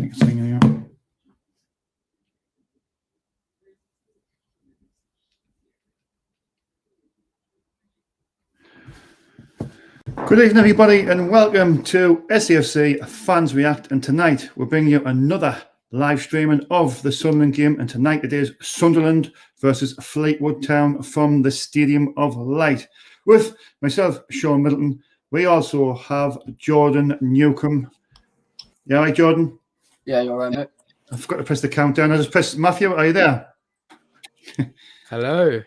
next thing here. Good evening, everybody, and welcome to SAFC Fans React. And tonight we're bringing you another live streaming of the Sunderland game. And tonight it is Sunderland versus Fleetwood Town from the Stadium of Light. With myself, Shaun Middleton. We also have Jordan Newcombe. Yeah, right, Jordan? Yeah, you're right, mate. I forgot to press the countdown. I just pressed. Matthew, are you there? Hello.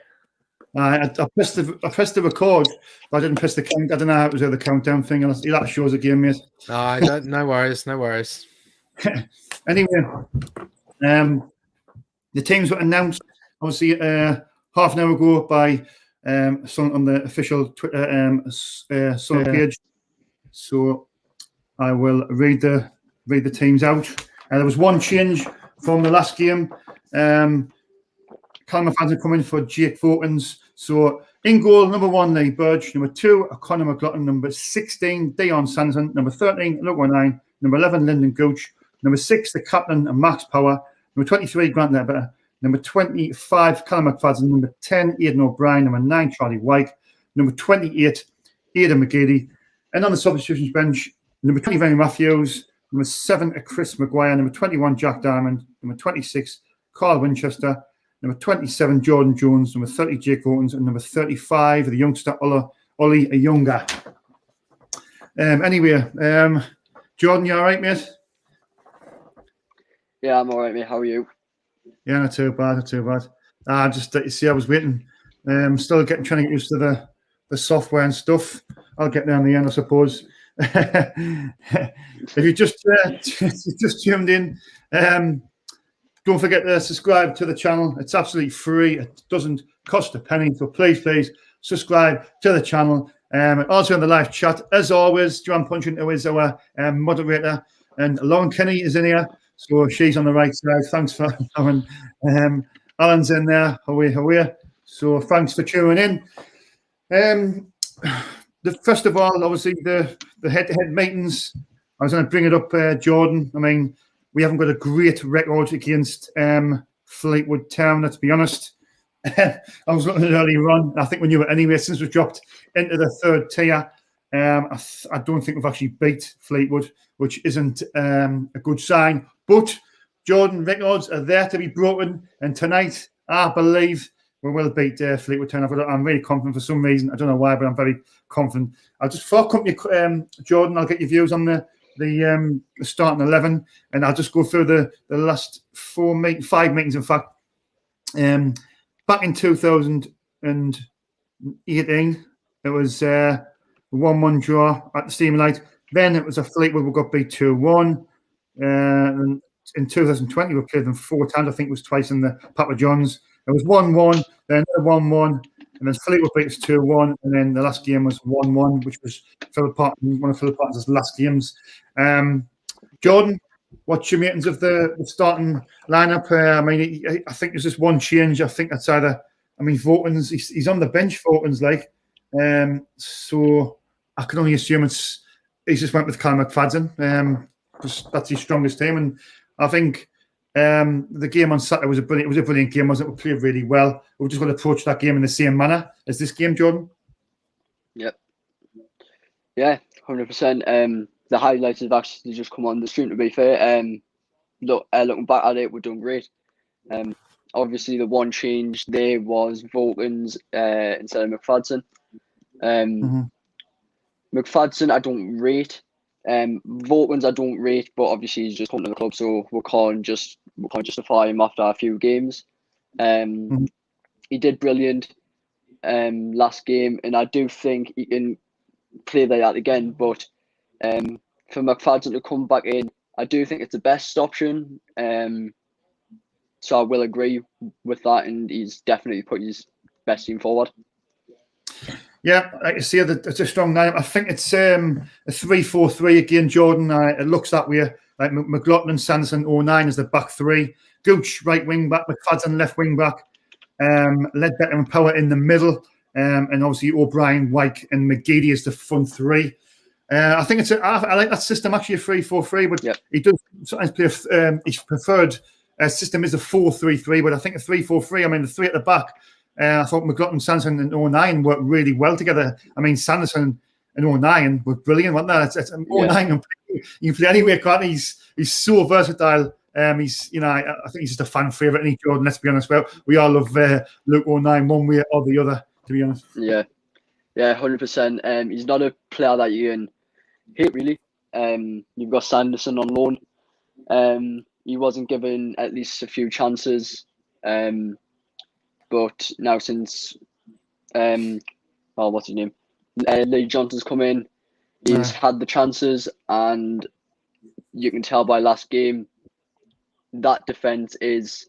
I pressed the record, but I didn't press the count. I don't know how it was the countdown thing. That shows the game, mate. No worries, no worries. Anyway, the teams were announced obviously half an hour ago by on the official Twitter Sunderland page. So I will read the teams out. There was one change from the last game. Callum fans are coming for Jake Vokins. So in goal, number 1, Lee Burge. Number 2, Conor McLaughlin. Number 16, Dion Sanderson. Number 13, Luke 9. Number 11, Lyndon Gooch. Number 6, the captain, Max Power. Number 23, Grant Ledbetter. Number 25, Callum McFadden. Number 10, Aidan O'Brien. Number 9, Charlie White. Number 28, Aidan McGeady. And on the substitutions bench, number 20, Vinnie Matthews. Number 7, Chris Maguire. Number 21, Jack Diamond. Number 26, Carl Winchester. Number 27, Jordan Jones. Number 30, Jake Vokins. And number 35, the youngster, Ollie Ayunga. Jordan, you all right, mate? Yeah, I'm all right, mate. How are you? Yeah, not too bad. You see, I was waiting. Still trying to get used to the software and stuff. I'll get there in the end, I suppose. If you just tuned in, don't forget to subscribe to the channel. It's absolutely free. It doesn't cost a penny. So please subscribe to the channel. Also in the live chat, as always, Joanne Punching, who is our moderator, and Lauren Kenny is in here. So she's on the right side. Thanks for having Alan's in there. How are you? So thanks for tuning in. First of all, obviously the head-to-head meetings. I was going to bring it up, Jordan. I mean, we haven't got a great record against Fleetwood Town, let's be honest. I was looking at earlier on. I think we knew it anyway, since we've dropped into the third tier. I don't think we've actually beat Fleetwood, which isn't a good sign. But Jordan, records are there to be broken. And tonight, I believe we will beat Fleetwood Town. I'm really confident for some reason. I don't know why, but I'm very confident. For company, Jordan, I'll get your views on the starting 11, and I'll just go through the last 5 meetings. In fact, back in 2018, it was a 1-1 draw at the Stadium Light. Then it was a Fleetwood we got beat 2-1. And in 2020, we played them 4 times. I think it was twice in the Papa John's. It was 1-1, then 1-1, and then Fleetwood beat us 2-1, and then the last game was 1-1, which was one of Philip Parton's last games. Jordan, what's your ratings of the starting lineup? I mean, I think there's just one change. I think that's either, Vokins, he's on the bench, Vokins, so I can only assume he's just went with Callum McFadden, because that's his strongest team, and I think the game on Saturday was a brilliant game, wasn't it? We played really well. We've just got to approach that game in the same manner as this game, Jordan. Yep. Yeah, 100%. The highlights have actually just come on the stream, to be fair. Looking back at it, we're doing great. Obviously, the one change there was Vokins instead of McFadden. McFadden, I don't rate. Vokins, I don't rate, but obviously he's just come to the club, so we can't justify him after a few games. He did brilliant last game, and I do think he can play like that again. But for McFadden to come back in, I do think it's the best option. So I will agree with that, and he's definitely put his best team forward. Yeah, I can see that it's a strong name. I think it's a 3-4-3 again, Jordan. It looks that way. Like McLaughlin, Sanderson, 09 is the back three. Gooch, right wing back. McFadden, left wing back. Ledbetter and Power in the middle. And obviously O'Brien, White, and McGeady is the front three. I think I like that system, actually, a 3-4-3. But yep. he does sometimes play. His preferred system is a 4-3-3, but I think a 3-4-3. I mean, the three at the back. I thought McLaughlin, Sanderson, and O'Nien worked really well together. I mean, Sanderson and O'Nien were brilliant, weren't they? O'Nien you can play anywhere, can't he? He's so versatile. He's, I think he's just a fan favourite. And Jordan, let's be honest, we all love Luke O'Nien one way or the other, to be honest. Yeah, 100%. He's not a player that you can hate, really. You've got Sanderson on loan. He wasn't given at least a few chances. But now since what's his name? Lee Johnson's come in, he's had the chances, and you can tell by last game that defence is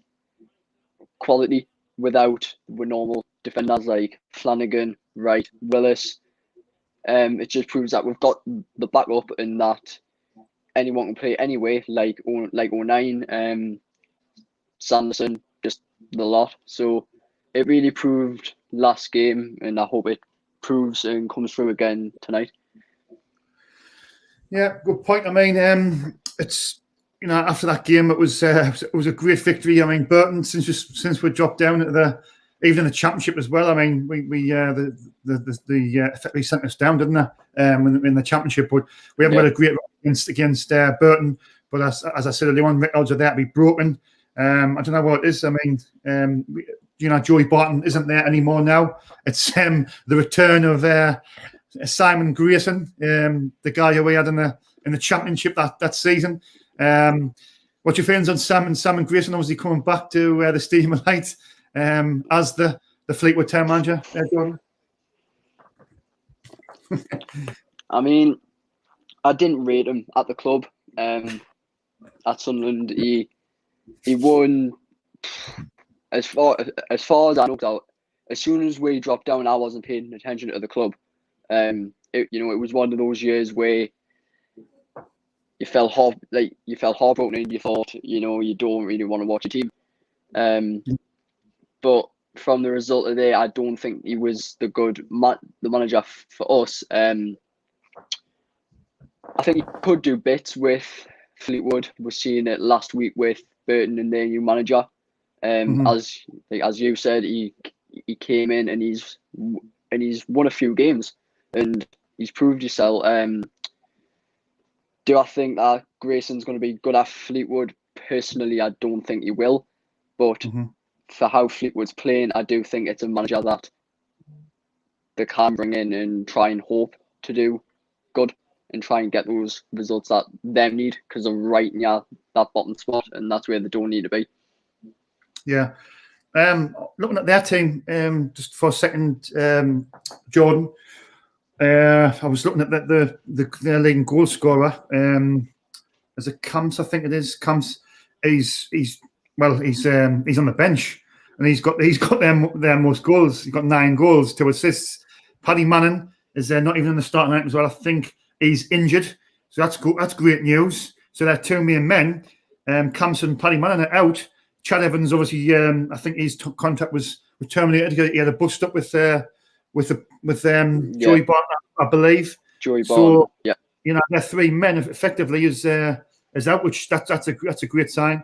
quality without the normal defenders like Flanagan, Wright, Willis. It just proves that we've got the backup and that anyone can play anyway, like O'Nien, Sanderson, just the lot. So it really proved last game, and I hope it proves and comes through again tonight. Yeah, good point. I mean, it's after that game, it was a great victory. I mean, Burton, since we dropped down into even in the championship as well. I mean, we effectively sent us down, didn't they? In the championship, but we haven't got a great against Burton. But as I said, the one records are there to be broken. I don't know what it is. I mean, Joey Barton isn't there anymore now. It's the return of Simon Grayson, the guy who we had in the championship that season. What's your feelings on Simon Grayson? Obviously coming back to the Stadium of Light as the Fleetwood Town manager, Jordan? I mean, I didn't rate him at the club. At Sunderland, he won. As far as I looked out, as soon as we dropped down, I wasn't paying attention to the club. It was one of those years where you felt heartbroken, and you thought, you don't really want to watch a team. But from the result of there, I don't think he was the manager for us. I think he could do bits with Fleetwood. We're seeing it last week with Burton and their new manager. As you said, he came in and he's won a few games and he's proved himself. Do I think that Grayson's going to be good at Fleetwood? Personally, I don't think he will. But for how Fleetwood's playing, I do think it's a manager that they can bring in and try and hope to do good and try and get those results that they need, because they're right near that bottom spot and that's where they don't need to be. Yeah. Looking at their team, just for a second, Jordan, I was looking at their leading goal scorer. As a Camps, I think it is. Camps, he's on the bench, and he's got their most goals. He's got 9 goals, 2 assists. Paddy Manning is not even in the starting lineup as well. I think he's injured, so that's good. That's great news. So they're 2 main men. Camps and Paddy Manning are out. Chad Evans, obviously, I think his contract was terminated. He had a bust up with Joey Barton, I believe. Joey Barton, yeah. Their 3 men effectively is out, which that's a great sign.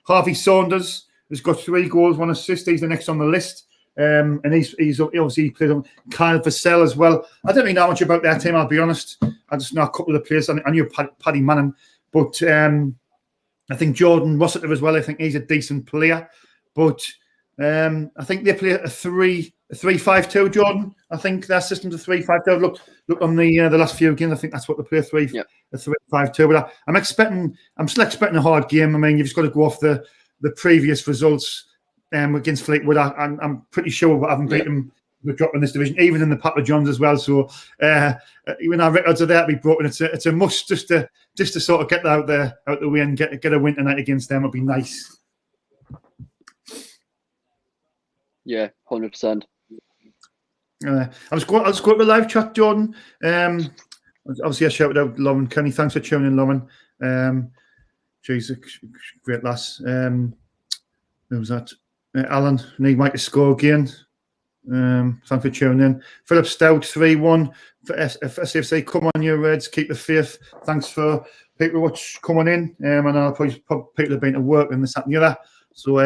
Harvey Saunders has got 3 goals, 1 assist. He's the next on the list, and he's obviously played on Kyle Vassell as well. I don't really know much about their team, I'll be honest. I just know a couple of the players. I knew Paddy Manning, but I think Jordan Rossiter as well. I think he's a decent player, but I think they play a 3-5-2. Jordan, I think their system's a 3-5-2. Look on the last few games. I think that's what they play, a 3-5-2. But I'm still expecting a hard game. I mean, you've just got to go off the previous results against Fleetwood. I'm pretty sure we haven't beaten them. We're dropping this division, even in the Papa Johns as well. So when our records are there to be broken, it's a must just to sort of get out the way and get a win tonight against them. Would be nice. Yeah, 100%. I was going to the live chat, Jordan. Obviously, I shouted out Lauren Kenny. Thanks for tuning in, Lauren. She's a great lass. Who was that? Alan. Need Mike to score again. Thanks for tuning in. Philip Stout 3-1 for SFC. Come on, you Reds, keep the faith. Thanks for people watch coming in. And I'll probably people have been to work and this, that, and the other. So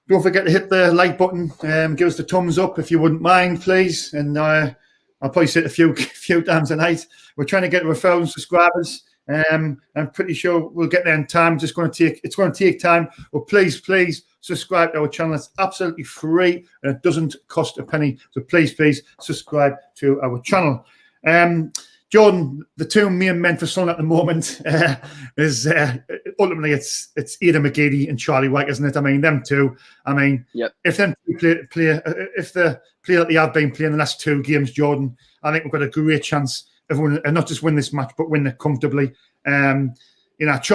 don't forget to hit the like button. Give us the thumbs up if you wouldn't mind, please. And I'll probably say it a few times a night. We're trying to get 1,000 subscribers. I'm pretty sure we'll get there in time. It's going to take time. But please subscribe to our channel. It's absolutely free and it doesn't cost a penny. So please subscribe to our channel. Jordan, the two main men for Sunderland at the moment is ultimately it's Aidan McGeady and Charlie White, isn't it? I mean, them two. I mean, yep. If them play that they have been playing the last 2 games, Jordan, I think we've got a great chance of winning, and not just win this match, but win it comfortably. How Aidan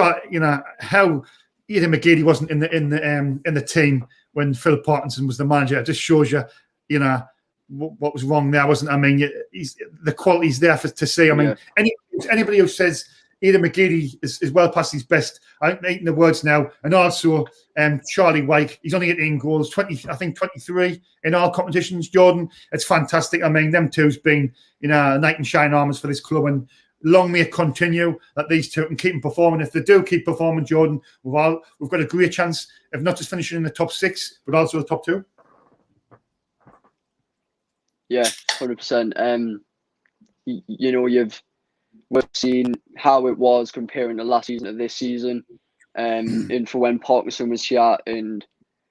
McGeady wasn't in the team when Phil Parkinson was the manager. It just shows you, what was wrong there, wasn't it? I mean, the quality's there to see. I mean, anybody who says Aidan McGeady is well past his best, I think they're eating the words now. And also, Charlie White, he's only 18 goals, 23 in all competitions. Jordan, it's fantastic. I mean, them two's been, knight in shining armours for this club, and long may it continue that these two can keep them performing. If they do keep performing, Jordan, we've got a great chance of not just finishing in the top 6, but also the top 2. Yeah, 100%. We've seen how it was comparing the last season to this season, and for when Parkinson was here, and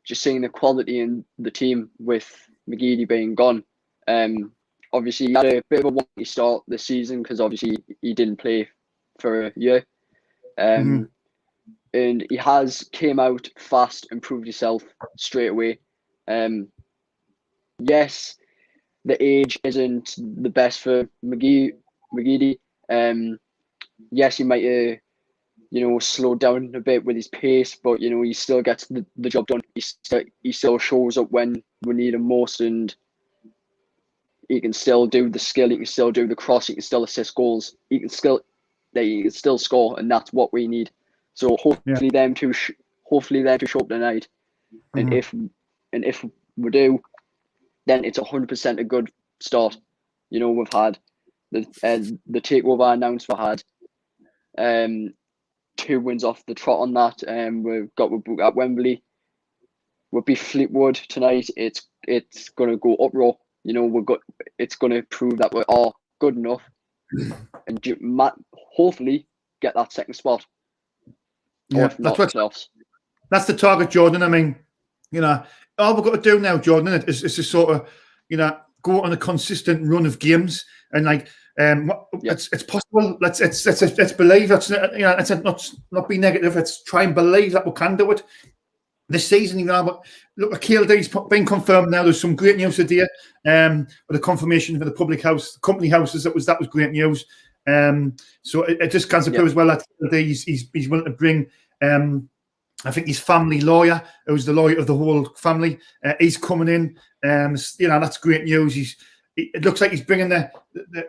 just seeing the quality in the team with McGeady being gone. Obviously, he had a bit of a wonky start this season because obviously he didn't play for a year, and he has came out fast and proved himself straight away. Yes. The age isn't the best for McGeady. Yes, he might slow down a bit with his pace, but he still gets the job done. He still shows up when we need him most, and he can still do the skill. He can still do the cross. He can still assist goals. He can still score, and that's what we need. So hopefully them two show up tonight, and if we do, then it's 100% a good start. We've had the takeover announced. We had 2 wins off the trot on that. We've got at Wembley. We'll be Fleetwood tonight. It's going to go uproar. It's going to prove that we are good enough, and hopefully get that second spot. Yeah, that's the target, Jordan. I mean, all we've got to do now, Jordan, is to sort of, go on a consistent run of games, and it's possible. Let's believe. Let's not be negative. Let's try and believe that we can do it this season. But look, KLD's been confirmed now. There's some great news today. With the confirmation for the company houses, that was great news. So it just can prove as well that he's willing to bring. I think his family lawyer, who's the lawyer of the whole family, he's coming in. That's great news. It looks like he's bringing the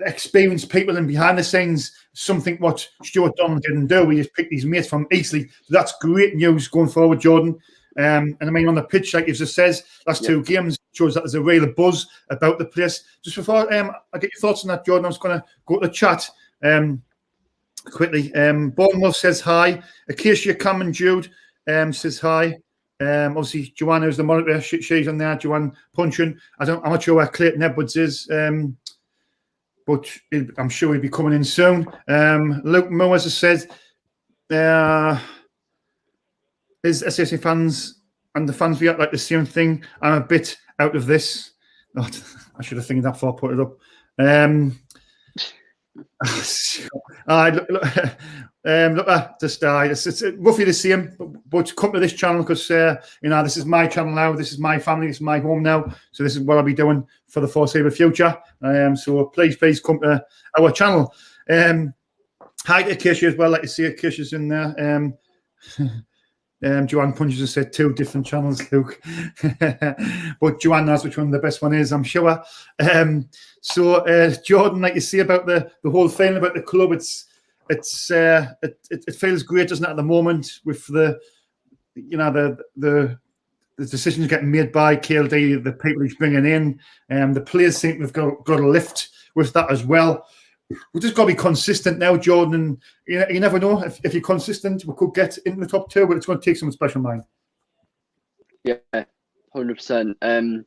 experienced people in behind the scenes, something what Stuart Donald didn't do. He just picked his mates from Eastleigh. So that's great news going forward, Jordan. And I mean, on the pitch, like it just says, last 2 games shows that there's a real buzz about the place. Just before I get your thoughts on that, Jordan, I was going to go to the chat quickly. Bournemouth says hi. Acacia Cameron Jude says hi. Obviously, Joanna is the monitor. She's on there. Joanne Punchin. I'm not sure where Clayton Edwards is, but I'm sure he'll be coming in soon. Luke Moore, as I said, is SSC fans and the fans react like the same thing. I'm a bit out of this. Oh, I should have think that before I put it up. It's roughly the same, but come to this channel because this is my channel now. This is my family. This is my home now. So this is what I'll be doing for the foreseeable future. So please come to our channel. Hi to Acacia as well. Like to see Acacia's in there. Joanne Punches has said 2 different channels, Luke. But Joanne knows which one the best one is, I'm sure. So Jordan, like you see about the whole feeling about the club, it feels great, doesn't it, at the moment with the the decisions getting made by KLD, the people he's bringing in, the players seem to have got a lift with that as well. We've just got to be consistent now, Jordan. And you never know if you're consistent, we could get into the top 2, but it's going to take some special mind. Yeah, 100%.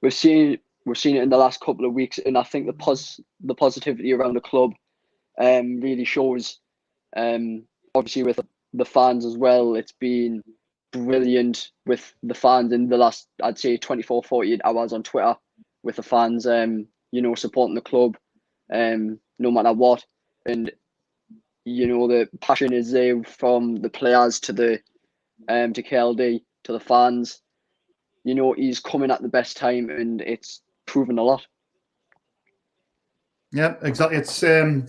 We've seen it in the last couple of weeks, and I think the positivity around the club really shows. Obviously, with the fans as well, it's been brilliant with the fans in the last, I'd say, 24, 48 hours on Twitter with the fans, supporting the club, no matter what. And, the passion is there from the players to to KLD, to the fans. He's coming at the best time, and it's proven a lot. Yeah, exactly. It's going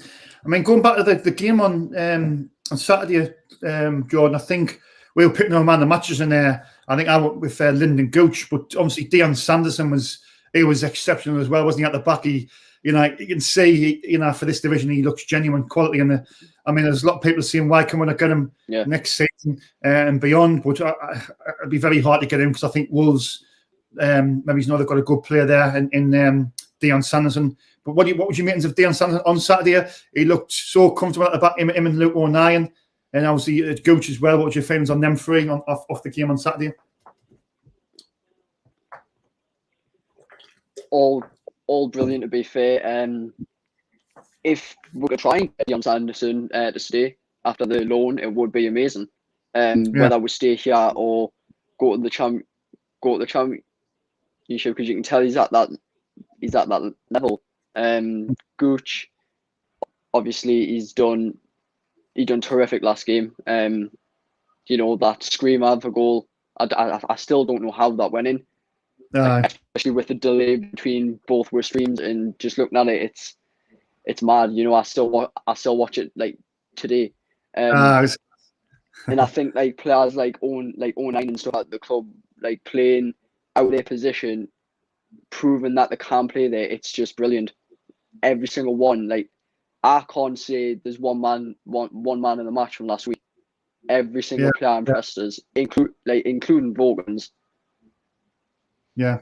back to the game on Saturday, Jordan, I think we were picking our man the matches in there. I think I went with Lyndon Gooch, but obviously Dean Sanderson was exceptional as well, wasn't he, at the back? You can see, for this division, he looks genuine quality. And there's a lot of people saying, why can we not get him next season and beyond? But it'd be very hard to get him because I think Wolves, maybe he's not got a good player there in Dean Sanderson. But what would you make of Dean Sanderson on Saturday? He looked so comfortable at the back, him and Luke O'Nien. And obviously Gooch as well. What was your feelings on them three off the game on Saturday? All brilliant, to be fair. If we could try and get Dean Sanderson to stay after the loan, it would be amazing. Whether we stay here or go to the championship, because you can tell he's at that level. Gooch, obviously, he done terrific last game. That screamer of a goal, I still don't know how that went in. Especially with the delay between both were streams, and just looking at it, it's mad. I still watch it like today. And I think like players like O'Nien and stuff at the club, like playing out their position, proving that they can play there. It's just brilliant. Every single one. Like, I can't say there's one man in the match from last week. Every single player impressed us, including Vogans. Yeah,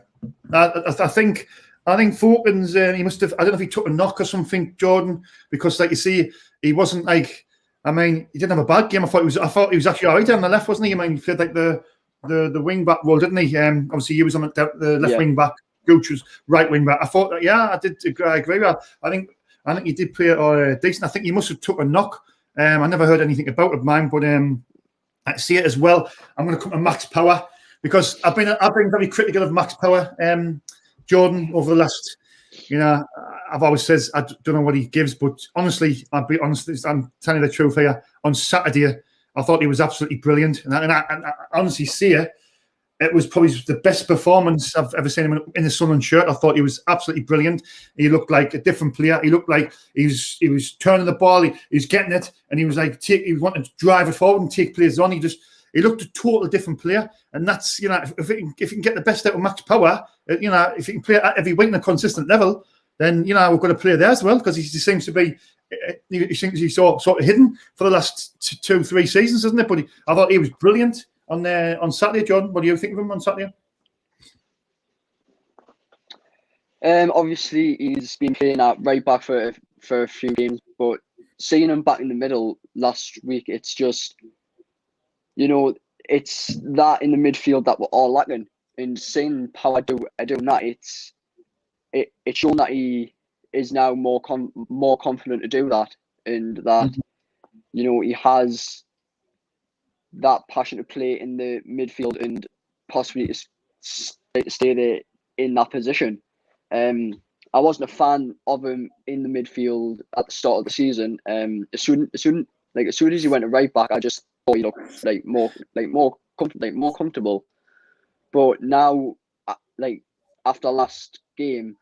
I think Vogans, he must have. I don't know if he took a knock or something, Jordan, because like you see, he wasn't like. He didn't have a bad game. I thought he was actually all right on the left, wasn't he? He played like the wing back role, didn't he? Obviously, he was on the left wing back. Gooch was right wing back. I thought, I agree with that. I think he did play decent. I think he must have took a knock. I never heard anything about it, mine, but I see it as well. I'm going to come to Max Power because I've been very critical of Max Power, Jordan, over the last. I've always said I don't know what he gives, but honestly, I'll be honest. I'm telling you the truth here. On Saturday, I thought he was absolutely brilliant, and I honestly see it. It was probably the best performance I've ever seen him in the Sunderland shirt. I thought he was absolutely brilliant. He looked like a different player. He looked like he was turning the ball. He was getting it, and he was like he wanted to drive it forward and take players on. He looked a total different player, and that's if you can get the best out of Max Power, if you can play at every week on a consistent level, then we've got to play there as well because he seems to be. He seems he's sort of hidden for the last 2-3 seasons, isn't it? But I thought he was brilliant on Saturday, John. What do you think of him on Saturday? Obviously, he's been playing at right back for a few games, but seeing him back in the middle last week, it's just, it's that in the midfield that we're all lacking. And seeing Power do that, it's shown that he is now more confident to do that, and that he has that passion to play in the midfield and possibly to stay there in that position. I wasn't a fan of him in the midfield at the start of the season. As soon as he went to right back, I just thought he looked more comfortable. But now, after last game,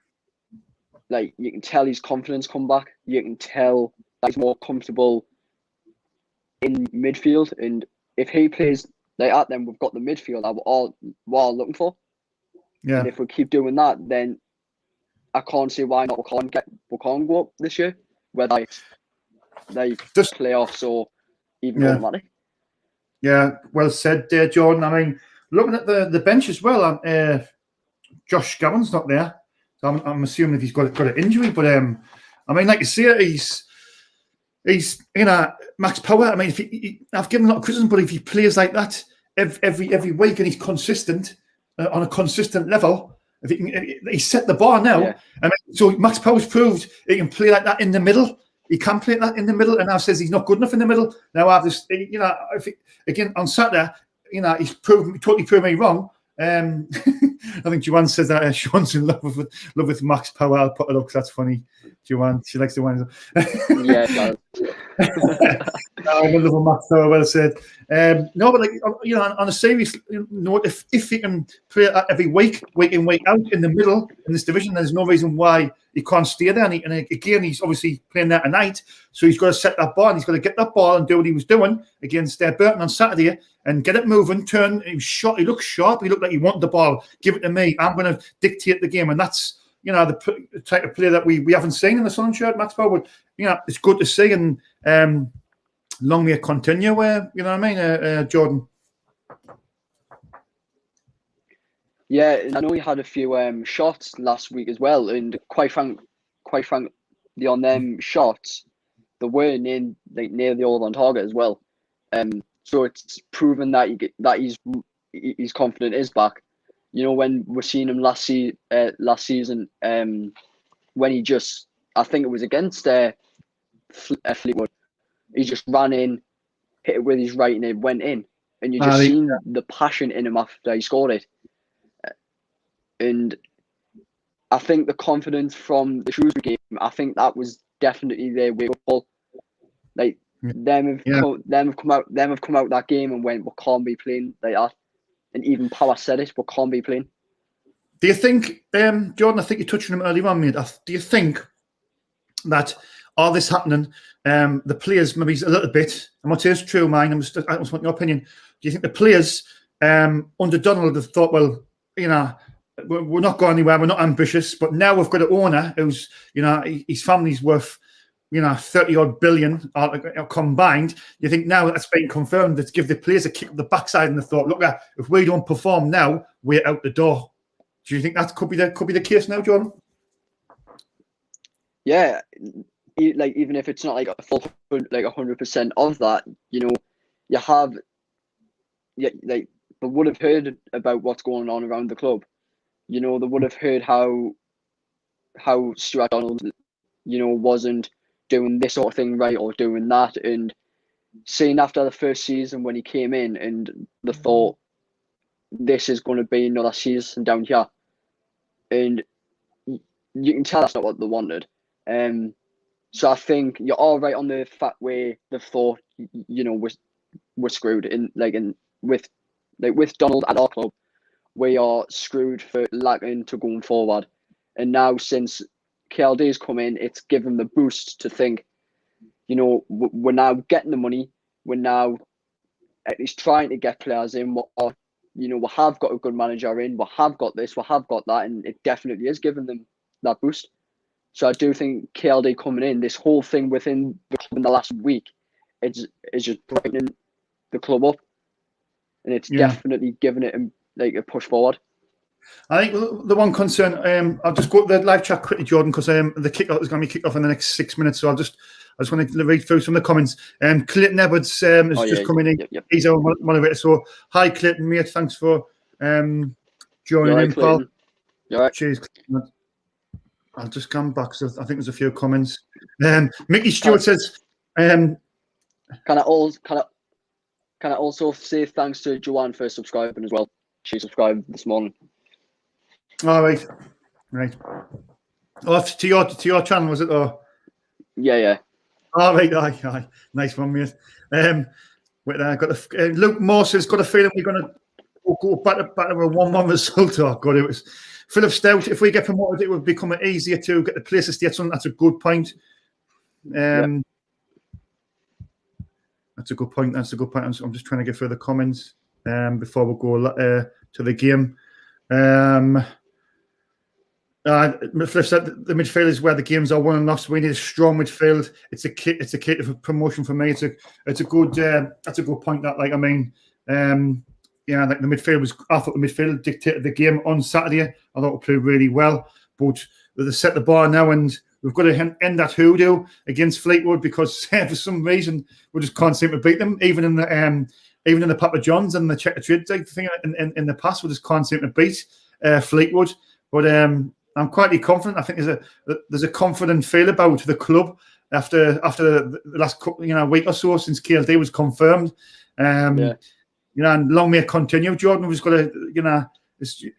you can tell his confidence come back. You can tell that he's more comfortable in midfield, and if he plays like that, then we've got the midfield that we're all looking for. Yeah. And if we keep doing that, then I can't see why not we can't go up this year, whether it's playoffs or even automatic. Yeah, well said there, Jordan. looking at the bench as well, Josh Gowan's not there. So I'm assuming if he's got an injury, but I mean, like you say, he's max power. I mean, I've given a lot of criticism, but if he plays like that every week and he's consistent on a consistent level, if he set the bar now. Yeah. I mean, so Max Power's proved he can play like that in the middle. He can play that in the middle, and now says he's not good enough in the middle. Now I've just, again on Saturday, he's totally proved me wrong. I think Joanne says that Shaun's in love with Max Power. I'll put it up because that's funny. Joanne, she likes the one. Yeah, it does. I'm in love with Max Power. Well said. No, but on a serious note, if he can play that every week in, week out in the middle in this division, there's no reason why he can't stay there. And again, he's obviously playing there tonight, so he's got to set that bar and he's got to get that ball and do what he was doing against Burton on Saturday and get it moving. Turn. He was shot. He looked sharp. He looked like he wanted the ball. Give it to me. I'm going to dictate the game, and that's the type of player that we haven't seen in the Sunderland shirt, Max Power. But it's good to see, and long may it continue. You know what I mean, Jordan? Yeah, I know he had a few shots last week as well, and quite frankly, on them shots, they were near the all on target as well. So it's proven that he's confident is back. When we're seeing him last season, when he just, I think it was against Fleetwood, he just ran in, hit it with his right, and it went in. And you just seen the passion in him after he scored it. And I think the confidence from the Shrewsbury game, I think that was definitely their wake up call. Like them have come out that game and went, we can't be playing like that. And even Power said it, we can't be playing. Do you think, Jordan? I think you touched on him earlier on, mate. Do you think that all this happening, the players maybe a little bit? I'm not saying it's true, mine. I just want your opinion. Do you think the players under Donald have thought, well, we're not going anywhere, we're not ambitious, but now we've got an owner who's, his family's worth, 30-odd billion combined. You think now that's been confirmed, let's give the players a kick up the backside and the thought, look, if we don't perform now, we're out the door. Do you think that could be the case now, Jordan? Yeah, even if it's not like a full 100% of that, you have, they would have heard about what's going on around the club. They would have heard how Stuart Donald, wasn't doing this sort of thing right or doing that. And seeing after the first season when he came in and the thought, this is going to be another season down here. And you can tell that's not what they wanted. So I think you're all right on the fact where the thought, we're screwed. With Donald at our club, we are screwed for lacking to going forward. And now since KLD's come in, it's given the boost to think, we're now getting the money. We're now at least trying to get players in. We have got a good manager in. We have got this. We have got that. And it definitely is giving them that boost. So I do think KLD coming in, this whole thing within the club in the last week, is just brightening the club up. And it's definitely giving it a push forward. I think the one concern, I'll just go to the live chat quickly, Jordan, because the kick-off is going to be kicked off in the next 6 minutes. So I just want to read through some of the comments. Clayton Edwards has just come in. Yep. He's our moderator. So hi, Clayton, mate. Thanks for joining in, pal. Right. Cheers, Clayton. I'll just come back. So I think there's a few comments. Mickey Stewart says, Can I also say thanks to Joanne for subscribing as well? She subscribed this morning. All right. Oh, to your channel, was it? Or? Yeah. All right, aye. Nice one, mate. Luke Morse has got a feeling we're going to go back to a 1-1 result. Oh, God, it was Philip Stout. If we get promoted, it would become easier to get the places to get something. That's a good point. That's a good point. I'm just trying to get through the comments before we go to the game. Flip said the midfield is where the games are won and lost. We need a strong midfield. It's a kit of a promotion for me. It's a good that's a good point. That yeah, like the midfield was. I thought the midfield dictated the game on Saturday. I thought we played really well, but they set the bar now, and we've got to end that hoodoo against Fleetwood because for some reason we just can't seem to beat them, even in the Papa John's and the Checker Trade thing in the past. We just can't seem to beat Fleetwood. But I'm quite confident. I think there's a confident feel about the club after the last week or so since KLD was confirmed. And long may it continue. Jordan, we've got to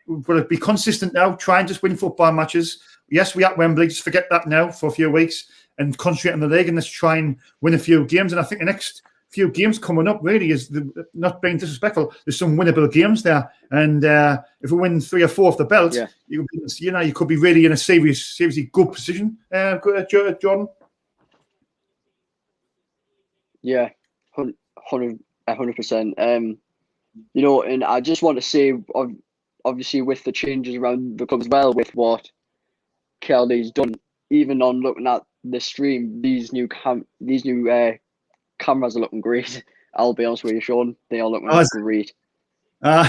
we've got to be consistent now. Try and just win football matches. Yes, we at Wembley. Just forget that now for a few weeks and concentrate on the league, and let's try and win a few games. And I think the next few games coming up really is not being disrespectful. There's some winnable games there, and if we win 3 or 4 off the belt, you could be really in a seriously good position. Jordan. Yeah, 100%. And I just want to say, obviously, with the changes around the club as well, with what Kelly's done, even on looking at the stream, these new cameras are looking great. I'll be honest with you, Shaun, they are looking great. All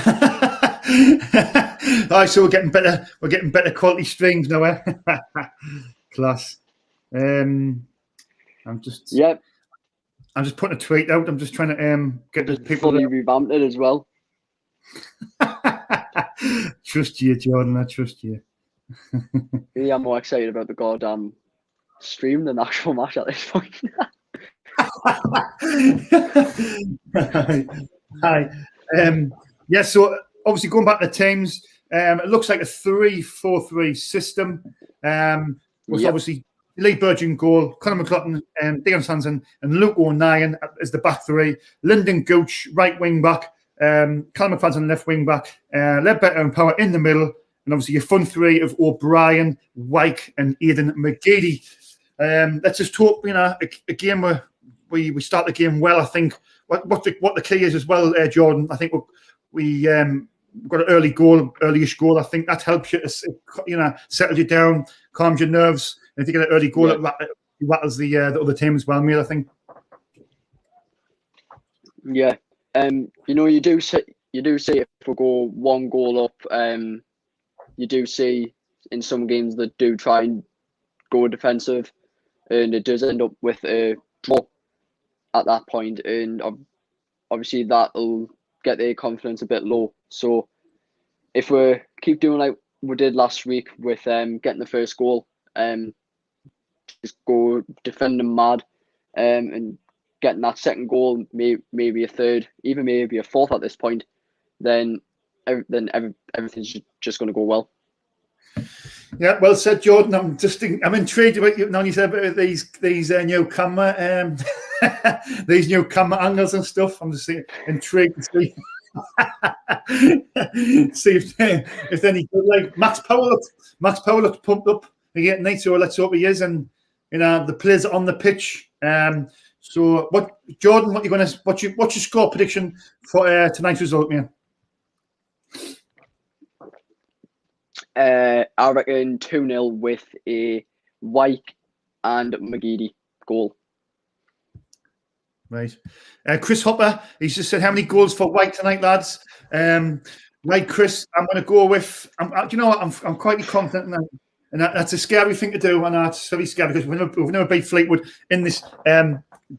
right, so we're getting better quality streams now, eh? Class. I'm just putting a tweet out. I'm just trying to get the people fully revamped it as well. Trust you, Jordan. I trust you. Yeah, I'm more excited about the goddamn stream than the actual match at this point. Hi. Yeah, so obviously going back to the teams, it looks like a 3-4-3 system. With obviously Lee Burge in goal, Conor McLaughlin, Dion Sanson, and Luke O'Nien as the back three. Lyndon Gooch, right wing back. Callum McFadden, left wing back. Ledbetter and Power in the middle. And obviously your front three of O'Brien, Wyke, and Aidan McGeady. Let's just talk, a game where we start the game well. I think what the key is as well, Jordan. I think we got an early-ish goal. I think that helps you to, settle you down, calms your nerves. And if you get an early goal, it rattles the other team as well, mate, I think. Yeah. You do see if we go 1 goal up, you do see in some games that do try and go defensive, and it does end up with a draw at that point, and obviously that'll get their confidence a bit low. So if we keep doing like we did last week with getting the first goal, just go defending mad, and getting that second goal, maybe a third, even maybe a fourth at this point, then everything's just going to go well. Yeah, well said, Jordan. I'm intrigued about you. Now you said about these new camera these new camera angles and stuff. I'm just intrigued to see if any good. Like Max Power looked pumped up again tonight. So let's hope he is, and the players on the pitch. So what, Jordan? What's your score prediction for tonight's result, man? I reckon 2-0 with a Wyke and McGeady goal. Right. Chris Hopper, he's just said, how many goals for Wyke tonight, lads? Right, Chris, I'm going to go with, I'm quite confident in that. And that's a scary thing to do, and that's very scary because we've never beat Fleetwood in this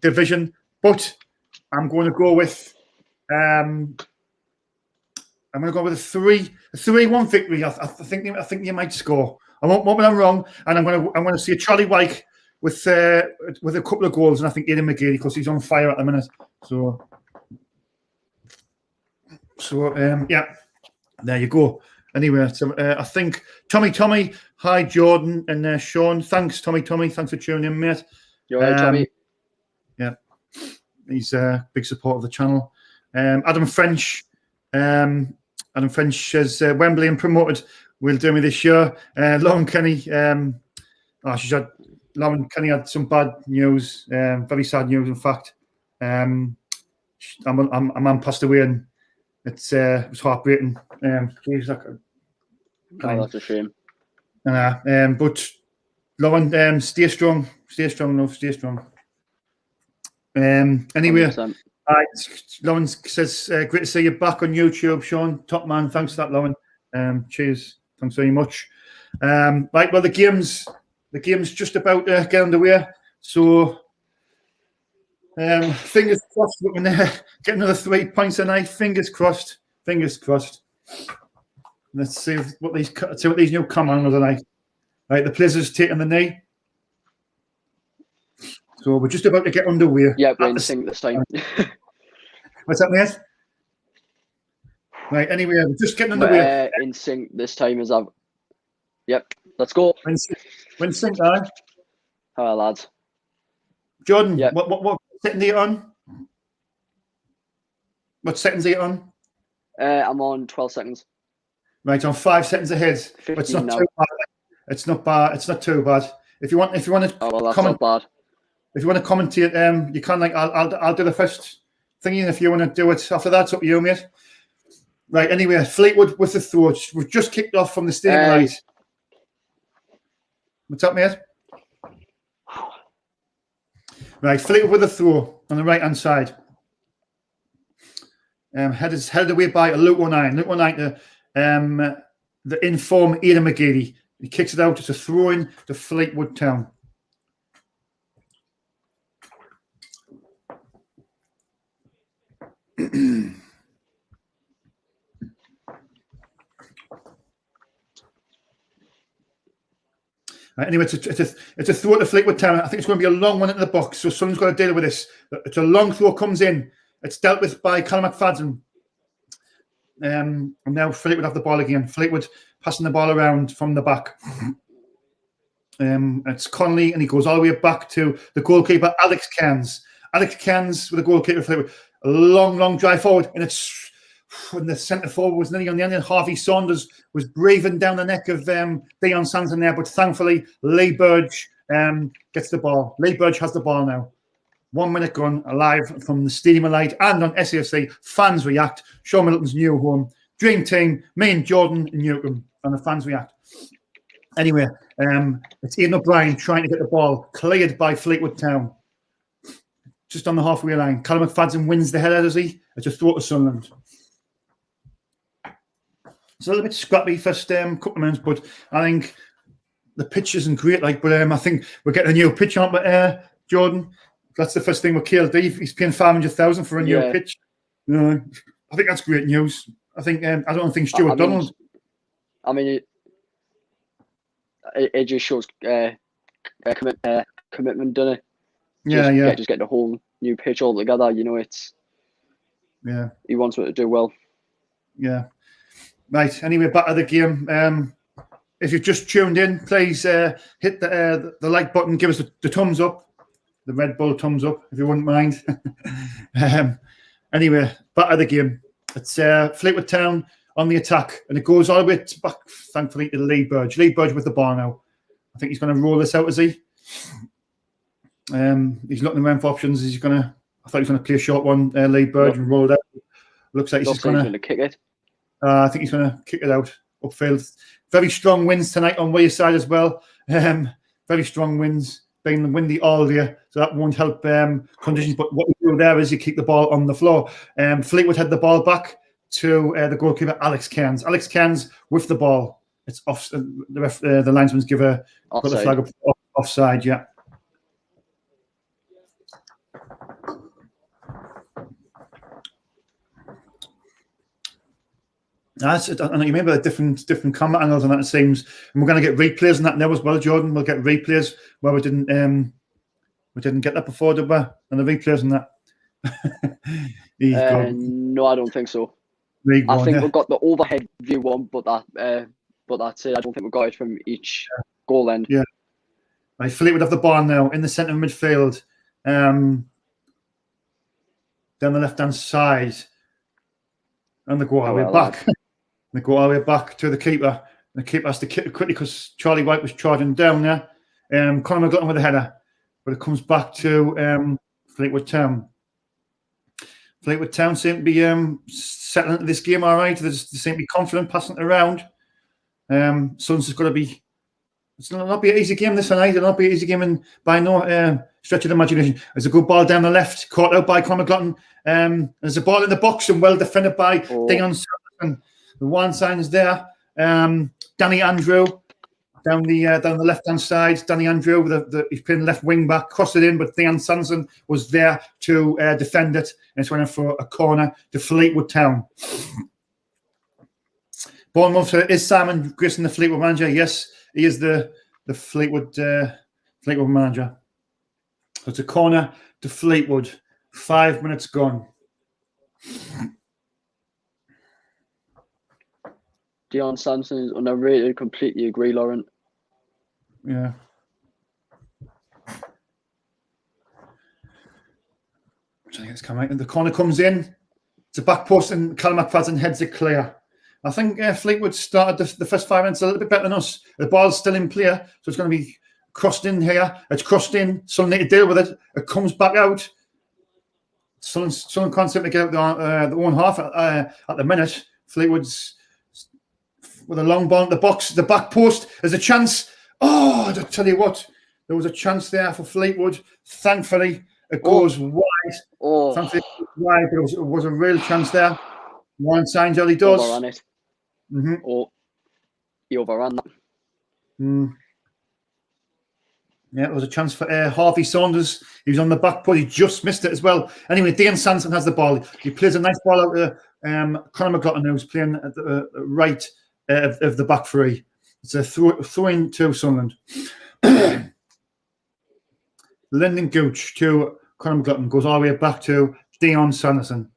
division. But I'm going to go with a 3-1 victory. I think you might score. I won't moment I'm wrong, and I'm going to see a Charlie Wyke with a couple of goals, and I think Aidan McGeady because he's on fire at the minute. So yeah, there you go. Anyway, so I think Tommy, hi Jordan and Shaun. Thanks, Tommy. Thanks for tuning in, mate. You're right, Tommy. Yeah, he's a big support of the channel. Adam French says Wembley and promoted. Will do me this year. Lauren Kenny. Lauren Kenny had some bad news. Very sad news, in fact. A man passed away, and it was heartbreaking. That's a shame. But Lauren, stay strong, love, stay strong. Anyway, 100%. Right, Lauren says, great to see you back on YouTube, Shaun. Top man. Thanks for that, Lauren. Cheers. Thanks very much. Right, well, the game's just about to get underway. So, fingers crossed we're going to get another 3 points tonight. Fingers crossed. Fingers crossed. Let's see what these new come on tonight. Right, the players is taking the knee. So we're just about to get underway. Yeah, we're in sync this time. What's that, mate? Right, anyway, we're just getting underway. We're in sync this time as I've... Yep, let's go. We're in sync, aye. Hello, lads. Jordan, Yep. What settings are you on? What settings are you on? I'm on 12 seconds. Right, on 5 seconds ahead. 15 It's not now. too bad. It's not bad. It's not too bad. If you want to Oh, well, that's comment, not bad. if you want to commentate, you can. Like, I'll do the first thing. If you want to do it after that, it's up to you, mate. Right. Anyway, Fleetwood with the throw. We've just kicked off from the stadium light. What's up, mate? Right, Fleetwood with the throw on the right hand side. Headed away by Luke 19. Luke 19, the inform Aidan McGeady. He kicks it out. It's a throw in to Fleetwood Town. Right, anyway, it's a throw to Fleetwood Town. I think it's going to be a long one into the box, so someone's got to deal with this. It's a long throw, comes in. It's dealt with by Callum McFadden. And now Fleetwood have the ball again. Fleetwood passing the ball around from the back. It's Conley, and he goes all the way back to the goalkeeper, Alex Cairns. Alex Cairns with the goalkeeper, Fleetwood. A long drive forward, and it's when the centre forward was nearly on the end. And Harvey Saunders was breathing down the neck of Dion Sanson there, but thankfully Lee Burge gets the ball. Lee Burge has the ball now. 1 minute gone, alive from the Stadium of Light and on SAFC. Fans react. Shaun Middleton's new home. Dream team, me and Jordan in Newcombe, and the fans react. Anyway, it's Ian O'Brien trying to get the ball cleared by Fleetwood Town. Just on the halfway line. Callum McFadden wins the header, does he? It's a throw to Sunderland. It's a little bit scrappy first couple of minutes, but I think the pitch isn't great. But I think we're getting a new pitch, aren't we, Jordan? That's the first thing with KLD. He's paying 500,000 for a new pitch. I think that's great news. I don't think Stuart Donald. I mean, it just shows commitment, doesn't it? Just get the whole new pitch all together. It's he wants it to do well. Yeah. Right. Anyway, back to the game. If you've just tuned in, please hit the like button. Give us the thumbs up, the Red Bull thumbs up, if you wouldn't mind. Anyway, back to the game. It's Fleetwood Town on the attack, and it goes all the way back, thankfully, to Lee Burge. Lee Burge with the ball now. I think he's going to roll this out, is he? He's looking around for options. I thought he was going to play a short one, Lee Burge, and roll it out. Looks like he's just going to kick it. I think he's going to kick it out upfield. Very strong winds tonight on Wales side as well. Very strong winds, being windy all day, so that won't help conditions. But what we do there is you keep the ball on the floor. Fleetwood had the ball back to the goalkeeper, Alex Cairns. Alex Cairns with the ball. It's off. The linesman's put the flag up offside. Yeah. I know you remember the different camera angles and that, it seems, and we're going to get replays on that now as well, Jordan. We'll get replays where we didn't get that before, did we? And the replays on that. No, I don't think so. We've got the overhead view one, but that's it. I don't think we've got it from each goal end. Yeah. Right, Fleetwood have the ball now in the centre of midfield, down the left-hand side, and they go all the way back. They go all the way back to the keeper. The keeper has to kick it quickly because Charlie White was charging down there. Conor McLaughlin with the header, but it comes back to Fleetwood Town. Fleetwood Town seem to be settling into this game all right. They seem to be confident passing it around. Suns has got to be. It's not be an easy game this tonight. It'll not be an easy game, and by no stretch of the imagination. There's a good ball down the left, caught out by Conor McLaughlin. There's a ball in the box and well defended by Dion Sutherland. The one sign is there. Danny Andrew down the left hand side. Danny Andrew he's playing left wing back, crossed it in, but Dion Sanderson was there to defend it, and it's went in for a corner to Fleetwood Town. Bournemouth, is Simon Grayson the Fleetwood manager? Yes, he is the Fleetwood manager. So it's a corner to Fleetwood. 5 minutes gone. Dion Sanderson is underrated. Completely agree, Lauren. Yeah. I think it's coming out. And the corner comes in. It's a back post, and Callum McFadden heads it clear. I think Fleetwood started the first 5 minutes a little bit better than us. The ball's still in play, so it's going to be crossed in here. It's crossed in. Sunderland need to deal with it. It comes back out. Sunderland can't seem to get out the own half at the minute. Fleetwood's with a long ball in the box, the back post. There's a chance. Oh, I tell you what, there was a chance there for Fleetwood. Thankfully, it goes wide. Thankfully, it goes wide, but it was a real chance there. One signs early does. Overran it. He overran that. Yeah, it was a chance for Harvey Saunders. He was on the back post. He just missed it as well. Anyway, Dion Sanderson has the ball. He plays a nice ball out to Conor McLaughlin, who's playing at the right of the back three. It's a throw-in to Sunderland. Lyndon Gooch to Conor McLaughlin goes all the way back to Dion Sanderson.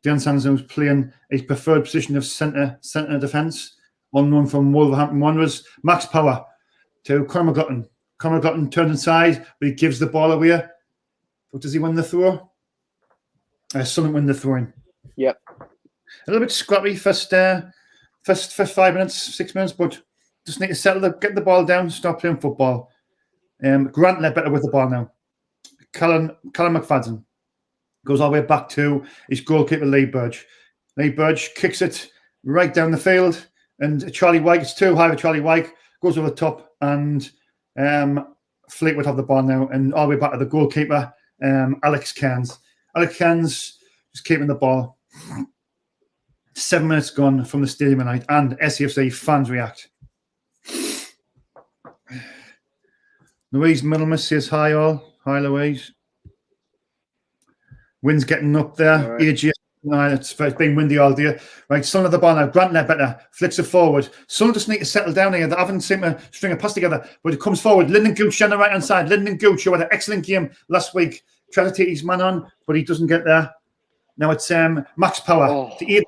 Dion Sanderson was playing his preferred position of centre defence, on one from Wolverhampton Wanderers. Max Power to Conor McLaughlin. Conor McLaughlin turns inside, but he gives the ball away. But does he win the throw? Sunderland win the throw-in. Yep. A little bit scrappy first 5 minutes, 6 minutes, but just need to settle get the ball down, stop playing football. Grant Ledbetter with the ball now. Callum McFadden goes all the way back to his goalkeeper, Lee Burge. Lee Burge kicks it right down the field, and Charlie Wyke, it's too high for Charlie Wyke, goes over the top, and Fleetwood have the ball now, and all the way back to the goalkeeper, Alex Cairns. Alex Cairns is keeping the ball. 7 minutes gone from the stadium tonight, and SCFC fans react. Louise Middleton says hi all. Hi Louise. Wind's getting up there. Right. It's been windy all day. Right, son of the ball now. Grant Ledbetter flicks it forward. Some just need to settle down here. They haven't seemed to string a pass together, but it comes forward. Lyndon Gooch on the right hand side. Lyndon Gooch, who had an excellent game last week, tried to take his man on, but he doesn't get there. Now it's Max Power to Aidan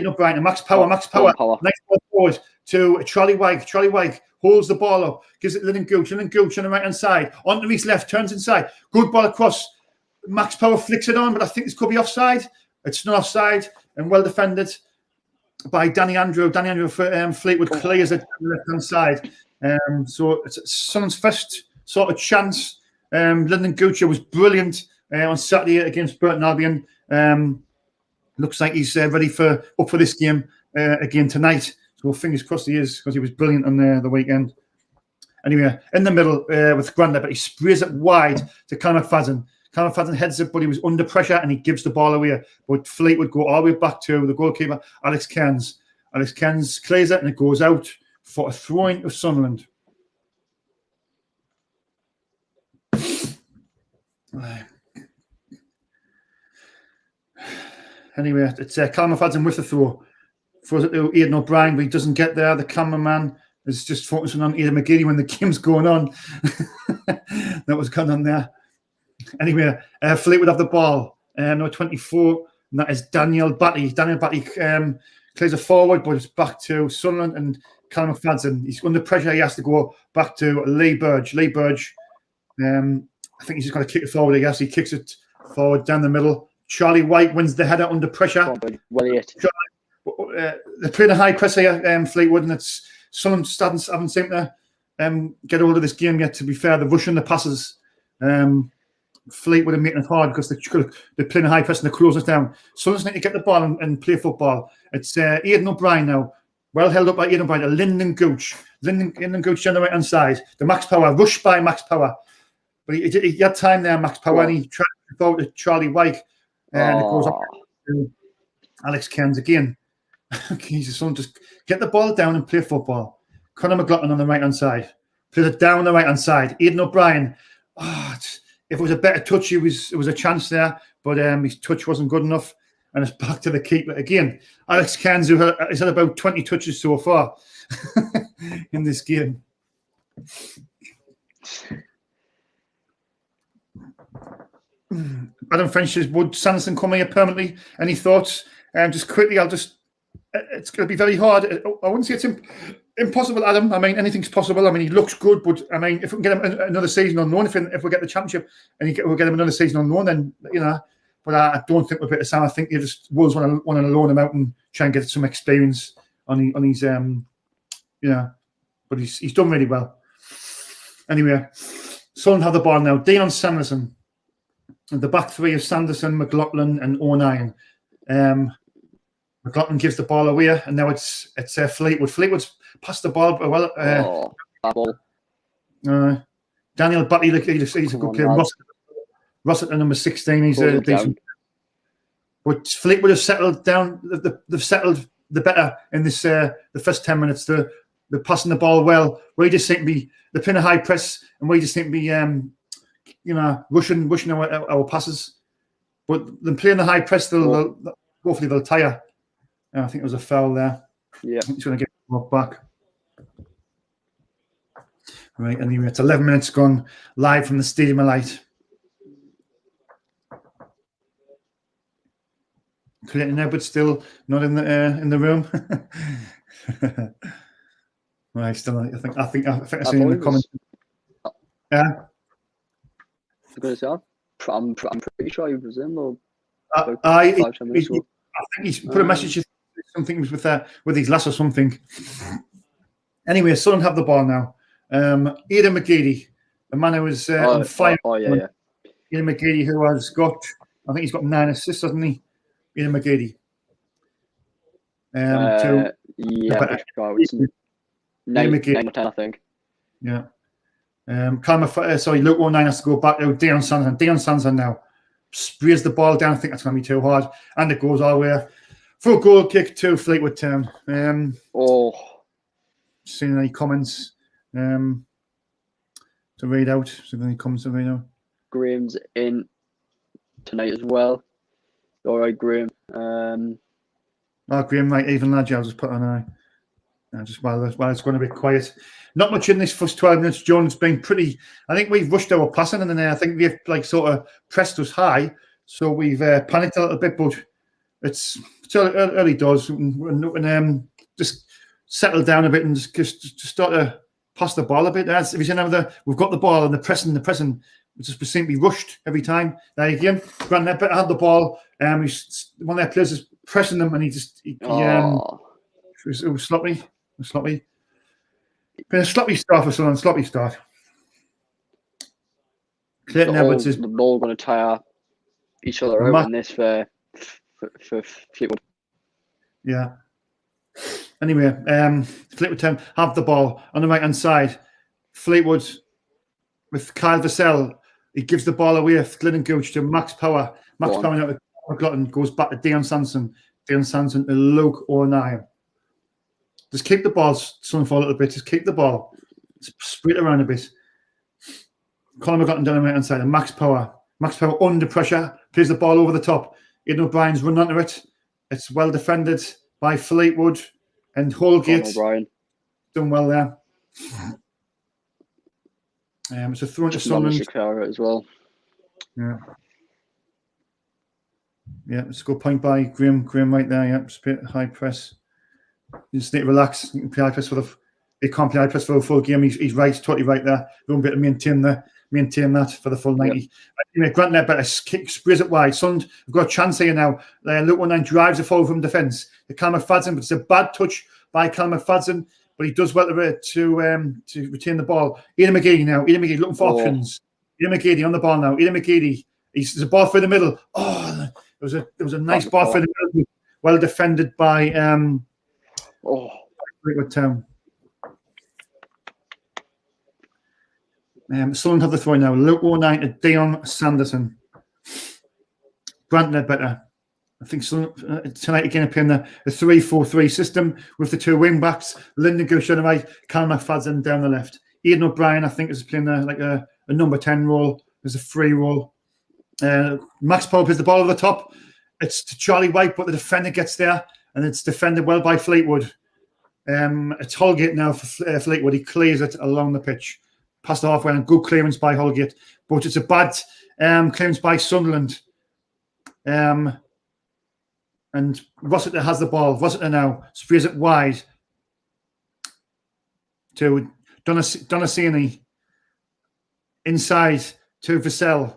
O'Brien, and Max Power. Nice ball forward to Charlie Wyke. Charlie Wyke holds the ball up, gives it Lyndon Gooch. Lyndon Gooch on the right hand side, onto his left, turns inside. Good ball across. Max Power flicks it on, but I think this could be offside. It's not offside, and well defended by Danny Andrew. Danny Andrew for Fleetwood clears it on the left hand side. So it's someone's first sort of chance. Lyndon Gooch was brilliant on Saturday against Burton Albion. Looks like he's ready up for this game again tonight. So fingers crossed he is, because he was brilliant on the weekend. Anyway, in the middle with Grant, but he sprays it wide to Callum McFadden. Callum McFadden heads it, but he was under pressure and he gives the ball away. But Fleetwood go all the way back to the goalkeeper, Alex Cairns. Alex Cairns clears it and it goes out for a throw-in of Sunderland. Anyway, it's Callum McFadden with the throw. Throws it to Aidan O'Brien, but he doesn't get there. The cameraman is just focusing on Aidan McGeady when the game's going on. That was going on there. Anyway, Fleetwood have the ball. Number 24, and that is Daniel Batty. Daniel Batty clears it forward, but it's back to Sunderland and Callum McFadden. He's under pressure. He has to go back to Lee Burge. Lee Burge, I think he's just going to kick it forward, I guess. He kicks it forward down the middle. Charlie Wyke wins the header under pressure. They're playing a high press here, Fleetwood, and it's Sunderland haven't seemed to get hold of this game yet, to be fair. They're rushing the passes. Fleetwood are making it hard because they're playing a high press and they're closing it down. Sunderland need to get the ball and play football. It's Aidan O'Brien now. Well held up by Aidan O'Brien. Lyndon Gooch. Lyndon Gooch on the right hand side. The Max Power. Rushed by Max Power. but he had time there, Max Power, and he tried to throw to Charlie White, and it goes on to Alex Cairns again. Jesus, son, just get the ball down and play football. Conor McLaughlin on the right-hand side. Plays it down the right-hand side. Aidan O'Brien. If it was a better touch, it was a chance there, but his touch wasn't good enough. And it's back to the keeper again. Alex Cairns, who has had about 20 touches so far in this game. Adam French says, would Sanderson come here permanently? Any thoughts? Just quickly, it's going to be very hard. I wouldn't say it's impossible, Adam. I mean, anything's possible. I mean, he looks good, but I mean, if we can get him another season on loan, if we get the championship and we'll get him another season on loan, then, but I don't think we're better Sam. I think Wolves want to loan him out and try and get some experience on his, but he's done really well. Anyway, Sunderland have the ball now. Dion Sanderson. And the back three of Sanderson, McLaughlin, and O'Neill. McLaughlin gives the ball away, and now it's Fleetwood. Fleetwood's passed the ball well. Daniel Batty, he's a good player. Rossett at number 16, he's a decent. But Fleetwood have settled down. They've settled the better in this the first 10 minutes. They're passing the ball well. We just seem to be they're playing a high press, and we just seem to be rushing our passes. But them playing the high press, hopefully they'll tire. I think there was a foul there. Yeah, he's going to get the ball back. Right, anyway, it's 11 minutes gone live from the Stadium of Light. Clayton Edwards still not in the room. Right, still. I think I see in the comments. Yeah. I'm pretty sure he was in though. I think he's put a message. Something was with his lass or something. Anyway, Sunderland have the ball now. Aidan McGeady, the man who was on fire. Yeah. Aidan McGeady, who has got, I think he's got 9 assists, hasn't he? Aidan McGeady. 9 or 10, I think. Yeah. Luke O'Neill has to go back to Dion Sanderson. Dion Sanderson now sprays the ball down. I think that's going to be too hard. And it goes all the way for a goal kick to Fleetwood Town. Seeing any comments to read out? Any comments to read out? Graham's in tonight as well. All right, Graham. Graham, right, even lad, I'll just put on eye. Just while it's going to be quiet. Not much in this first 12 minutes. John's been pretty. I think we've rushed our passing, and then I think we've sort of pressed us high, so we've panicked a little bit. But it's early doors, and just settle down a bit and just start to pass the ball a bit. If you see now we've got the ball and the pressing, we just seem to be rushed every time. There again, Grant Nedbetter had the ball. One of their players is pressing them, and it was sloppy. Been a sloppy start for someone. Sloppy start. Clayton Edwards is. The ball going to tire each other out in this for Fleetwood. Yeah. Anyway, Fleetwood Town have the ball on the right hand side. Fleetwood with Kyle Vassell. He gives the ball away. Glennon Gooch to Max Power. Max Power out to McLaughlin, goes back to Dion Sanderson. Dion Sanderson to Luke O'Neill. Just keep the ball, Sunderland for a little bit. Just keep the ball. Spread it around a bit. Colin McLaughlin down the right hand side. And Max Power. Max Power under pressure. Plays the ball over the top. Aidan O'Brien's run onto it. It's well defended by Fleetwood and Holgate. Done well there. It's a throw into Sunderland as well. Yeah. Yeah, let's go point by Graham right there. Yeah, high press. You just need to relax. You can play high press he can't play high press for a full game. He's right, totally right there. We won't be able to maintain that for the full 90. Yep. Anyway, Grant Nedbetter sprays it wide. Sunderland have got a chance here now. Luke O'Neill drives a forward from defence. The Cal McFadden, but it's a bad touch by Cal McFadden, but he does well to retain the ball. Aidan McGeady now. Aidan McGeady looking for options. Aidan McGeady on the ball now. Aidan McGeady. There's a ball through the middle. There was a nice ball through the middle. Well defended by Fleetwood Town. Sunderland have the throw now. Luke 09 to Dion Sanderson. Grant Ledbetter. I think tonight again appearing the 3-4-3 system with the two wing backs. Lyndon Gooch on the right, Callum McFadden down the left. Ian O'Brien, I think, is playing like a number 10 role. There's a free role. Max Power plays the ball over the top. It's to Charlie White, but the defender gets there, and it's defended well by Fleetwood. It's Holgate now for Fleetwood. He clears it along the pitch. Past the halfway, and good clearance by Holgate. But it's a bad clearance by Sunderland. And Rossiter has the ball. Rossiter now sprays it wide to Donacini. Inside to Vassell.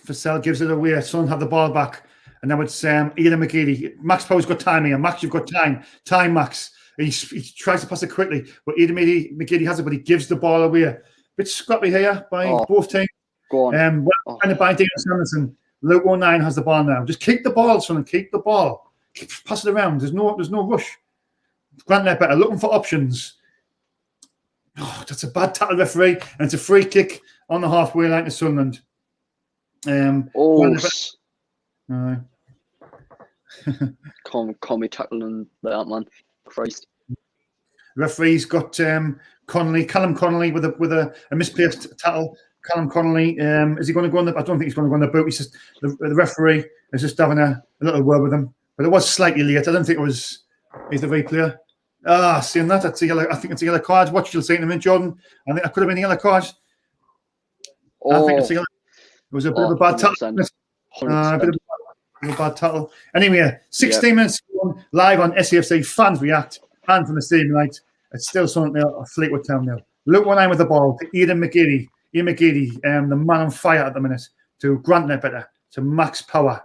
Vassell gives it away. Sunderland have the ball back. And now it's Ian McGeady. Max Power's got time here. Max, you've got time. Time, Max. He tries to pass it quickly, but Ian McGeady has it, but he gives the ball away. A bit scrappy here by both teams. Go on. Well, by Dion Sanderson. Luke 09 has the ball now. Just keep the ball, son, and keep the ball. Pass it around. There's no rush. Grant Ledbetter looking for options. Oh, that's a bad tackle, referee, and it's a free kick on the halfway line to Sunderland. Call me tackling that, man. Christ. The referee's got Callum Connolly with a misplaced tackle. Callum Connolly, is he going to go on the? I don't think he's going to go on the boot. He's just the referee is just having a little word with him, but it was slightly late. I don't think it was. He's the replayer. Seeing that, that's a yellow. I think it's a yellow card. What you'll say in a minute, Jordan. I think that could have been a yellow card. I think it's a yellow. It was a bit of a bad tackle. A bit of a bad tackle. Anyway, 16 minutes live on SAFC. Fans react. And from the stadium light, it's still something there. Fleetwood Town now. Luke 09 with the ball to Ian McGeady. Ian McGeady, the man on fire at the minute, to Grant Ledbetter, to Max Power.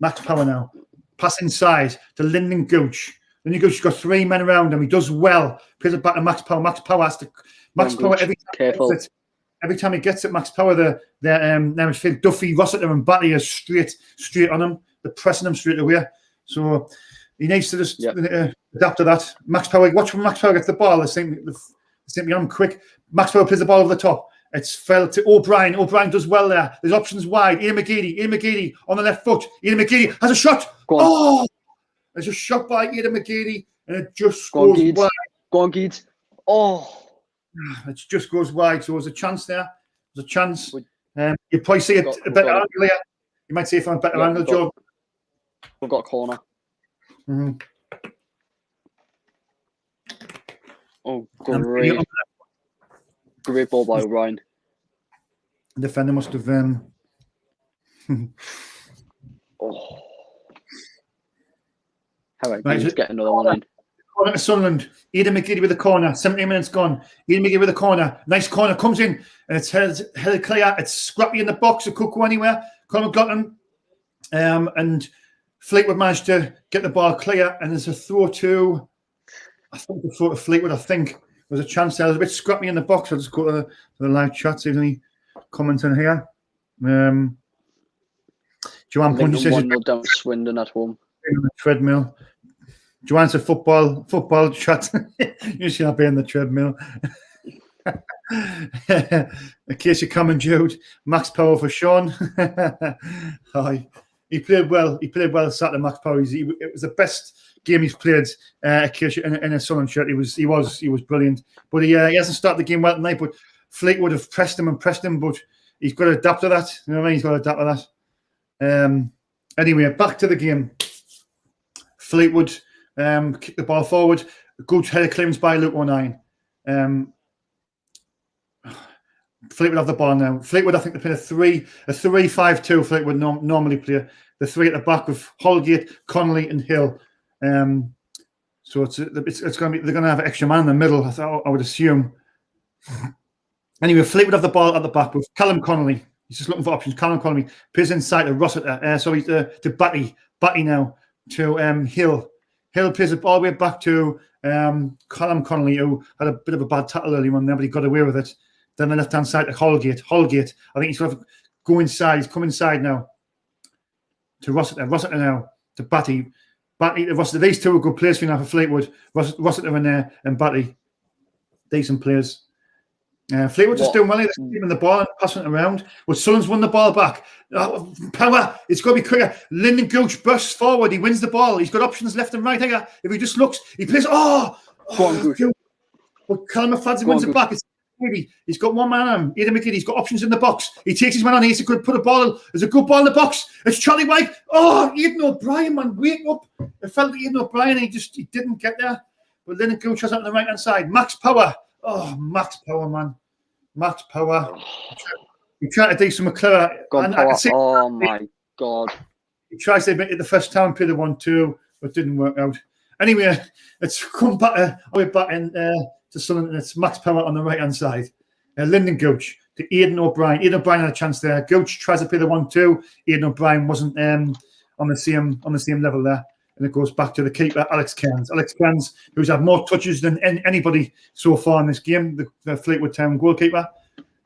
Max Power now. Pass inside to Lyndon Gooch. Lyndon Gooch has got three men around him. He does well. Plays it back to Max Power. Max Power has to. Max Power every time he gets it. Max Power, the midfield, Duffy, Rossiter, and Batty are straight on him. They're pressing him straight away. So he needs to just adapt to that. Max Power, watch when Max Power gets the ball. They seem to be on him quick. Max Power plays the ball over the top. It's fell to O'Brien. O'Brien does well there. There's options wide. Ian McGeady on the left foot. Ian McGeady has a shot. Oh, there's a shot by Ian McGeady, and it just goes wide. Go on, Geeds. Oh, it just goes wide. So there's a chance there. There's a chance. You probably see a better angle here. You might see it from a better angle, Joe. We've got a corner. Mm-hmm. Oh, great ball by O'Brien. The defender must have. How about just get another one in? Corner to Sunderland. Ian McGeady with the corner. 17 minutes gone. Ian McGeady with the corner. Nice corner comes in, and it's held clear. It's scrappy in the box. It could go anywhere. Conor Gutton, and Fleetwood managed to get the ball clear, and there's a throw to. I think the throw to Fleetwood. I think. There's a chance there. There's a bit scrappy in the box. I'll just go to the live chat, see if there's any comments in here. Joanne Punch says 1-0 down Swindon at home. On the treadmill. Joanne said football chat. You should not be in the treadmill. In case you're coming, Jude. Max Power for Shaun. Hi. He played well. Saturday, Max Power. It was the best game he's played in a Sunderland shirt. He was brilliant, but he hasn't started the game well tonight. But Fleetwood have pressed him, but he's got to adapt to that. You know what I mean? He's got to adapt to that. Anyway, back to the game. Fleetwood kick the ball forward. Good header clearance by Luke 09. Fleetwood have the ball now. Fleetwood, I think they play a 3-5-2. Fleetwood normally play the three at the back with Holgate, Connolly, and Hill. So it's going to be, they're going to have an extra man in the middle. I would assume. Anyway, Fleetwood have the ball at the back with Callum Connolly. He's just looking for options. Callum Connolly plays inside to Rossiter. To Batty. Batty now to Hill. Hill plays it all the way back to Callum Connolly, who had a bit of a bad tackle early on there, but he got away with it. Then the left-hand side to Holgate. I think he's going to go inside. He's come inside now to Rossiter. Rossiter now to Batty. Batty to Rossiter. These two are good players for Fleetwood. Rossiter in there and Batty. Decent players. Fleetwood just doing well. He's keeping the ball and passing it around. But Sunderland's won the ball back. Power. It's got to be quicker. Lyndon Gooch bursts forward. He wins the ball. He's got options left and right. If he just looks, he plays. Go on, Gooch. But Callum McFadden wins it back. He's got one man on him. Aidan McGeady, he's got options in the box. He takes his man on. He's a good put a ball. There's a good ball in the box. It's Charlie White. Aidan O'Brien, man, wake up. I felt like Aidan O'Brien. He didn't get there. But Lyndon Gooch has it on the right hand side. Max Power. Max Power, man. Max Power. He tried to do some McClure. Oh my God. He tries to admit it the first time, play the 1-2, but it didn't work out. Anyway, let's come back. We're back to Sunderland, and it's Max Power on the right hand side. Lyndon Gooch to Aidan O'Brien. Aidan O'Brien had a chance there. Gooch tries to play the 1-2. Aidan O'Brien wasn't on the same level there. And it goes back to the keeper, Alex Cairns. Alex Cairns, who's had more touches than anybody so far in this game, the Fleetwood Town goalkeeper.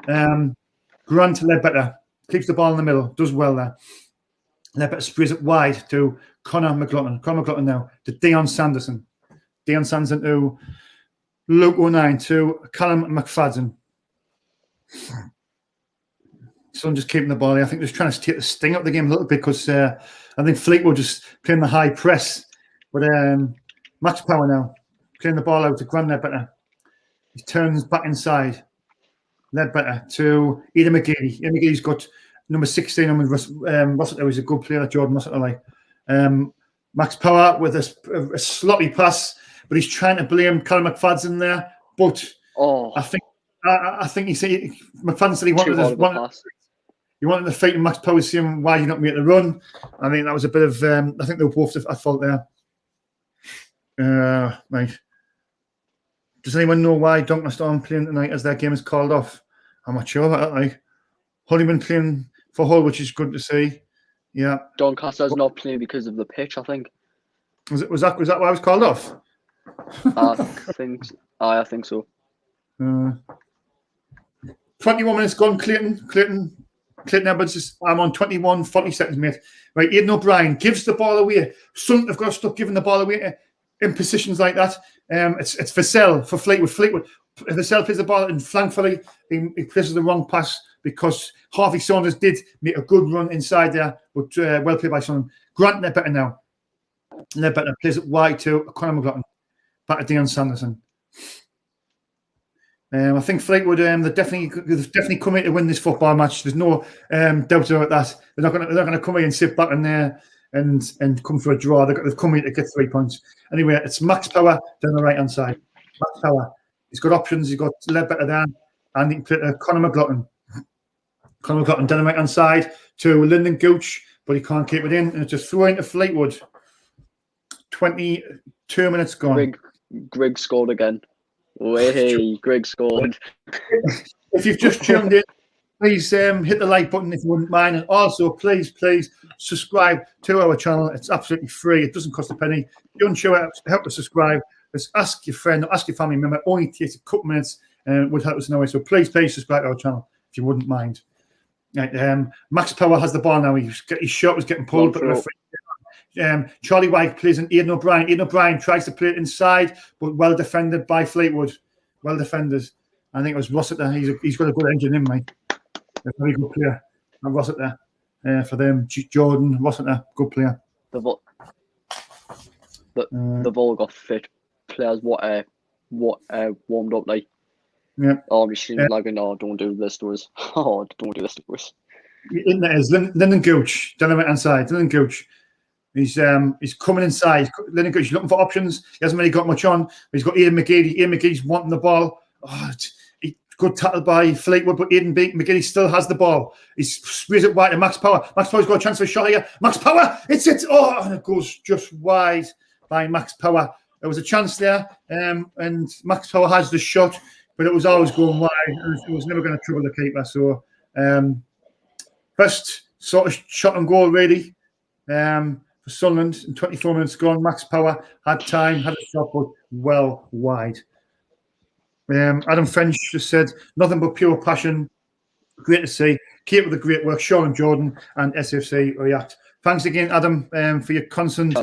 Grant Ledbetter keeps the ball in the middle, does well there. Ledbetter sprays it wide to Connor McLaughlin. Connor McLaughlin now to Dion Sanderson. Dion Sanderson to Luke O'Nien to Callum McFadden. So I'm just keeping the ball here. I think just trying to take the sting up the game a little bit because I think Fleetwood just playing the high press. But Max Power now playing the ball out to Grant Ledbetter. He turns back inside. Ledbetter to Aidan McGeady. Aidan McGeady's got number 16 on with Rossiter. He's a good player, Jordan Rossiter. Max Power with a sloppy pass, but he's trying to blame Callum McFadden there. But I think he said McFadden said he wanted the fight, and Max Power was saying, "Why you not make the run?" I think that was a bit of. I think they were both at fault there. Right. Does anyone know why Doncaster aren't playing tonight as their game is called off? I'm not sure about that. Honeyman playing for Hull, which is good to see. Yeah. Doncaster's not playing because of the pitch, I think. Was that why it was called off? I think so. 21 minutes gone. Clayton Edwards. I'm on 21, 40 seconds, mate. Right, Aidan O'Brien gives the ball away. Sunderland have got to stop giving the ball away in positions like that. It's Vassell for Fleetwood. Vassell plays the ball in flank fully. He places the wrong pass because Harvey Saunders did make a good run inside there, but well played by Sunderland. Grant Ledbetter now. Ledbetter plays it wide to Conor McLaughlin. Back to Dion Sanderson. I think Fleetwood they've definitely come in to win this football match. There's no doubt about that. They're not going to come in and sit back in there and come for a draw. They've come in to get 3 points. Anyway, it's Max Power down the right hand side. Max Power. He's got options. He's got Ledbetter there, and he can play Conor McLaughlin. Conor McLaughlin down the right hand side to Lyndon Gooch, but he can't keep it in, and it's just throw into Fleetwood. 22 minutes gone. Greg scored again. Hey, Greg scored. If you've just tuned in, please hit the like button if you wouldn't mind. And also, please subscribe to our channel. It's absolutely free. It doesn't cost a penny. If you're unsure how to subscribe, just ask your friend or ask your family member. It only takes a couple minutes and it would help us in a way. So please subscribe to our channel if you wouldn't mind. Right, Max Power has the ball now. His shot was getting pulled, but the referee. Charlie White plays in Aidan O'Brien. Aidan O'Brien tries to play it inside, but well defended by Fleetwood. Well defended. I think it was Rossiter. He's got a good engine in, mate. A very good player. And Rossiter for them. Jordan Rossiter, good player. They've all got fit players. What warmed up like. Yeah. Oh, she's lagging. Oh, don't do this to us. Oh, don't do this to us. In there is Lyndon Gooch down the right hand side. Lyndon Gooch. He's coming inside. Lyndon Gooch looking for options. He hasn't really got much on. He's got Aidan McGeady. Aidan McGeady's wanting the ball. Good tackle by Fleetwood, but Aidan McGeady still has the ball. He sprays it wide to Max Power. Max Power's got a chance for a shot here. Max Power, it's it. Oh, and it goes just wide by Max Power. There was a chance there, and Max Power has the shot, but it was always going wide. It was never going to trouble the keeper. So, first sort of shot and goal really for Sunderland. In 24 minutes gone, Max Power had time, had a shot, but well wide. Adam French just said, nothing but pure passion. Great to see. Keep up the great work. Shaun and Jordan and SFC React. Thanks again, Adam, for your constant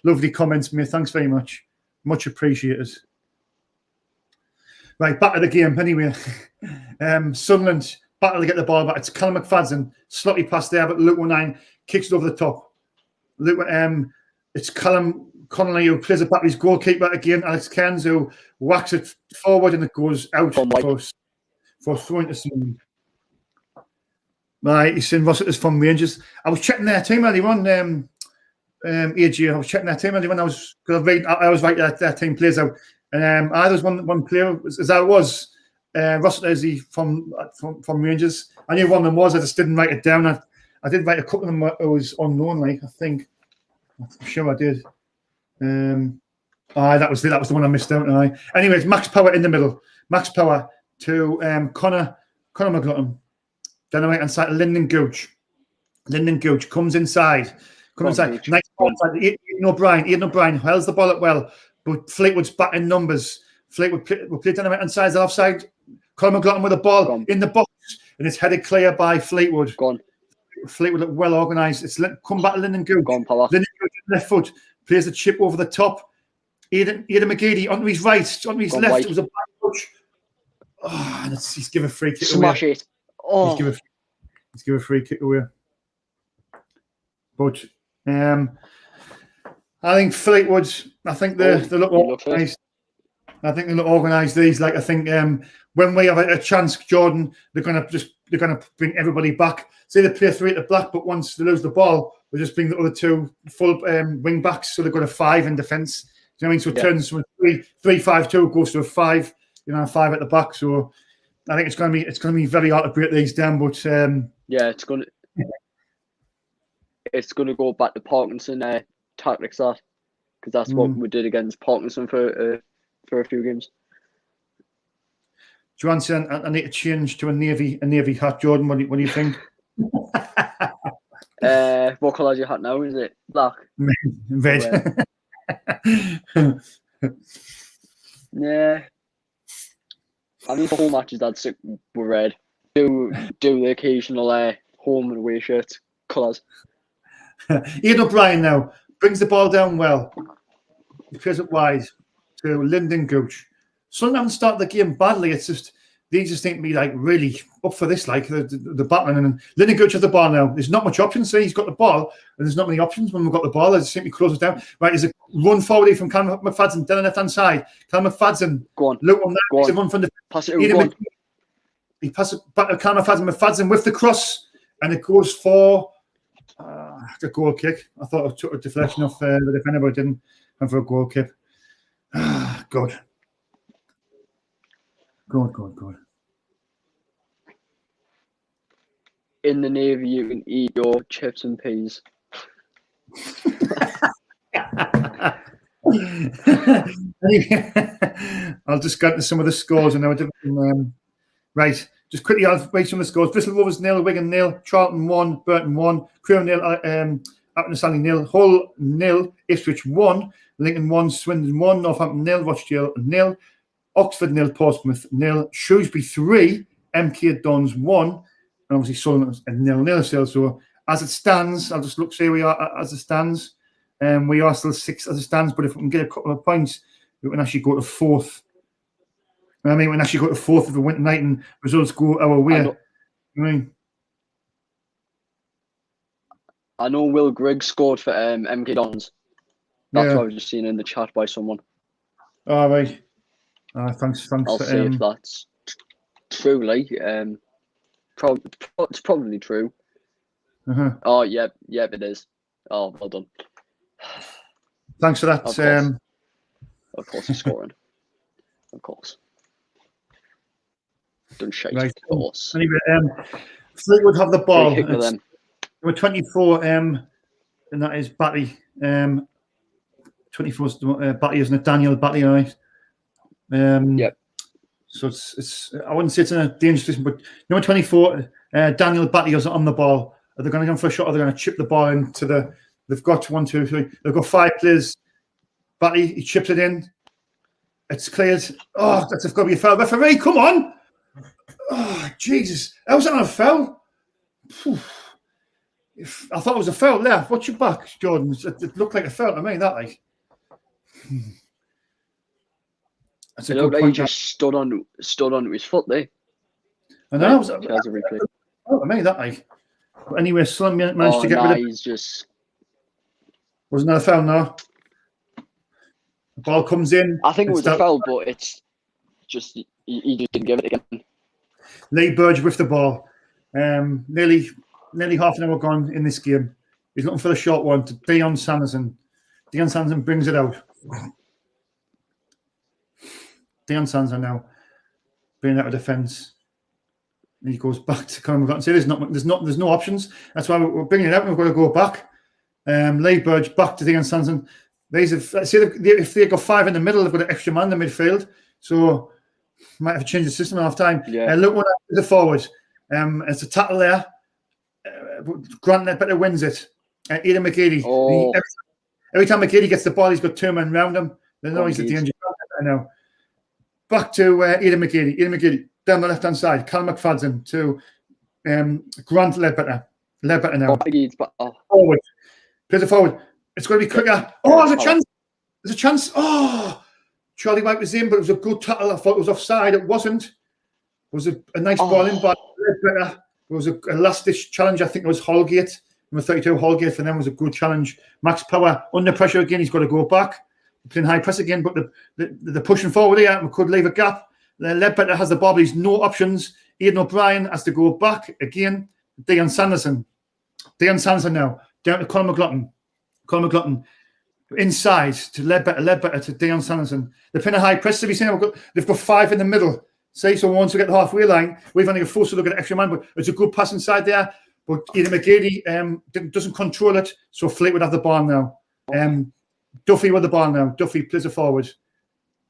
lovely comments, mate. Thanks very much. Much appreciated. Right, back to the game anyway. Sunderland battle to get the ball back. It's Callum McFadden, slotty pass there, but Luke 19 kicks it over the top. Luke, it's Callum Connolly who plays it back to his goalkeeper again, Alex Cairns, who whacks it forward and it goes out for throwing to Sunderland. Right, he's saying Rossett is from Rangers. I was checking their team earlier on. AG, I was checking their team earlier on. I was right that their team plays out. And I was one player, as I was, Rossett is he from Rangers. I knew one of them was, I just didn't write it down. I did write a couple of them it was unknown, like I think. I'm sure I did. That was the one I missed out. Anyways, Max Power in the middle. Max Power to Connor McLaughlin. Down the right hand side, Lyndon Gooch. Lyndon Gooch comes inside. Nice ball inside. Aidan O'Brien held the ball up well, but Fleetwood's back in numbers. Fleetwood will play down the right hand side, offside. Conor McLaughlin with the ball in the box, and it's headed clear by Fleetwood. Fleetwood look well organised. It's come back to Lyndon Gooch. Lyndon Gooch left foot plays the chip over the top. Aidan McGeady onto his right, onto his left. It was a back touch. Oh, and he's given a free kick Smash away. It. Oh. He's given a free kick away. But I think Fleetwood. I think they look organised. I think they look organised. These, like, I think when we have a chance, Jordan, they're gonna bring everybody back. Say they play 3 at the back, but once they lose the ball, they just bring the other 2 full wing backs. So they've got a 5 in defence. Do you know what I mean? So it turns from a 3-5-2 goes to a 5. 5 at the back. So I think it's going to be very hard to break these down. But it's going to go back to Parkinson tactics, because that's what we did against Parkinson for a few games. Do you answer? I need to change to a navy hat, Jordan. What do you think? What colour is your hat now? Is it black? Red. Yeah. I mean, for home matches, I'd stick with red. Do the occasional home and away shirt colours. Aidan O'Brien now brings the ball down well. He plays it wide to Lyndon Gooch. Sunderland haven't started the game badly. It's just they just think to be like really up for this, like the battling. And Lyndon Gooch has the ball now. There's not much options. So he's got the ball, and there's not many options when we've got the ball. They just simply close it down. Right, there's a run forward from Callum McFadden down the left hand side. Callum McFadden, go on. Look on that. There's a run from the pass it over. He passes it back to Callum McFadden with the cross, and it goes for the goal kick. I thought it took a deflection off the defender, but it didn't. And for a goal kick. Good. In the Navy, you can eat your chips and peas. I'll just get to some of the scores and now right. Just quickly, I'll read some of the scores. Bristol Rovers 0, Wigan 0, Charlton 1, Burton 1, Crewe 0, Upton Stanley 0, Hull 0, Ipswich 1, Lincoln 1, Swindon 1, Northampton 0, Rochdale 0, Oxford 0, Portsmouth 0, Shrewsbury 3, MK Dons 1, and obviously Sunderland 0-0 still. So as it stands, I'll just say we are as it stands. We are still 6th as it stands, but if we can get a couple of points, we can actually go to 4th. I mean, we can actually go to 4th if we win tonight and results go our way. I know Will Grigg scored for MK Dons. That's what I was just seeing in the chat by someone. All right. Thanks. I'll see if that's truly. It's probably true. Oh, yep, it is. Oh, well done. Thanks for that. Of course, he's scoring. Of course. Don't shake. Right. Of course. Anyway, Fleetwood have the ball. We're 24, and that is Batty. 24 is Batty, isn't it? Daniel Batty, right? Yep. So it's. I wouldn't say it's in a dangerous position, but number 24, Daniel Batty is on the ball. Are they going to go for a shot? Or are they going to chip the ball into the? They've got 1, 2, 3. They've got 5 players. Batty, he chips it in. It's cleared. Oh, that's got to be a foul. Referee, come on! Oh, Jesus. How's that not a foul? I thought it was a foul there. Watch your back, Jordan. It looked like a foul to me, that like. That's It a good looked like he point. just stood onto his foot there. I know. There's a replay. I mean that like. But anyway, Sunderland managed to get rid of. He's just. Wasn't that a foul? No. The ball comes in. I think it was a foul, but it's just he just didn't give it again. Lee Burge with the ball. Nearly half an hour gone in this game. He's looking for the short one to Dion Sanderson. Dion Sanderson brings it out. Dion Sanderson now bringing out of defence. And he goes back to Conor McLaughlin. See, there's no options. That's why we're bringing it out. We've got to go back. Lee Burge back to Dion Sanderson. If they go 5 in the middle, they've got an extra man in the midfield. So might have to change the system at half time. Yeah. Look what the forward. It's a tackle there. Grant Ledbetter wins it. Aidan McGeady. Oh. Every time McGeady gets the ball, he's got 2 men around him. There's no he's the danger. I know. Back to Aidan McGeady. Aidan McGeady down the left hand side. Cal McFadden to Grant Ledbetter. Ledbetter now. Forward. Plays it forward. It's going to be quicker. Oh, there's a chance. There's a chance. Oh, Charlie White was in, but it was a good tackle. I thought it was offside. It wasn't. It was a nice ball in by Ledbetter. It was a last-ditch challenge. I think it was Holgate. Number 32, Holgate for them was a good challenge. Max Power under pressure again. He's got to go back. Playing high press again, but the pushing forward here. We could leave a gap. Ledbetter has the ball, but he's no options. Aidan O'Brien has to go back again. Dion Sanderson. Dion Sanderson now. Down to Conor McLaughlin. Conor McLaughlin inside to Ledbetter to Dion Sanderson. They're playing a high press. Have you seen they've got 5 in the middle. Say so once we get the halfway line, we've only got 4 to look at an extra man, but it's a good pass inside there. But Aidan McGeady doesn't control it, so Fleetwood have the ball now. Duffy with the ball now. Duffy plays it forward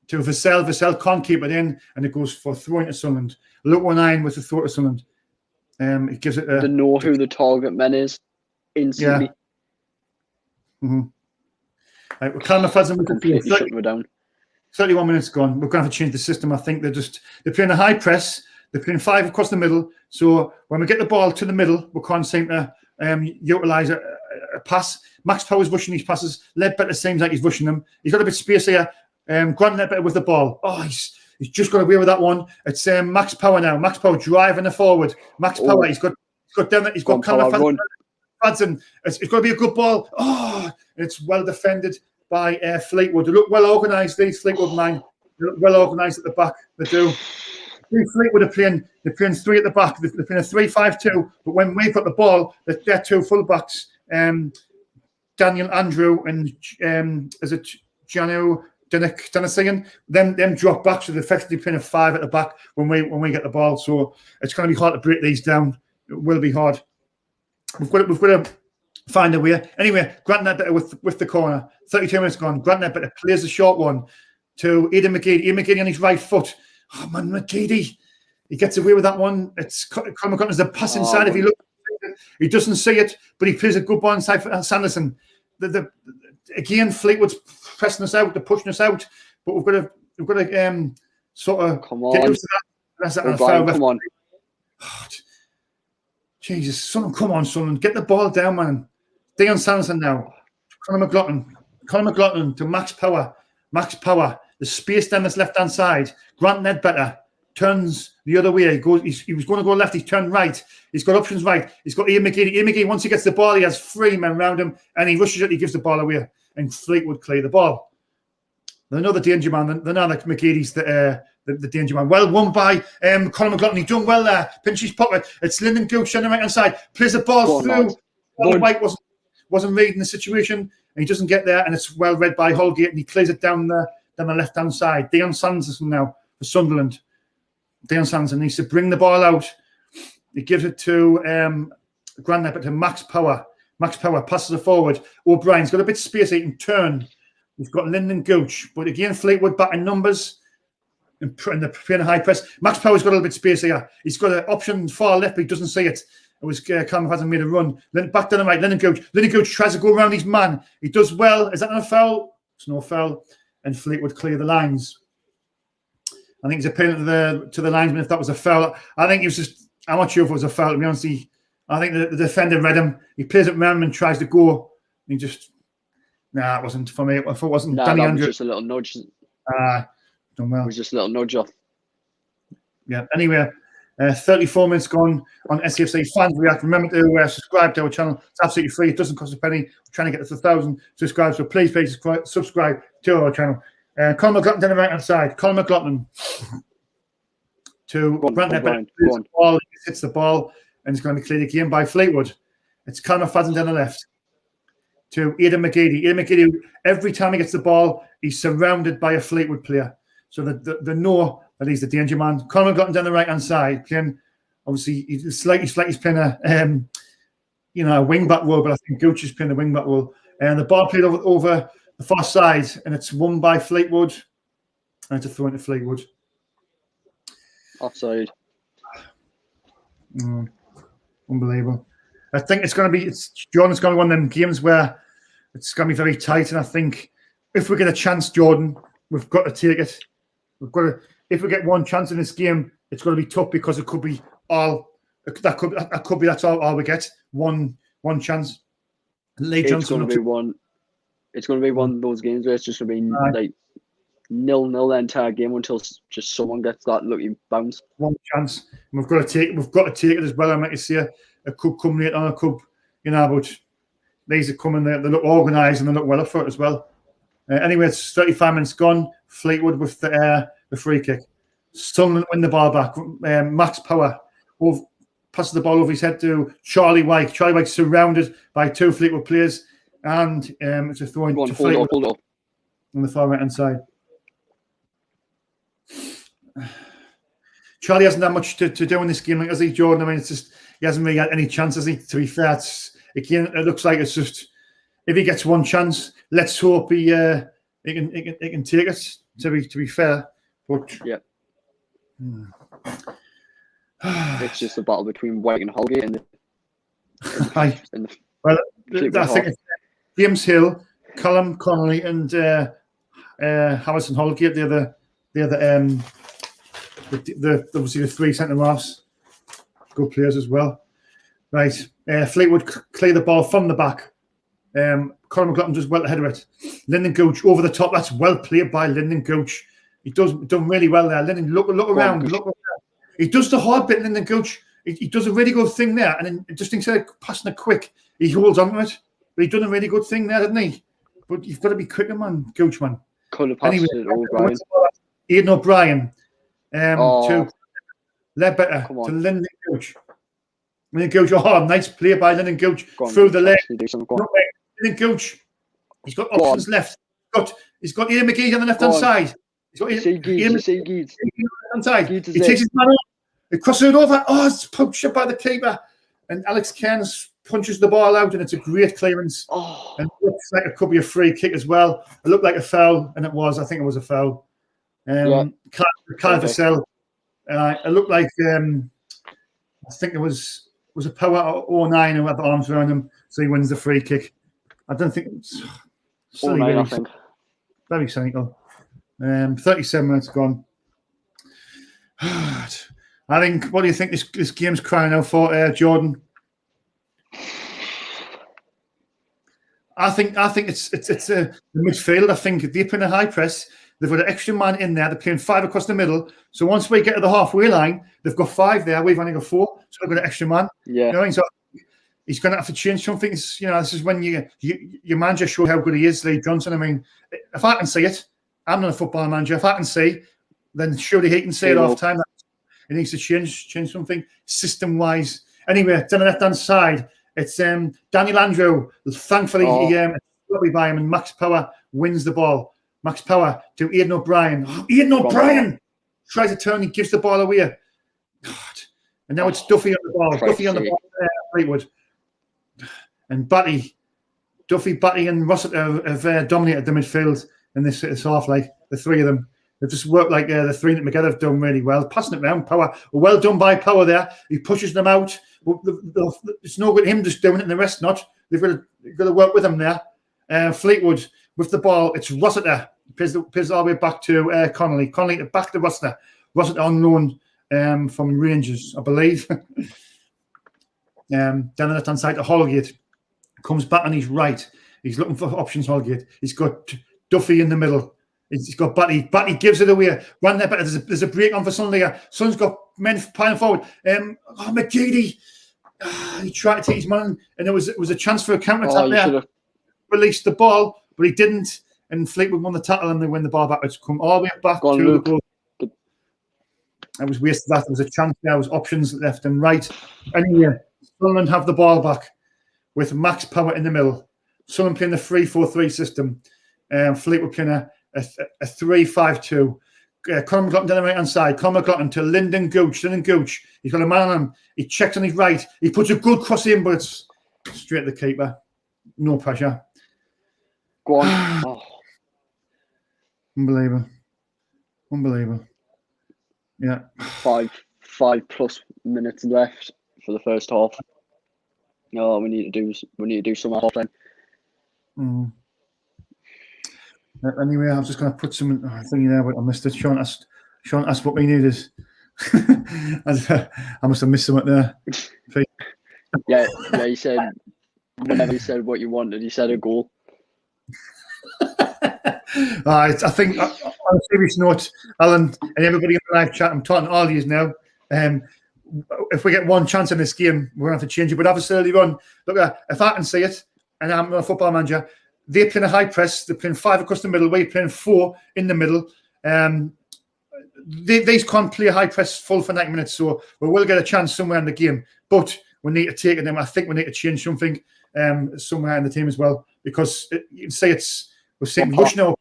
to Vassell. Vassell can't keep it in, and it goes for throwing to Sunderland. Luke 19 with the throw to Sunderland. It gives it to know who the target man is instantly. Yeah. Mm-hmm. Right, Cal McFadden with the down. 31 minutes gone. We're going to have to change the system. I think they're playing a high press. They're playing 5 across the middle. So when we get the ball to the middle, we can't seem to utilise a pass. Max Power's rushing these passes. Ledbetter seems like he's rushing them. He's got a bit of space here. Grant Ledbetter with the ball. Oh, he's just got away with that one. It's Max Power now. Max Power driving the forward. Max Power. He's got down there. He's got Callum Fadden. It's got to be a good ball. Oh, it's well defended by Fleetwood. They look well organised. These Fleetwood men. They look well organised at the back. They do. Fleetwood are playing. They're playing 3 at the back. They're playing a 3-5-2. But when we've got the ball, they're 2 fullbacks. Daniel Andrew and is it Janu Denisian? Them drop back, so they're effectively playing a 5 at the back when we get the ball. So it's going to be hard to break these down. It will be hard. We've got to find a way. Anyway, Grant Ledbetter with the corner. 32 minutes gone. Grant Ledbetter plays the short one to Aidan McGeady. Aidan McGeady on his right foot. Oh man, McGeady. He gets away with that one. It's Conor McLaughlin as the pass inside. If he looks, he doesn't see it, but he plays a good ball inside for Sanderson. Again, Fleetwood's pressing us out, they're pushing us out, but we've got to sort of get used to that. That's come on. Oh, Jesus, son, come on, son, get the ball down, man. Dion Sanderson now. Conor McLaughlin to Max Power. Max Power. The space down this left-hand side. Grant Ledbetter turns the other way. He was going to go left. He's turned right. He's got options right. He's got Ian McGeady. Ian McGeady, once he gets the ball, he has 3 men around him, and he rushes it. He gives the ball away, and Fleetwood clear the ball. They're another danger man. They're not like McGeady's the danger man. Well won by Conor McLaughlin. He's done well there. Pinch his pocket. It's Lyndon Gooch on the right-hand side. Plays the ball through. White wasn't reading the situation, and he doesn't get there, and it's well read by Holgate, and he plays it down the left-hand side. Dion Sanderson now for Sunderland. Dion Sanderson needs to bring the ball out. He gives it to Grant Ledbetter to Max Power. Max Power passes it forward. O'Brien's got a bit of space. He can turn. He's got Lyndon Gooch. But again, Fleetwood back in numbers. And they're playing a high press. Max Power's got a little bit of space here. He's got an option far left, but he doesn't see it. It was Callum hasn't made a run. Then back down the right, Lyndon Gooch. Lyndon Gooch tries to go around his man. He does well. Is that not a foul? It's no foul. And Fleetwood clear the lines. I think he's appealing to the linesman if that was a foul. I think he was just, I'm not sure if it was a foul, to be honest. I think the defender read him. He plays it around him and tries to go. He just, it wasn't for me. If it wasn't Danny Andrews. Just a little nudge. Don't Done well. It was just a little nudge off. Yeah. Anyway, 34 minutes gone on SCFC Fans React. Remember to subscribe to our channel. It's absolutely free. It doesn't cost a penny. We're trying to get to 1,000 subscribers. So please subscribe to our channel. Colin McLaughlin down the right-hand side. Colin McLaughlin to Brent Neppert. He hits the ball and it's going to be cleared again by Fleetwood. It's Colin McFadden down the left to Aidan McGeady. Aidan McGeady, every time he gets the ball, he's surrounded by a Fleetwood player. So they know that he's the danger man. Colin McLaughlin down the right-hand side, playing, obviously, he's playing a wing-back role, but I think Gooch is playing the wing-back role. And the ball played over the far side, and it's won by Fleetwood. And it's a throw into Fleetwood. Offside. Unbelievable. I think it's going to be, Jordan's going to be one of them games where it's going to be very tight. And I think if we get a chance, Jordan, we've got to take it. If we get one chance in this game, it's going to be tough because it could be all. That's all we get. One chance. It's going to be one. It's going to be one of those games where it's just going to be like 0-0 the entire game until just someone gets that lucky bounce. One chance. And we've got to take it as well. I might say it could come late on. It could, but these are coming. They look organised and they look well up for it as well. Anyway, it's 35 minutes gone. Fleetwood with the free kick. Sunderland win the ball back. Max Power passes the ball over his head to Charlie White. Charlie White surrounded by two Fleetwood players, and it's a throw in to Fleetwood hold up. on the far right hand side. Charlie hasn't had much to do in this game, has he, Jordan? I mean, it's just he hasn't really had any chances. To be fair, it looks like it's just if he gets one chance, let's hope he can take it. To be fair, but yeah, it's just a battle between White and Holgate. I think it's James Hill, Callum Connolly, and Harrison Holgate. Obviously the three centre halves, good players as well. Right, Fleetwood clear the ball from the back. Colin McLaughlin does well ahead of it. Lyndon Gooch over the top. That's well played by Lyndon Gooch. He done really well there. Lyndon, look around. He does the hard bit, Lyndon Gooch. He does a really good thing there. And then just instead of passing it quick, he holds on to it. But he done a really good thing there, didn't he? But you've got to be quicker, man, Gooch, man. Could have passed it O'Brien. Aidan O'Brien to Ledbetter to Lyndon Gooch. Lyndon Gooch, nice play by Lyndon Gooch through the leg. Lyndon Gooch, he's got options left. He's got Ian McGee on the left hand side. He's got Ian McGee on the left hand side. He takes his man on. He crosses it over. It's punched up by the keeper. And Alex Cairns punches the ball out, and it's a great clearance. And it looks like it could be a free kick as well. It looked like a foul, and it was. I think it was a foul. Kyle Vassell. It looked like I think it was a Power 09 who had the arms around him, so he wins the free kick. I don't think it's silly, I think. Very cynical. 37 minutes gone. I think. What do you think this game's crying out for, Jordan? I think it's the midfield. I think they put in a high press. They've got an extra man in there. They're playing 5 across the middle. So once we get to the halfway line, they've got 5 there. We've only got 4. So they've got an extra man. Yeah. You know what I mean? So he's going to have to change something. This is when your manager showed how good he is, Lee Johnson. I mean, if I can see it, I'm not a football manager. If I can see, then surely he can say it half time. He needs to change something system-wise. Anyway, down the left-hand side, it's Daniel Andrew. Thankfully, he by him, and Max Power wins the ball. Max Power to Aidan O'Brien. Aidan O'Brien tries to turn. He gives the ball away. God. And now it's Duffy on the ball. Duffy on the ball. Fleetwood. And Duffy, Batty, and Rossett have dominated the midfield in this half. Like the three of them, they've just worked like the three together have done really well. Passing it around, Power. Well done by Power there. He pushes them out. It's no good him just doing it, and the rest not. They've got to work with him there. Fleetwood with the ball. It's Rossiter. Plays all the way back to Connolly. Connolly back to Rossiter. Rossiter on loan from Rangers, I believe. Down the left-hand side to Holgate. Comes back on his right. He's looking for options, Holgate. He's got Duffy in the middle. He's got Batty. Batty gives it away. Run there, but there's a break on for Sunderland. Sun's got men piling forward. McGeady. He tried to take his man, and it was a chance for a counter attack there. Should've. Released the ball, but he didn't. And Fleetwood won the tackle, and they win the ball backwards. Come all the way back Go on, to Luke. the goal. I was wasted that. There was a chance there. There was options left and right. Anyway, Sunderland have the ball back with max power in the middle. Sunderland playing the 3-4-3 system. Fleetwood playing a 3-5-2. Conor McLaughlin down the right hand side. Conor McLaughlin to Lyndon Gooch. He's got a man on him. He checks on his right. He puts a good cross in, but it's straight to the keeper. No pressure. Go on. Oh. Unbelievable. Yeah. 5+ minutes left for the first half. No, we need to do some half then. Anyway, I'm just going to put some thing there, but I missed it. Shaun asked what we needed. I must have missed something there. Yeah. He said whenever he said what you wanted, he said a goal. I think on a serious note, Alan and everybody in the live chat, I'm talking to all of you now. If we get one chance in this game, we're going to have to change it. But obviously, early on, look, if I can see it, and I'm a football manager, they're playing a high press. They're playing 5 across the middle. We're playing 4 in the middle. They can't play a high press full for 90 minutes, so we will get a chance somewhere in the game. But we need to take it. And I think we need to change something somewhere in the team as well, because you can say we're saying rush now.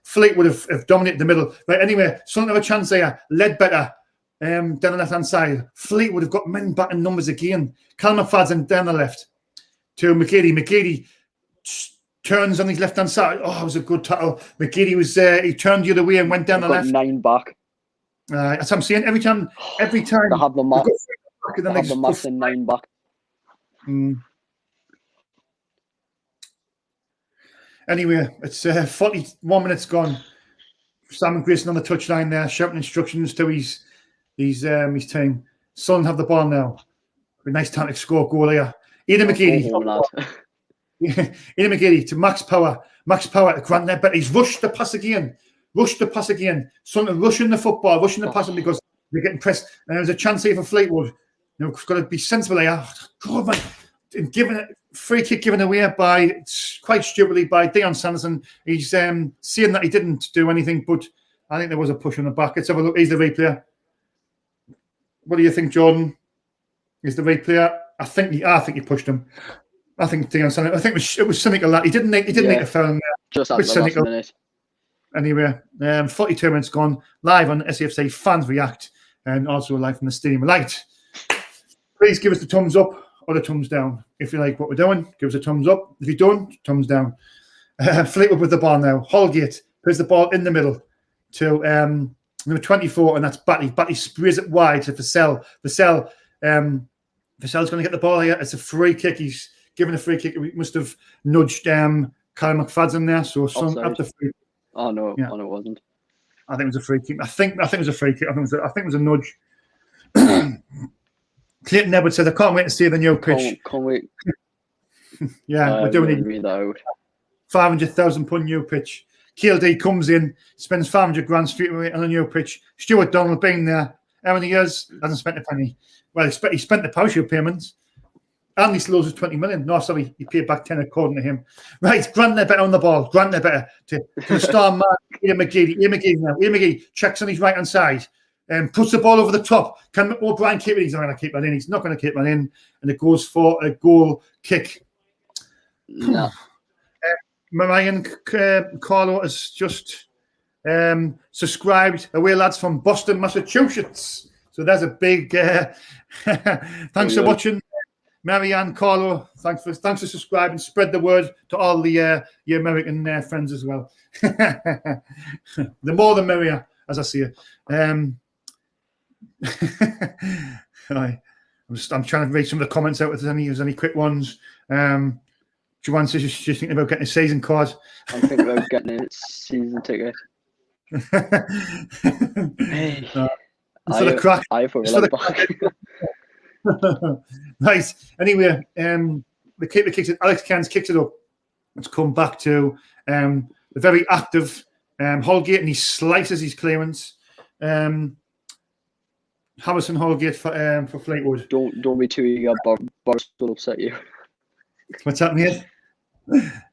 Fleetwood have dominated the middle. Right, anyway, Sunderland have a chance there. Ledbetter down the left-hand side. Fleetwood have got men back in numbers again. Cal McFadden down the left to McGeady. McGeady turns on his left-hand side. Oh, it was a good tackle. McGeady was he turned the other way and went down the left. 9 back. That's what I'm saying. Every time They have the mark. they They have the mark in 9 back. Anyway, it's 41 minutes gone. Simon Grayson on the touchline there, shouting instructions to his team. Sunderland have the ball now. A nice time to score goal here. Ian McGeady. Ian McGeady to Max Power. Max Power to Grant Ledbetter. He's rushed the pass again. Sunderland rushing the football, rushing the passing because they're getting pressed. And there's a chance here for Fleetwood. It's got to be sensible here. God, man. Given it, free kick given away by quite stupidly by Dion Sanderson. He's saying that he didn't do anything, but I think there was a push on the back. Let's have a look. He's the replayer. What do you think, Jordan? Is the replayer? I think he pushed him. I think Dion Sanderson. I think it was cynical that he didn't make a foul in there. Just at the last minute. Anyway, 42 minutes gone. Live on SAFC Fans React, and also live from the stadium. Please give us the thumbs up or the thumbs down. If you like what we're doing, give us a thumbs up. If you don't, thumbs down. Fleetwood with the ball now. Holgate puts the ball in the middle to number 24, and that's Batty. Batty sprays it wide to Vassell. Vassell's going to get the ball here. It's a free kick. He's given a free kick. He must have nudged Kyle McFadden there. So up the free. Oh no, yeah. Oh, no, it wasn't. I think it was a free kick. I think it was a free kick. I think it was a nudge. Clayton Edwards said, "I can't wait to see the new pitch." Can't wait. Yeah, we're doing it. £500,000 new pitch. KLD comes in, spends 500 grand straight away on a new pitch. Stuart Donald being there, how many years? Hasn't spent a penny. Well, he spent the parachute payments. And he still owes us 20 million. No, sorry, he paid back 10 according to him. Right, Grant Ledbetter on the ball. Grant Ledbetter to the star man, Ian McGeady. Ian McGeady checks on his right hand side. Puts the ball over the top. Can O'Brien keep it? He's not going to keep that in. He's not going to keep that in. And it goes for a goal kick. No. Marion Carlo has just subscribed. Away lads from Boston, Massachusetts. So there's a big thanks for watching. Marianne, Carlo, thanks for subscribing. Spread the word to all the your American friends as well. The more the merrier, as I see it. I'm trying to read some of the comments out if there's any quick ones. Joanne says she's thinking about getting a season card. I'm thinking about getting a season ticket. Hey, for the crack. Right. Anyway, the keeper kicks it. Alex Cairns kicks it up. Let's come back to the very active Holgate, and he slices his clearance. Harrison Holgate for Fleetwood. Don't be too eager. Boris will upset you. What's happening here?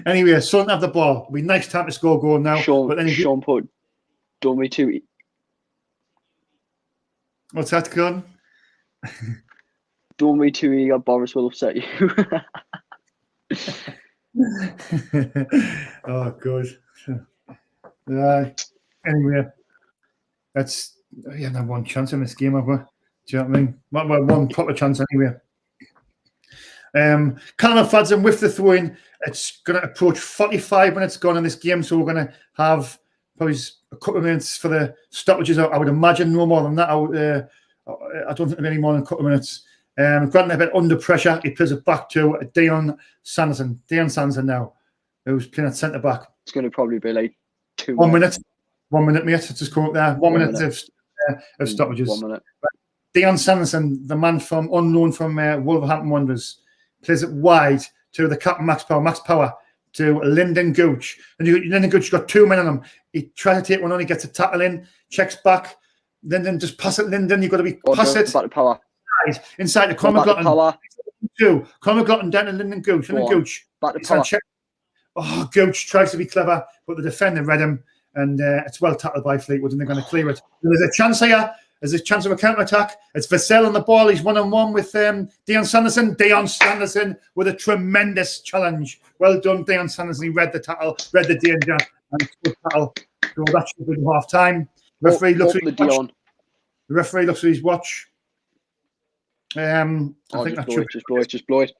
Anyway, Sun have the ball. It'll be nice time to score goal now. Sean put, don't be too. What's that, Con? Don't be too eager. Boris will upset you. Oh, good. Anyway, that's not one chance in this game, have we? Do you know what I mean? Well, one proper chance anyway. Callum Fadzen with the throw-in. It's going to approach 45 minutes gone in this game, so we're going to have probably a couple of minutes for the stoppages. I would imagine no more than that. I don't think there'll be any more than a couple of minutes. Granted, a bit under pressure. He plays it back to Dion Sanderson. Dion Sanderson now, who's playing at centre back. It's going to probably be like 2 minutes. 1 minute, mate. It's just come up there. 1 minute of stoppages. 1 minute. Dion Sanderson, the man from unknown from Wolverhampton Wanderers, plays it wide to the captain Max Power to Lyndon Gooch. And Lyndon Gooch got 2 men on him. He tries to take one on, he gets a tackle in, checks back. Lyndon, just pass it, Lyndon. You've got to be pass it. Back to Power. Inside to Conor McLaughlin. Conor McLaughlin down to Lyndon Gooch. Lyndon Gooch. Back to Power. Gooch tries to be clever, but the defender read him, and it's well tackled by Fleetwood, and they're going to clear it. There's a chance here. There's a chance of a counter-attack. It's Vassell on the ball. He's one-on-one with Dion Sanderson. Dion Sanderson with a tremendous challenge. Well done, Dion Sanderson. He read the tackle, read the danger, and good tackle. So that should be half-time. The referee looks at his watch. The referee looks at his watch. I think that should just blow it.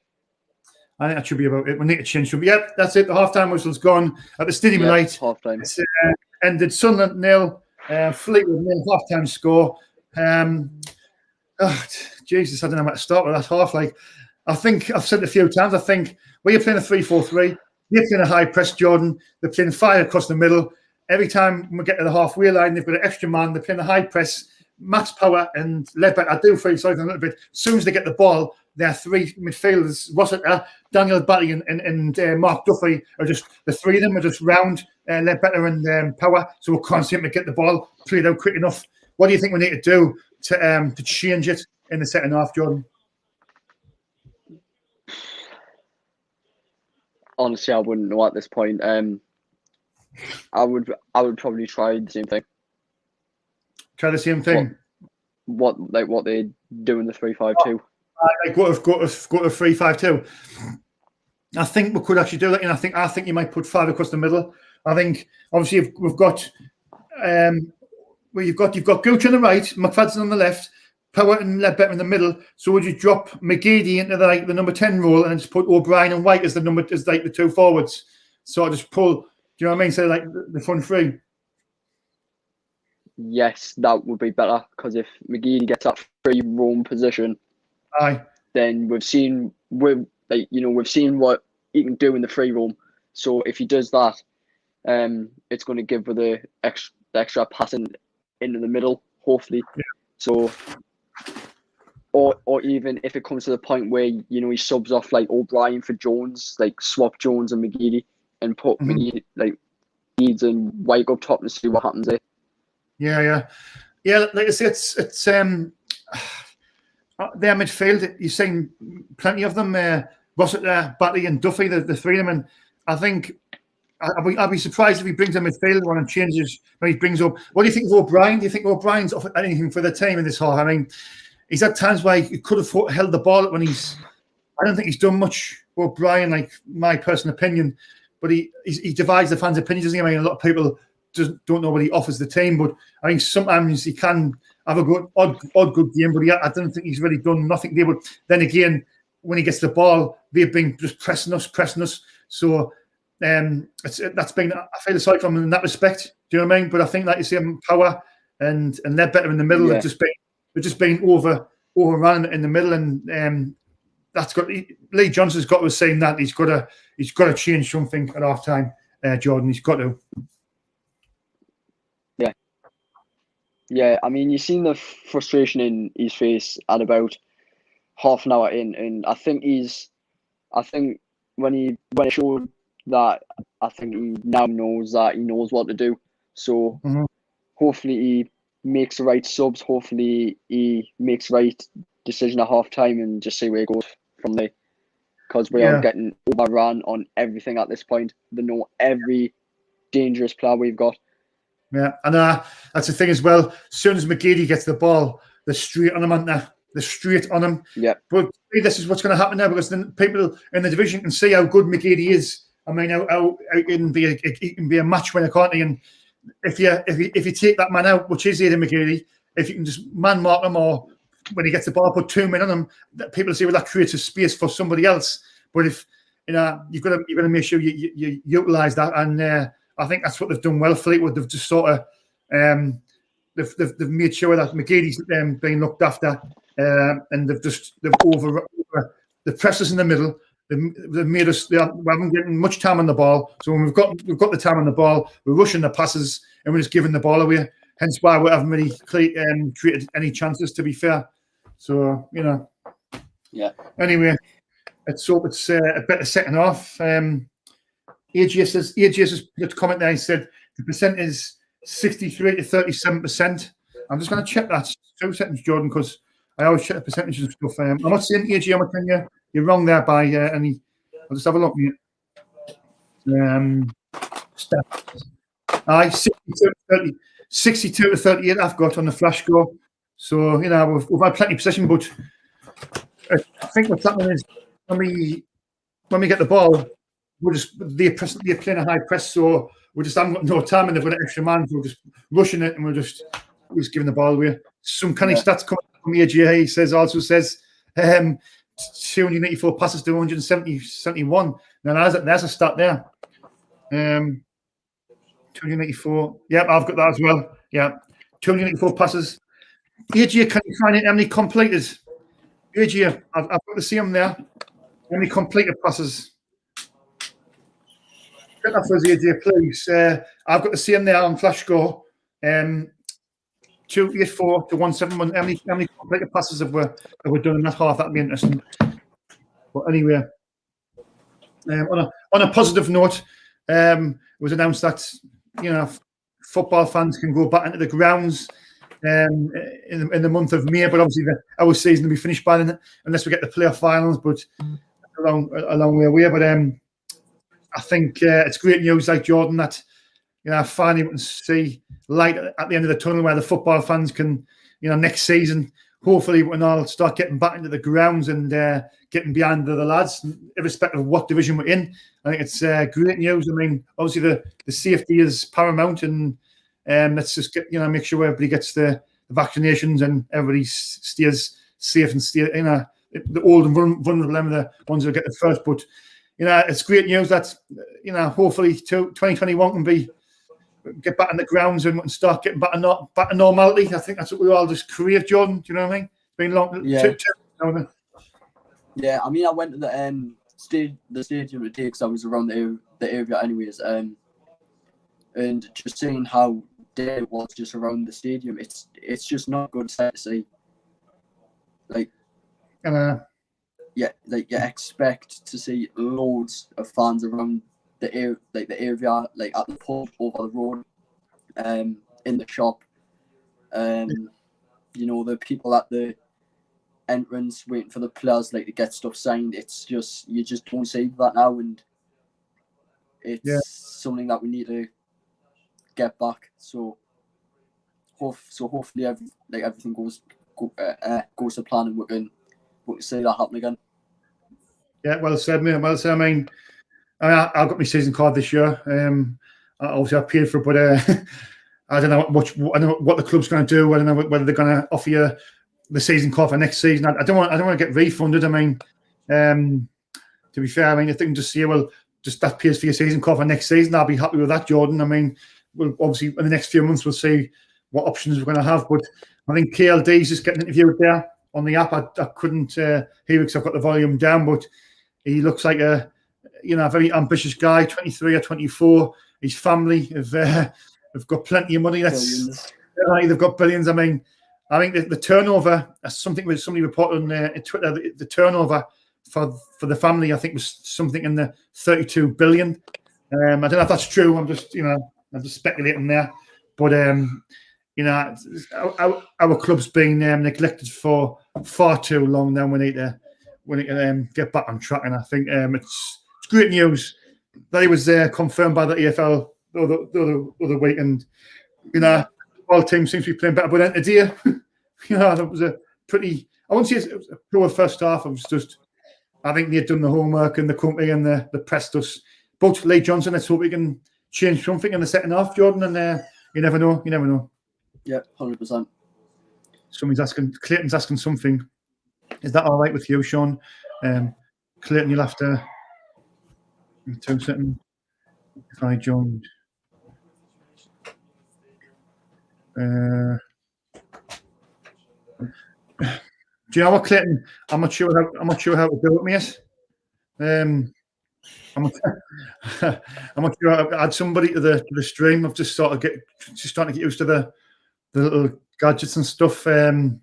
I think that should be about it. We need to change. Yep, that's it. The half-time whistle's gone at the stadium tonight. Half-time. It's ended Sunderland 0, Fleetwood 0, half-time score. Jesus, I don't know how to start with that half. Like, I think I've said it a few times. I think when you're playing a 3-4-3, you're playing a high press, Jordan. They're playing fire across the middle. Every time we get to the halfway line, they've got an extra man. They're playing a high press. Max Power and Ledbetter, I do feel sorry for them a little bit. As soon as they get the ball, their three midfielders, Rossiter, Daniel Batty, and Mark Duffy, are just the three of them are just round Ledbetter and Power. So we can't seem to get the ball played out quick enough. What do you think we need to do to change it in the second half, Jordan? Honestly, I wouldn't know at this point. I would probably try the same thing. Try the same thing. What they do in the 3-5-2. Go to 3-5-2. I think we could actually do that, and I think you might put 5 across the middle. I think obviously we've got you've got Gooch on the right, McFadden on the left, Power and Ledbetter in the middle. So would you drop McGeady into the number 10 role and just put O'Brien and White as the two forwards? So I just pull. Do you know what I mean? So like the front three. Yes, that would be better, because if McGeady gets that free roam position, then we've seen what he can do in the free roam. So if he does that, it's going to give the extra passing into the middle, hopefully. Yeah. So, or even if it comes to the point where he subs off like O'Brien for Jones, like swap Jones and McGeady, and put McGeady like Leeds and White up top and see what happens there. Yeah. Like I say, it's their midfield. You've seen plenty of them. Rossiter, Batty, and Duffy, the three of them. And I think I'd be surprised if he brings a midfielder on and changes when he brings up. What do you think of O'Brien? Do you think O'Brien's offered anything for the team in this half? I mean, he's had times where he could have held the ball when he's. I don't think he's done much. O'Brien, like my personal opinion, but he divides the fans' opinions, doesn't he? I mean, a lot of people don't know what he offers the team, but I think sometimes he can have a good good game, but I don't think he's really done nothing there. But then again, when he gets the ball, they've been just pressing us. So that's been, I feel sorry for him in that respect. Do you know what I mean? But I think, like you say, Power and Ledbetter in the middle have just been overrun in the middle, and that's got Lee Johnson's got to say that he's got to change something at half time. Jordan, he's got to. Yeah, I mean, you've seen the frustration in his face at about half an hour in, and I think when he showed that I think he now knows that he knows what to do. So hopefully he makes the right subs. Hopefully he makes the right decision at half time and just see where it goes from there. Because we are getting overrun on everything at this point. They know every dangerous player we've got. Yeah, and that's the thing as well. As soon as McGeady gets the ball, they're straight on him, aren't they? They're straight on him. Yeah. But this is what's going to happen now, because then people in the division can see how good McGeady is. I mean, how he can be a match winner, can't he? And if you take that man out, which is Aidan McGeady, if you can just man mark him, or when he gets the ball, put 2 men on him, people say, well, that creates a space for somebody else. But if you've got to make sure you utilise that, and I think that's what they've done well. Fleetwood, they've just sort of they've made sure that McGeady's being looked after, and they've over the presses in the middle. They've made us. We haven't getting much time on the ball, so when we've got the time on the ball, we're rushing the passes and we're just giving the ball away. Hence why we haven't really created any chances, to be fair. So yeah. Anyway, let's hope it's a better second half. AJ says put a comment there. He said the percent is 63 to 37%. I'm just going to check that 2 seconds, Jordan, because I always check the percentages and stuff. I'm not saying AJ, I'm not telling you you're wrong there by any. I'll just have a look. 62 to 38 I've got on the flash score. So we've had plenty of possession, but I think what's happening is when we get the ball, they're playing a high press, so we just haven't got no time, and they've got an extra man, so we're just rushing it, and we're just giving the ball away. Some kind of stats coming from AJ. He says 284 passes to 171. Now there's a stat there. 284. Yep, I've got that as well. Yeah, 284 passes. AJ, can you find it? How many completed? AJ, I've got to see him there. How many completed passes? Get that for us, AJ, please. I've got to see him there on flash score. 284 to 171. How many completed passes have we done in that half? That'd be interesting. But anyway, on a positive note, it was announced that football fans can go back into the grounds in the month of May, but obviously our season will be finished by then, unless we get the playoff finals. But a long way away. But I think it's great news, like Jordan, that finally we can see light at the end of the tunnel, where the football fans can, next season, hopefully we can all start getting back into the grounds and getting behind the lads, irrespective of what division we're in. I think it's great news. I mean, obviously the safety is paramount, and let's just make sure everybody gets the vaccinations and everybody stays safe and stay, the old and vulnerable and the ones who get it first. But it's great news that hopefully 2021 can get back in the grounds and start getting back to normality. I think that's what we all just crave, Jordan. Do you know what I mean? It's been long. Yeah, I mean, I went to the stadium today because I was around the area anyways, and just seeing how dead it was just around the stadium, it's just not good to see. Like, you expect to see loads of fans around the area, like at the pub, over the road, in the shop, the people at the entrance waiting for the players to get stuff signed. It's just, you just don't see that now, and it's something that we need to get back. So hopefully everything goes to plan, and we can see that happen again. Yeah, well said, mate. Well said. I mean, I've got my season card this year. Obviously, I paid for it, but I don't know what the club's going to do. I don't know whether they're going to offer you the season card for next season. I don't want to get refunded. I mean, to be fair, I mean, if they can just say, well, just that pays for your season card for next season, I'll be happy with that, Jordan. I mean, we'll obviously in the next few months we'll see what options we're going to have. But I think KLD's just getting interviewed there on the app. I couldn't hear because I've got the volume down, but he looks like a very ambitious guy, 23 or 24. His family have got plenty of money. They've got billions. I mean, I think the turnover, something with somebody reported on Twitter, the turnover for the family, I think, was something in the 32 billion. I don't know if that's true. I'm just speculating there. But our club's been neglected for far too long now. We need to get back on track, and I think it's great news that he was confirmed by the EFL the other week, and all teams seems to be playing better. But today, that was a pretty. I wouldn't say it was a poor first half. It was just, I think they'd done the homework and the company and the pressed us. But Lee Johnson, let's hope we can change something in the second half, Jordan. And you never know. You never know. Yeah, 100%. Clayton's asking something. Is that all right with you, Shaun? Clayton, you'll have to 2 seconds. If I joined. Do you know what, Clayton? I'm not sure how to do it, mate. I'm not sure how to add somebody to the stream. I've just starting to get used to the little gadgets and stuff. 2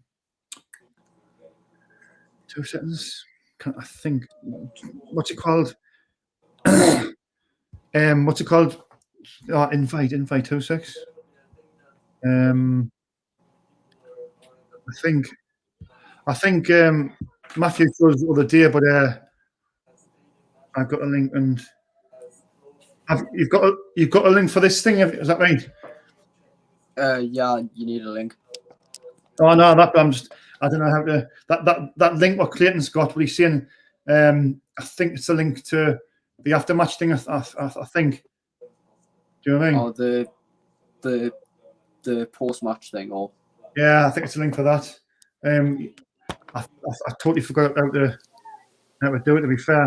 seconds. I think. What's it called? What's it called? Oh, invite 2 seconds. I think Matthew showed us the other day, but I've got a link, and you've got a link for this thing. Is that right? Yeah, you need a link. Oh no, I don't know how to that link what Clayton's got. What he's saying, I think it's a link to the aftermatch thing. I think. Do you know what I mean? Oh, the post-match thing, or yeah, I think it's a link for that. I totally forgot how to do it. To be fair,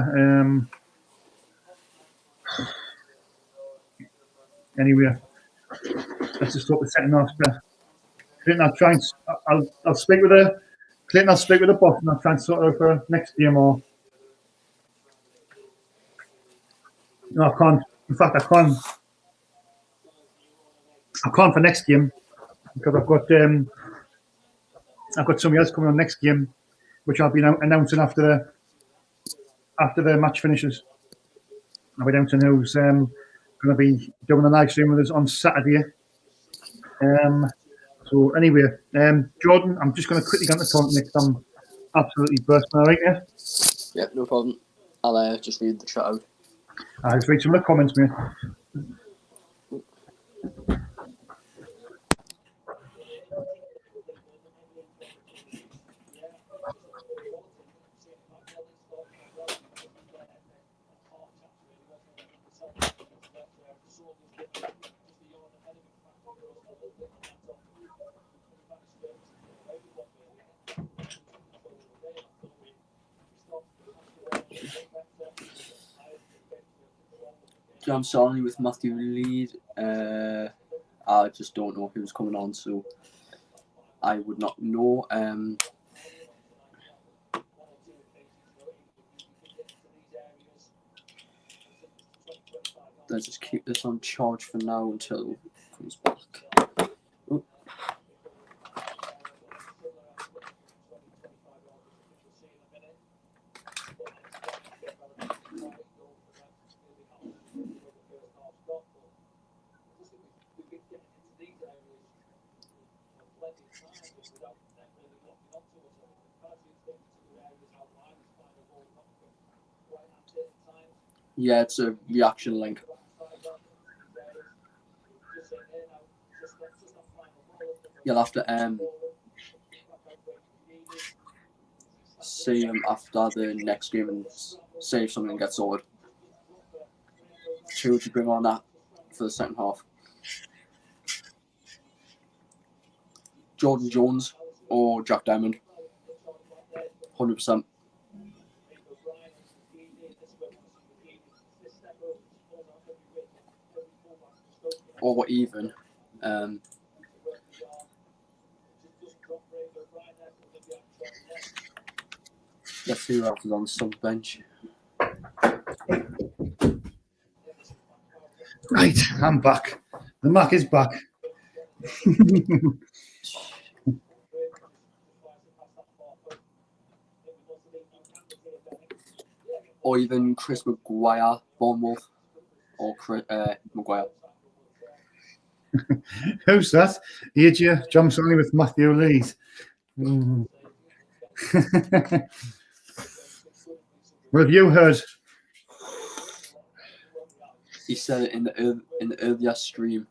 anyway, let's just hope the second half. Clayton, I'll speak with her. Clayton, I'll speak with the boss, and I'll try and sort out for next game. Or no, I can't. In fact, I can't. I can't for next game because I've got somebody else coming on next game, which I'll be announcing after the match finishes. I'll be announcing who's going to be doing the live stream with us on Saturday. So anyway, Jordan, I'm just going to quickly get the talk next. I'm absolutely bursting. All right, yeah? Yeah, no problem. I'll just read the chat out. I'll just read some of the comments, mate. I'm sorry with Matthew Lead. I just don't know who's coming on, so I would not know. Let's just keep this on charge for now until it comes back. Oh. Yeah, it's a reaction link. You'll have to see him after the next game and see if something gets sorted. Who would you bring on that for the second half? Jordan Jones or Jack Diamond? 100%. Or even let's see who else is on the sub bench. Right, I'm back. The Mac is back. or even Chris Maguire, Bournemouth, or Maguire. Who's that? AJ jumps only with Matthew Lees. Mm. What have you heard? He said it in the earlier stream.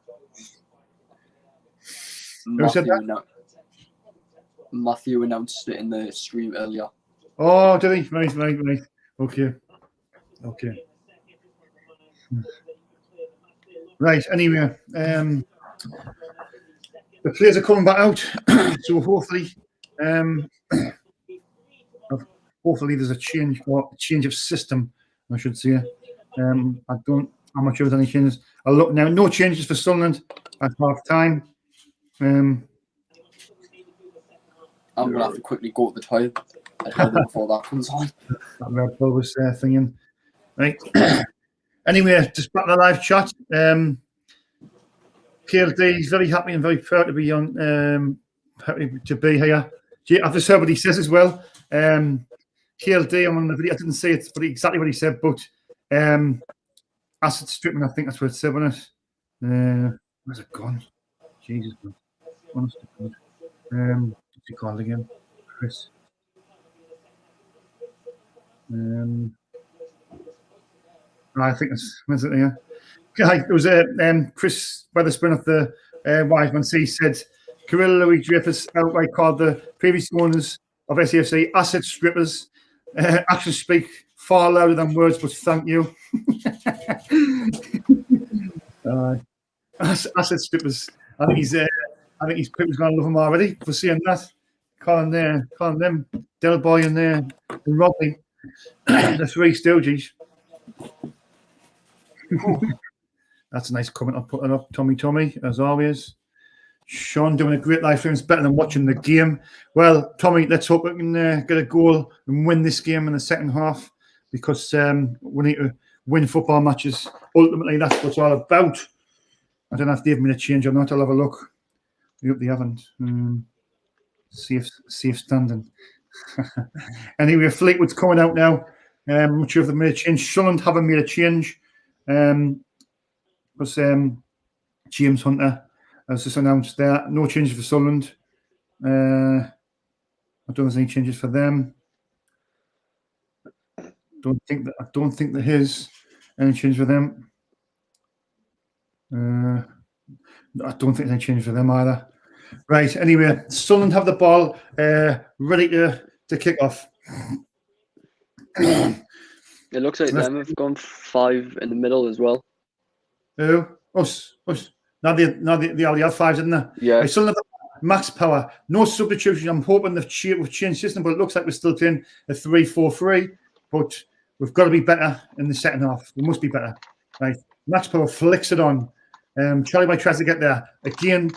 Who said that? Matthew announced it in the stream earlier. Oh, did he? Right. Okay. Right, anyway, the players are coming back out, so hopefully there's a change of system, I should say. I'm not sure if there's any changes. I'll look now. No changes for Sunderland at half time. I'm going to have to quickly go to the toilet before that comes on. That Red Bull was thinking. Right. Anyway, just back to the live chat. PLD is very happy and very proud to be on. Happy to be here. I've just heard what he says as well. PLD, I'm on the video. I didn't say it's exactly what he said, but asset stripping, I think that's what it said, wasn't it? Where's it gone? Jesus, man. Honest to God. What's he called again? Chris. I think where's it here? It was Chris Weatherspoon of the Wiseman C said Kirill Louis Dreyfus outright called the previous owners of SAFC asset strippers. Actions speak far louder than words, but thank you. Asset strippers. I think his people's going to love him already for seeing that. Calling them Del Boy and Rodney, the three Stooges. That's a nice comment. I'll put it up. Tommy, as always. Shaun doing a great live stream. It's better than watching the game. Well, Tommy, let's hope we can get a goal and win this game in the second half, because we need to win football matches. Ultimately, that's what it's all about. I don't know if they've made a change or not. I'll have a look. We hope they haven't. Safe standing. Anyway, Fleetwood's coming out now. I'm not sure if they've made a change. Sunderland haven't made a change. Because James Hunter has just announced that no changes for Sunderland. I don't think there's any changes for them. I don't think there is any change for them. I don't think there's any change for them either. Right. Anyway, Sunderland have the ball, ready to kick off. It looks like them have gone 5 in the middle as well. Who? Us. Now they already have 5s, didn't they? Yeah. Right, Sunderland have max power. No substitution. I'm hoping we've changed system, but it looks like we're still playing a 3-4-3. But we've got to be better in the second half. We must be better. Right. Max power flicks it on. Charlie Boy tries to get there. Again,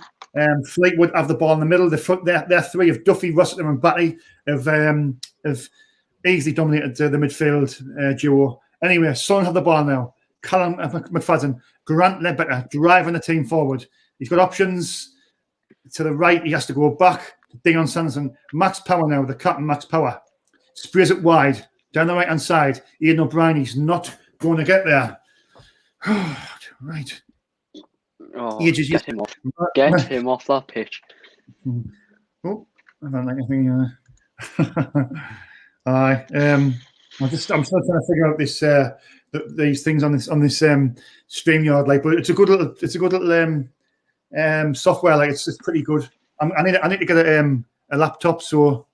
Fleetwood have the ball in the middle. Their three of Duffy, Rossiter and Batty have easily dominated the midfield duo. Anyway, Son have the ball now. Callum McFadden, Grant Ledbetter driving the team forward. He's got options to the right. He has to go back. Dion Sanderson. Max Power now, the captain, Max Power. Sprays it wide. Down the right-hand side. Ian O'Brien, he's not going to get there. Right. Oh, get him off. Get him off that pitch. Oh, I don't like anything. I'm still trying to figure out this these things on this StreamYard, like, but it's a good little software. Like, it's pretty good. I need to get a laptop, so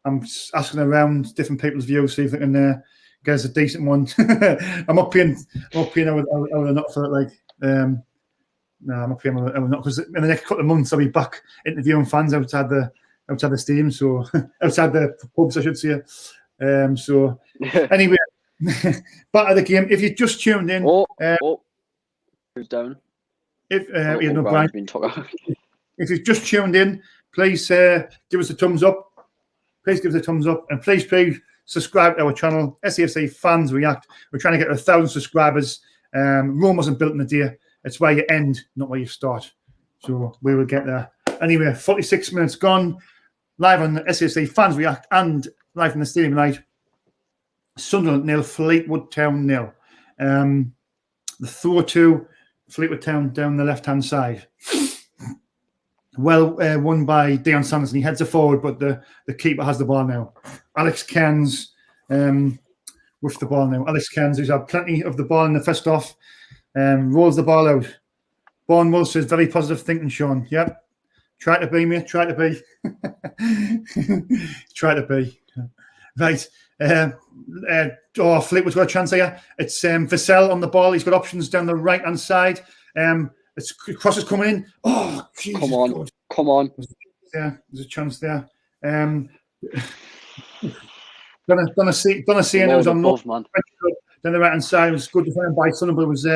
I'm asking around different people's views, see if they can get us a decent one. I'm not paying over not for it. Like, no, I'm not paying over not, because in the next couple of months I'll be back interviewing fans outside the stadium, so outside the pubs, I should say. So anyway, back to the game. If you just tuned in, who's down? If if you've just tuned in, please give us a thumbs up. Please give us a thumbs up, and please subscribe to our channel, SAFC Fans React. We're trying to get 1,000 subscribers. Rome wasn't built in a day. It's where you end, not where you start. So we will get there. Anyway, 46 minutes gone. Live on the SAFC Fans React and live in the stadium tonight. Sunderland 0, Fleetwood Town 0. The throw to Fleetwood Town down the left-hand side. Well won by Dion Sanderson. He heads it forward, but the keeper has the ball now. Alex Cairns with the ball now. Alex Cairns, who's had plenty of the ball in the first half, rolls the ball out. Bournemouth says very positive thinking, Shaun. Yep. Try to be, mate. Try to be. Try to be. Right. Fleetwood's got a chance here. It's Vassell on the ball. He's got options down the right-hand side. It's crosses coming in. Oh, Jesus, Come on. God. Come on. There's a chance there. Donna C was on Above, man. down the right-hand side. It was good defended by Sunderland, but it was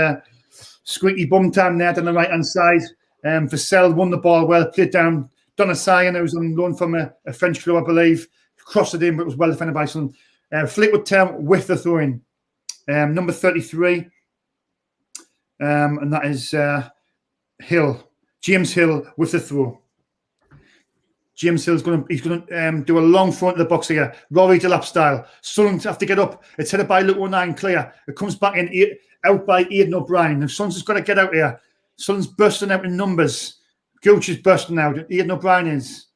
squeaky bum time there down the right-hand side. Vassell won the ball well, played down. Donna Sion, who was on loan from a French club, I believe, crossed it in, but it was well defended by Sunderland. Fleetwood Town with the throw-in. Number 33. And that is Hill. James Hill with the throw. James Hill's going to do a long front of the box here. Rory Delap style. Sunderland have to get up. It's headed by Luke 19 clear. It comes back in out by Aidan O'Brien. Now Sunderland's has got to get out here. Sunderland's bursting out in numbers. Gooch is bursting out. Aidan O'Brien is.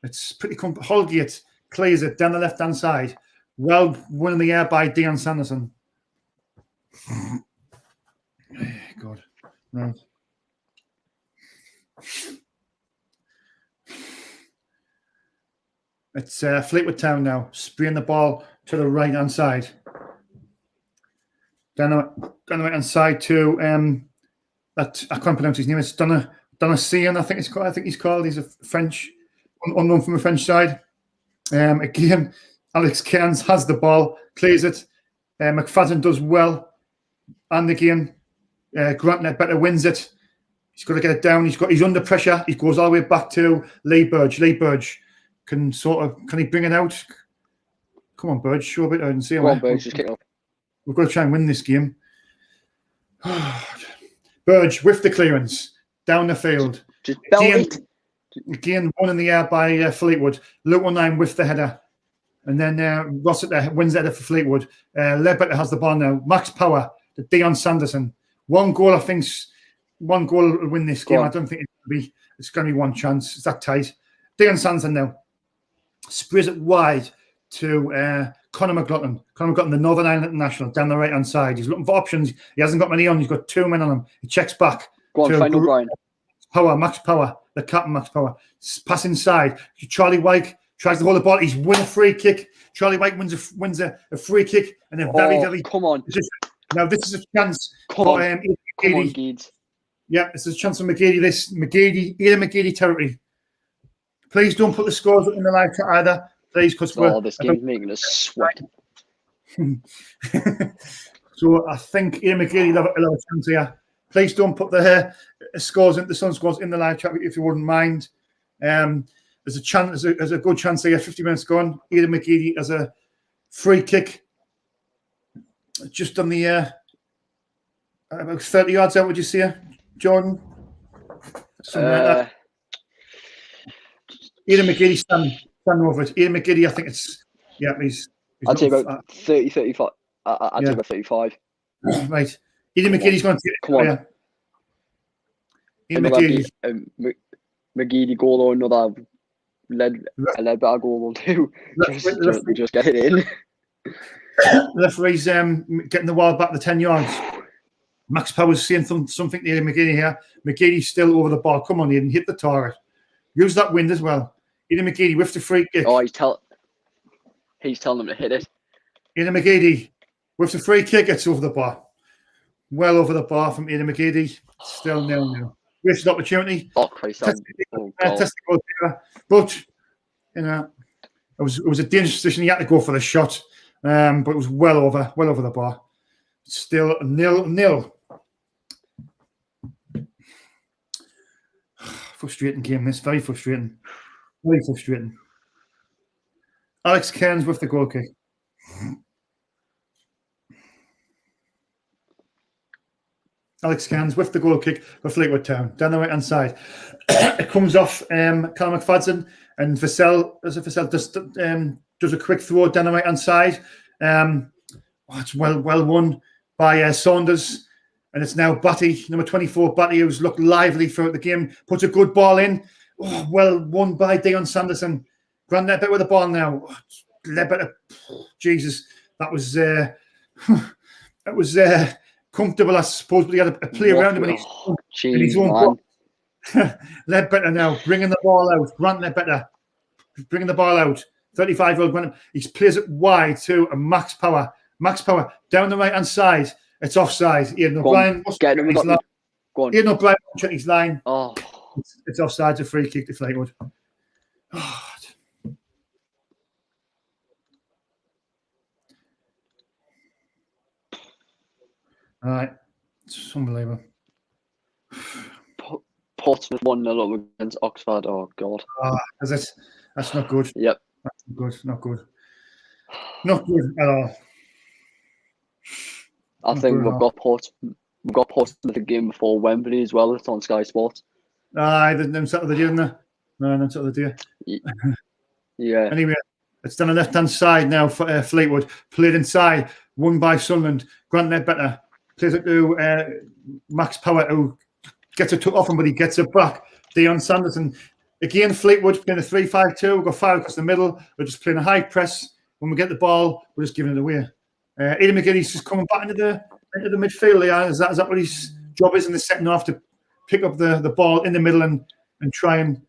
It's pretty Holgate clears it down the left-hand side. Well won in the air by Dion Sanderson. God. Right. It's Fleetwood Town now, spraying the ball to the right-hand side. Down the right-hand side to that I can't pronounce his name. It's Donasian, I think it's called. I think he's called. He's a French, unknown from the French side. Again, Alex Cairns has the ball, clears it. McFadden does well, and again, Grant better wins it. He's got to get it down. He's under pressure. He goes all the way back to Lee Burge. Lee Burge can he bring it out? Come on, Burge, show a bit and see. Come on, Burge, just kick it up. We've got to try and win this game. Burge with the clearance down the field. Just belt it. Again, one in the air by Fleetwood. Luke 19 with the header. And then Rossiter wins the header for Fleetwood. Ledbetter has the ball now. Max Power to Dion Sanderson. One goal will win this game. I don't think it's going to be one chance. It's that tight. Dion Sanderson now. Sprays it wide to Conor McLaughlin. Conor McLaughlin, the Northern Ireland International, down the right-hand side. He's looking for options. He hasn't got many on. He's got 2 men on him. He checks back. Go on, find O'Brien. Max Power, the captain, Max Power. Pass inside. Charlie White tries to hold the ball. He's won a free kick. Charlie White wins a free kick. And a very come on. Now, this is a chance Come for on, Geeds. Yeah, this is a chance for McGeady. Ian McGeady territory. Please don't put the scores up in the live chat either. Please, because this game's making us sweat. So I think Ian McGeady will have a chance here. Please don't put the scores in the Sun scores in the live chat if you wouldn't mind. There's a chance. There's a good chance here. 50 minutes gone. Ian McGeady has a free kick just on the about 30 yards out. Would you see, Jordan? Something like that. Ian McGeady stand over it. Ian McGeady, I think it's he's I'd say about 30, 35. I'd say about 35. Right. Ian McGeady's going to take it. Come on. Yeah. Ian McGeady. McGeady goal or another Ledbetter goal will do. Just get it in. The referee's getting the ball back the 10 yards. Max Power's saying something to Ian McGeady here. McGeady's still over the ball. Come on, Ian, hit the target. Use that wind as well. Ian McGeady with the free kick. Oh, he's telling him to hit it. Ian McGeady with the free kick. It's over the bar. Well over the bar from Ian McGeady. Still 0-0. Wasted opportunity. Oh, Christ. But, you know, it was a dangerous position. He had to go for the shot. But it was well over the bar. Still 0-0. Frustrating game, this. Very frustrating. Very frustrating. Alex Cairns with the goal kick. Alex Cairns with the goal kick for Fleetwood Town. Down the right-hand side. It comes off Callum McFadden and Vassell does a quick throw down the right-hand side. It's well won by Saunders, and it's now Batty, number 24, Batty, who's looked lively throughout the game, puts a good ball in. Well won by Dion Sanderson. Grant Ledbetter with the ball now. Ledbetter, Jesus, that was comfortable. I suppose, but he had a play around him in his own box. Ledbetter now bringing the ball out. Grant Ledbetter bringing the ball out. 35-year-old Grant. He plays it wide to a Max Power. Max Power down the right hand side. It's offside. Ian O'Brien. Ian O'Brien check his line. Oh, it's offside. It's a free kick to Fleetwood. Oh. All right, it's unbelievable. Portsmouth 1-0 up against Oxford. Oh God. That's not good. Yep. That's not good. Not good at all. I think we've got Portsmouth the game before Wembley as well. It's on Sky Sports. Them Saturday, didn't they? No, them Saturday. Yeah. Anyway, it's down the left-hand side now for Fleetwood. Played inside, won by Sunderland. Grant Ledbetter plays it to Max Power, who gets it took off him, but he gets it back. Dion Sanderson. Again, Fleetwood playing a 3-5-2. We've got far across the middle. We're just playing a high press. When we get the ball, we're just giving it away. Aidan McGinty's just coming back into the midfield. Yeah, is that what his job is in the second half, to pick up the ball in the middle and try and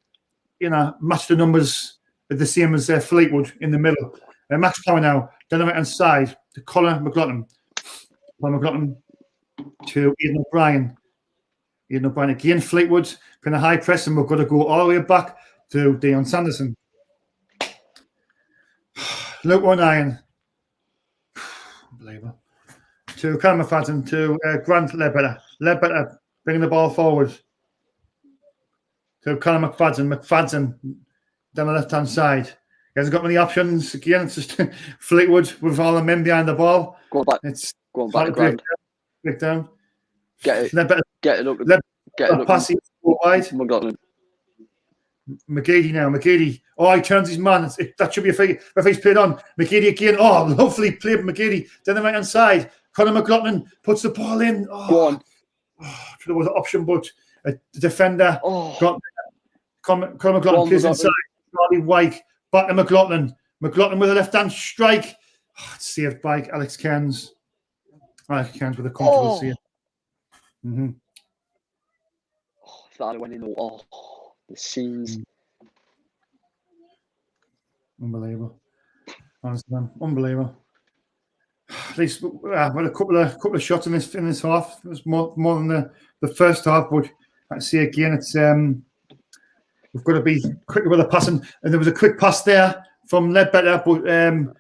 match the numbers the same as Fleetwood in the middle. Max Power now down the right hand side to Colin McLaughlin. Colin McLaughlin to Aidan O'Brien. Aidan O'Brien again. Fleetwood playing a high press, and we've got to go all the way back to Dion Sanderson. Luke O'Neill. Unbelievable. To Callum McFadden, to Grant Ledbetter. Ledbetter bringing the ball forward. To Callum McFadden. McFadden down the left-hand side. He hasn't got many options. Again, it's just Fleetwood with all the men behind the ball. Go back. Go back to Grant. Break down. Get it. Ledbetter. Get it up. Get it up. Passing wide. McLaughlin. McGeady now. McGeady. Oh, he turns his man. That should be a free. Referee's played on. McGeady again. Oh, lovely play from McGeady. Down the right hand side. Conor McLaughlin puts the ball in. Oh, go on. Oh, there was an option, but a defender. Oh. Conor McLaughlin plays inside. Charlie White. Back to McLaughlin. McLaughlin with a left hand strike. Oh, it's saved by Alex Cairns. Alex Cairns with a comfortable save. Mm-hmm. Oh, if that went in. Oh, the scenes. Unbelievable. Honestly, man. Unbelievable. At least we had a couple of shots in this half. It was more than the first half, but I see again it's we've got to be quicker with the passing. And there was a quick pass there from Ledbetter, but Aidan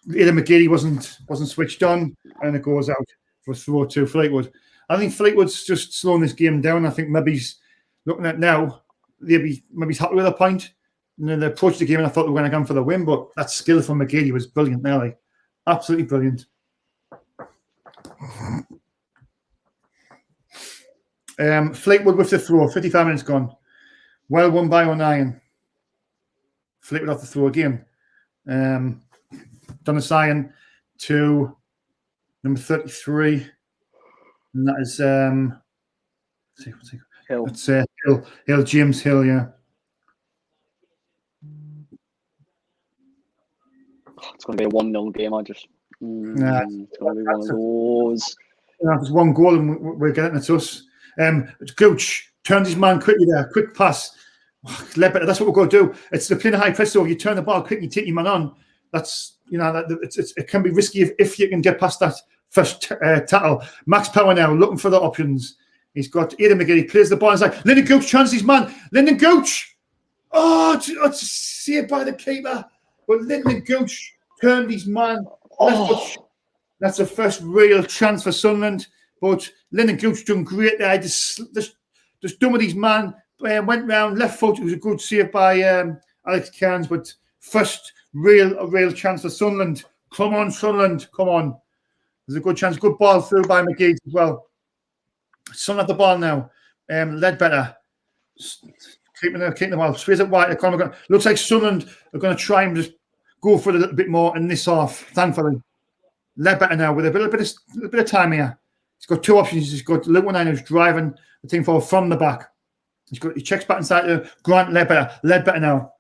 McGeady wasn't switched on, and it goes out for a throw to Fleetwood. I think Fleetwood's just slowing this game down. I think maybe he's looking at now. Maybe he's happy with a point. And then they approached the game, and I thought they were going to come for the win, but that skill from McGeady was brilliant now, like absolutely brilliant. Fleetwood with the throw, 55 minutes gone. Well won by O'Neill. Fleetwood off the throw again. Donasian to number 33. And that is Hill. That's Hill, James Hill, yeah. It's going to be a 1-0 game. It's going to be one of those. There's one goal and we're getting it to us. Gooch turns his man quickly there. Quick pass. Ledbetter, that's what we're going to do. It's the playing a high press. So if you turn the ball quick, you take your man on. That's it can be risky if you can get past that first tackle. Max Power now looking for the options. He's got Aidan McGeady, plays the ball inside. Lyndon Gooch turns his man. Lyndon Gooch. Oh, it's saved by the keeper. But Lyndon Gooch turned his man. That's the first real chance for Sunderland. But Lyndon Gooch done great there. Just done with his man. Went round left foot. It was a good save by Alex Cairns. But first real chance for Sunderland. Come on, Sunderland. Come on. There's a good chance. Good ball through by McGee as well. Sunderland have the ball now. Ledbetter. Keeping the ball. Sprays it wide. Looks like Sunderland are going to try and just go for it a little bit more in this half, thankfully. Ledbetter now with a bit of time here. He's got two options. He's got Luke Nine who's driving the team forward from the back. He checks back inside to Grant Ledbetter. Ledbetter now.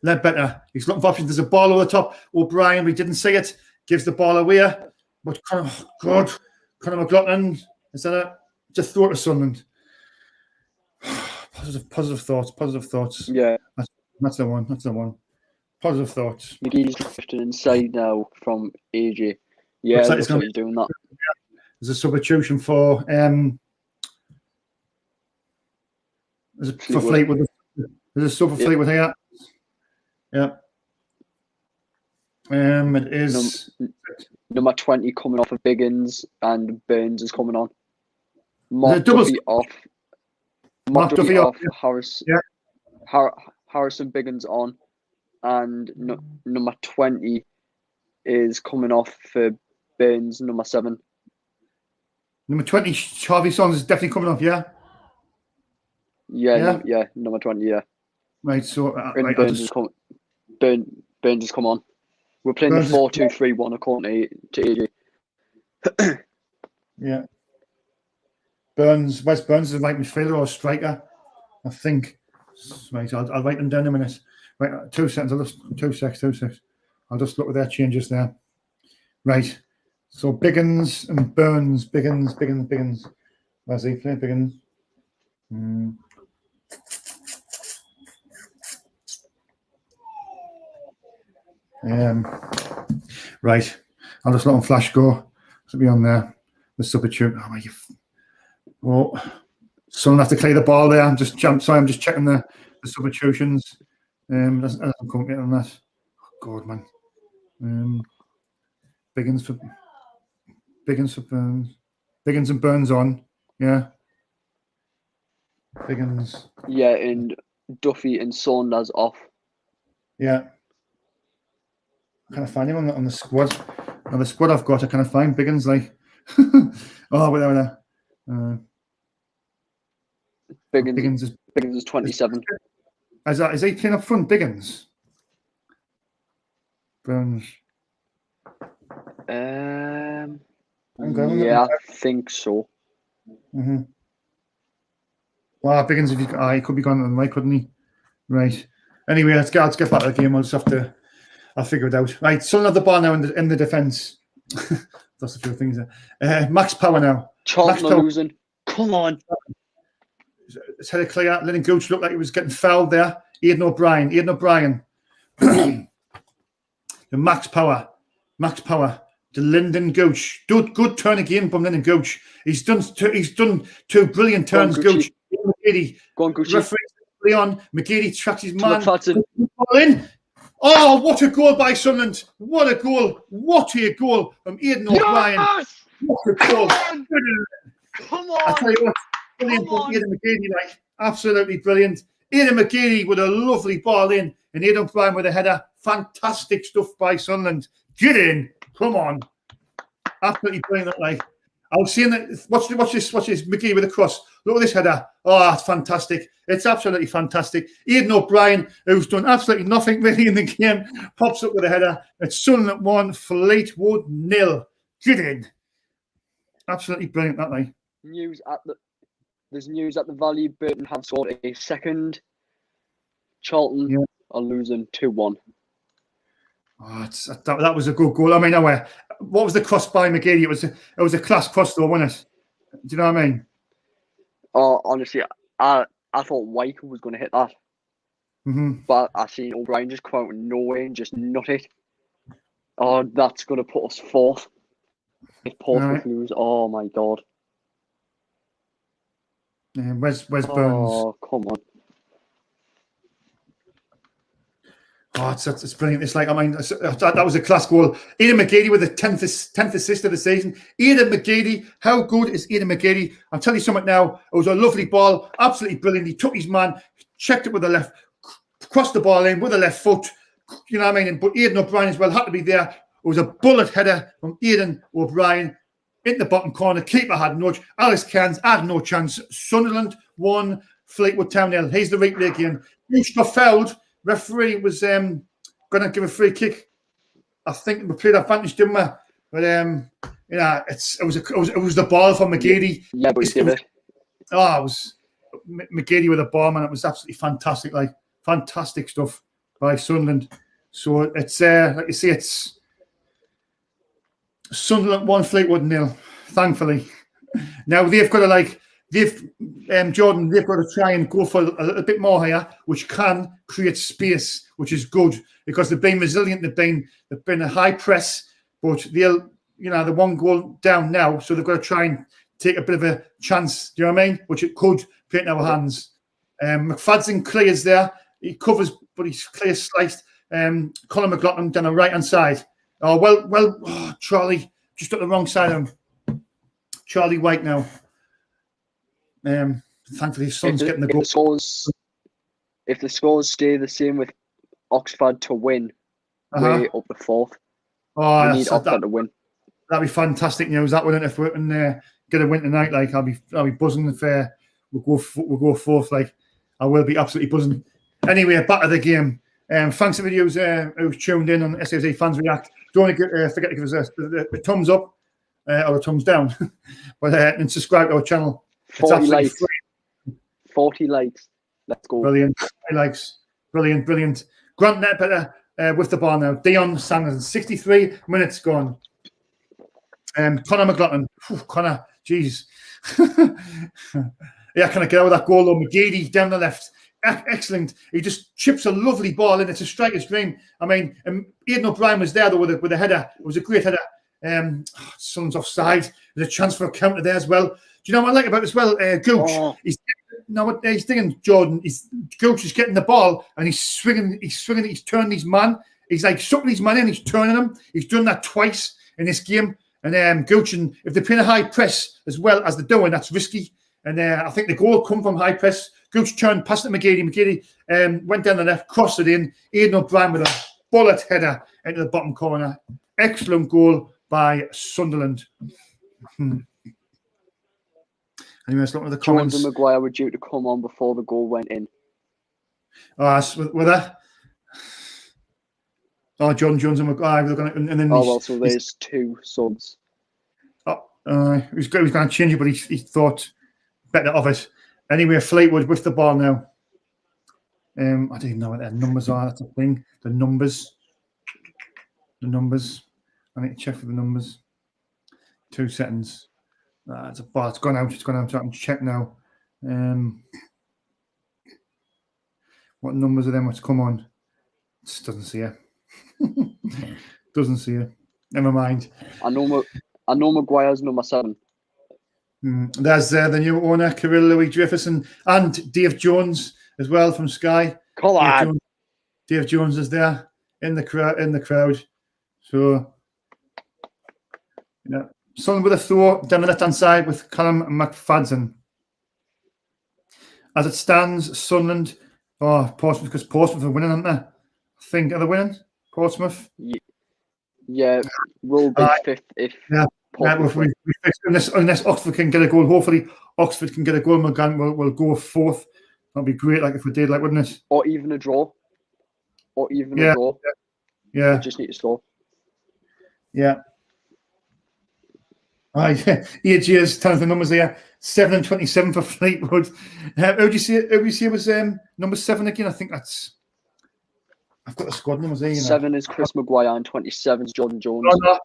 Ledbetter. He's looking for options. There's a ball over the top. O'Brien, we didn't see it. Gives the ball away. But Conor McLaughlin, is that a just throw it to Sunderland? Positive thoughts. Yeah. That's the one. Positive thoughts. McGee's drifting inside now from AJ. Yeah, looks like he's doing that. There's a substitution for Fleetwood. There's a sub for Fleetwood here. Yeah. It is number 20 coming off of Biggins and Burns is coming on. Mark Duffy off. Mark Duffy off. Harris. Yeah. Harrison Biggins on, and number 20 is coming off for Burns. Number 7. Number 20, Harvey Sons is definitely coming off. Yeah. Yeah. Number 20. Yeah. Right. So Burns has come on. We're playing the 4-2-3-1 according to AJ. Yeah. Wes Burns is like midfielder or striker, I think. Right, I'll write them down in a minute. Right, 2 seconds. Two seconds. I'll just look at their changes there. Right. So Biggins and Burns. Biggins. Where's he playing? Biggins. Right. I'll just let on flash go. It'll be on there. The substitute. Someone have to clear the ball there. I'm just checking the substitutions. Doesn't come get on that. Oh, God, man. Biggins for Burns. Biggins and Burns on. Yeah. Biggins. Yeah, and Duffy and Saunders off. Yeah. I can't find him on the squad. On the squad I've got, I can't find Biggins like. Whatever. Biggins is 27. Is he playing up front, Biggins? Burns. Yeah, I think so. Mm-hmm. Wow, Biggins, he could be gone on the right, couldn't he? Right. Anyway, let's get back to the game. I'll figure it out. Right, Sun have the ball now in the defence. That's a few things there. Max Power now. Charlton are losing. Come on. It's headed clear. Lennon Gooch looked like he was getting fouled there. Aidan O'Brien. The Max Power. To Lyndon Gooch. Good turn again from Lyndon Gooch. He's done two brilliant turns. Gooch. Go on, Gooch. Leon McGeady tracks his man. In. Oh, what a goal by Sunderland. What a goal from Aidan O'Brien. Yes! What a goal. Come on. I tell you what, brilliant from Aidan McGeady, absolutely brilliant. Aidan McGeady with a lovely ball in, and Aidan O'Brien with a header. Fantastic stuff by Sunderland. Get in. Come on. Absolutely brilliant. I was seeing that. Watch this. McGee with a cross. Look at this header. Oh, it's fantastic. It's absolutely fantastic. Aidan O'Brien, who's done absolutely nothing really in the game, pops up with a header. It's Sunderland 1, Fleetwood 0. Get in. Absolutely brilliant, that night. There's news at the Valley. Burton have scored a second. Charlton are losing 2-1. Oh, that was a good goal. I mean, what was the cross by McGeady? It was a class cross though, wasn't it? Do you know what I mean? Oh, honestly, I thought Wyke was going to hit that. Mm-hmm. But I seen O'Brien just come out of nowhere and just nut it. Oh, that's going to put us fourth. If Portsmouth lose, oh my God. Yeah, where's Burns? Oh, come on. Oh, it's brilliant. It's that was a class goal. Aidan McGeady with the 10th assist of the season. Aidan McGeady, how good is Aidan McGeady? I'll tell you something now. It was a lovely ball, absolutely brilliant. He took his man, checked it with the left, crossed the ball in with the left foot. You know what I mean? But Aidan O'Brien as well had to be there. It was a bullet header from Aidan O'Brien in the bottom corner. Keeper had nudge. Alex Cairns had no chance. Sunderland 1, Fleetwood Town 0. Here's the replay again. Gooch got fouled. Referee was going to give a free kick. I think we played advantage, didn't we? But it was the ball from McGeady. Yeah, but he did it. Oh, it was McGeady with a ball, man. It was absolutely fantastic, like fantastic stuff by Sunderland. So it's like you see, it's Sunderland 1, Fleetwood 0. Thankfully, now they've got to Jordan. They've got to try and go for a little bit more here, which can create space, which is good because they've been resilient. They've been a high press, but they'll the one goal down now, so they've got to try and take a bit of a chance. Do you know what I mean? Which it could play in our hands. McFadden clears there. He covers, but he's clear sliced. Colin McLaughlin down the right hand side. Oh well, Charlie just at the wrong side of him. Charlie White now. Thankfully, his son's getting the goal. If the scores stay the same with Oxford to win, way up the fourth. Oh, we need Oxford to win. That'd be fantastic news. That wouldn't if we can get a win tonight. Like I'll be buzzing if we'll go fourth. Like I will be absolutely buzzing. Anyway, back to the game. Thanks to the videos who's tuned in on SAZ Fans React. Don't forget to give us a thumbs up or a thumbs down, but and subscribe to our channel. 40 likes. Free. 40 likes. Let's go. Brilliant. 40 likes. Brilliant. Grant Netbetter with the ball now. Dion Sanders. 63 minutes gone. Conor McLaughlin. Conor, jeez. Yeah, can I get out with that goal though? McGeady down the left. Excellent. He just chips a lovely ball in. It's a striker's dream. I mean, Aidan O'Brien was there though with a header. It was a great header. Someone's offside. There's a chance for a counter there as well. Do you know what I like about it as well? Gooch. Oh. He's thinking Jordan. Gooch is getting the ball and he's swinging. He's turning his man. He's like sucking his man in. He's turning him. He's done that twice in this game. And Gooch, and if they're playing a high press as well as they're doing, that's risky. And I think the goal come from high press. Gooch turned past it McGeady. McGeady went down the left, crossed it in. Aidan O'Brien with a bullet header into the bottom corner. Excellent goal by Sunderland. Anyway, let's look at the comments. Jones and Maguire were due to come on before the goal went in. Were there? Oh, Jones and Maguire. And then so there's two subs. He was going to change it, but he thought better of it. Anyway, Fleetwood with the ball now. I don't even know what their numbers are. That's the thing. The numbers. I need to check for the numbers. 2 seconds. It's a ball. It's gone out. So I can check now. What numbers are them? What's come on? It just doesn't see it. Doesn't see it. Never mind. I know Maguire's number 7. There's the new owner, Kirill Louis Dreyfus, and Dave Jones as well from Sky. Come on. Dave Jones is there in the crowd. So, Sunderland with a throw down the left-hand side with Callum McFadden. As it stands, Sunderland, Portsmouth, because Portsmouth are winning, aren't they? I think, are they winning? Portsmouth? Yeah, we'll be 5th if... Yeah. Unless Oxford can get a goal. Hopefully, Oxford can get a goal. McGann will go 4th. That'd be great, like if we did, like, wouldn't it? Or even a draw. A draw. Yeah. We just need to score. Yeah. Right. EAG's telling us the numbers there. 7 and 27 for Fleetwood. Who do you see was number 7 again? I think that's. I've got the squad numbers there. 7 is Chris Maguire and 27 is Jordan Jones. No,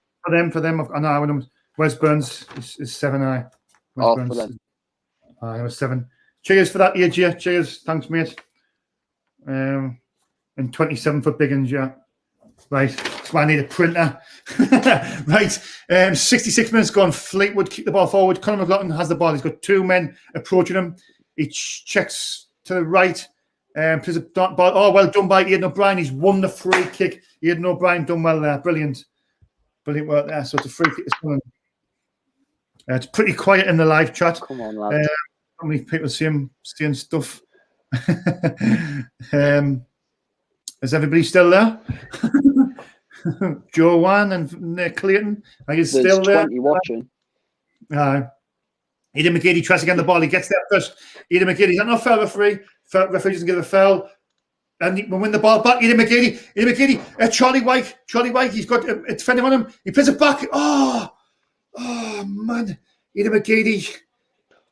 for them. I know. Wes Burns is 7. For them. I was 7. Cheers for that, EAG. Cheers. Thanks, mate. And 27 for Biggins, yeah. Right, that's why I need a printer. Right, 66 minutes gone. Fleetwood kick the ball forward. Conor McLaughlin has the ball. He's got 2 men approaching him. He checks to the right. Plays a ball. Oh, well done by Aidan O'Brien. He's won the free kick. Aidan O'Brien done well there. Brilliant work there. So it's a free kick. It's pretty quiet in the live chat. Come on, lads. How many people saying stuff? Is everybody still there? Joe Wan and Nick Clayton, are you still there? 20 watching. Aidan McGeady tries to get the ball. He gets there first. Aidan McGeady, is that not foul, referee? Referee doesn't give a foul. And we win the ball back. Ian McGeady, Charlie White, he's got a defender on him. He plays it back. Oh man. Ian McGeady.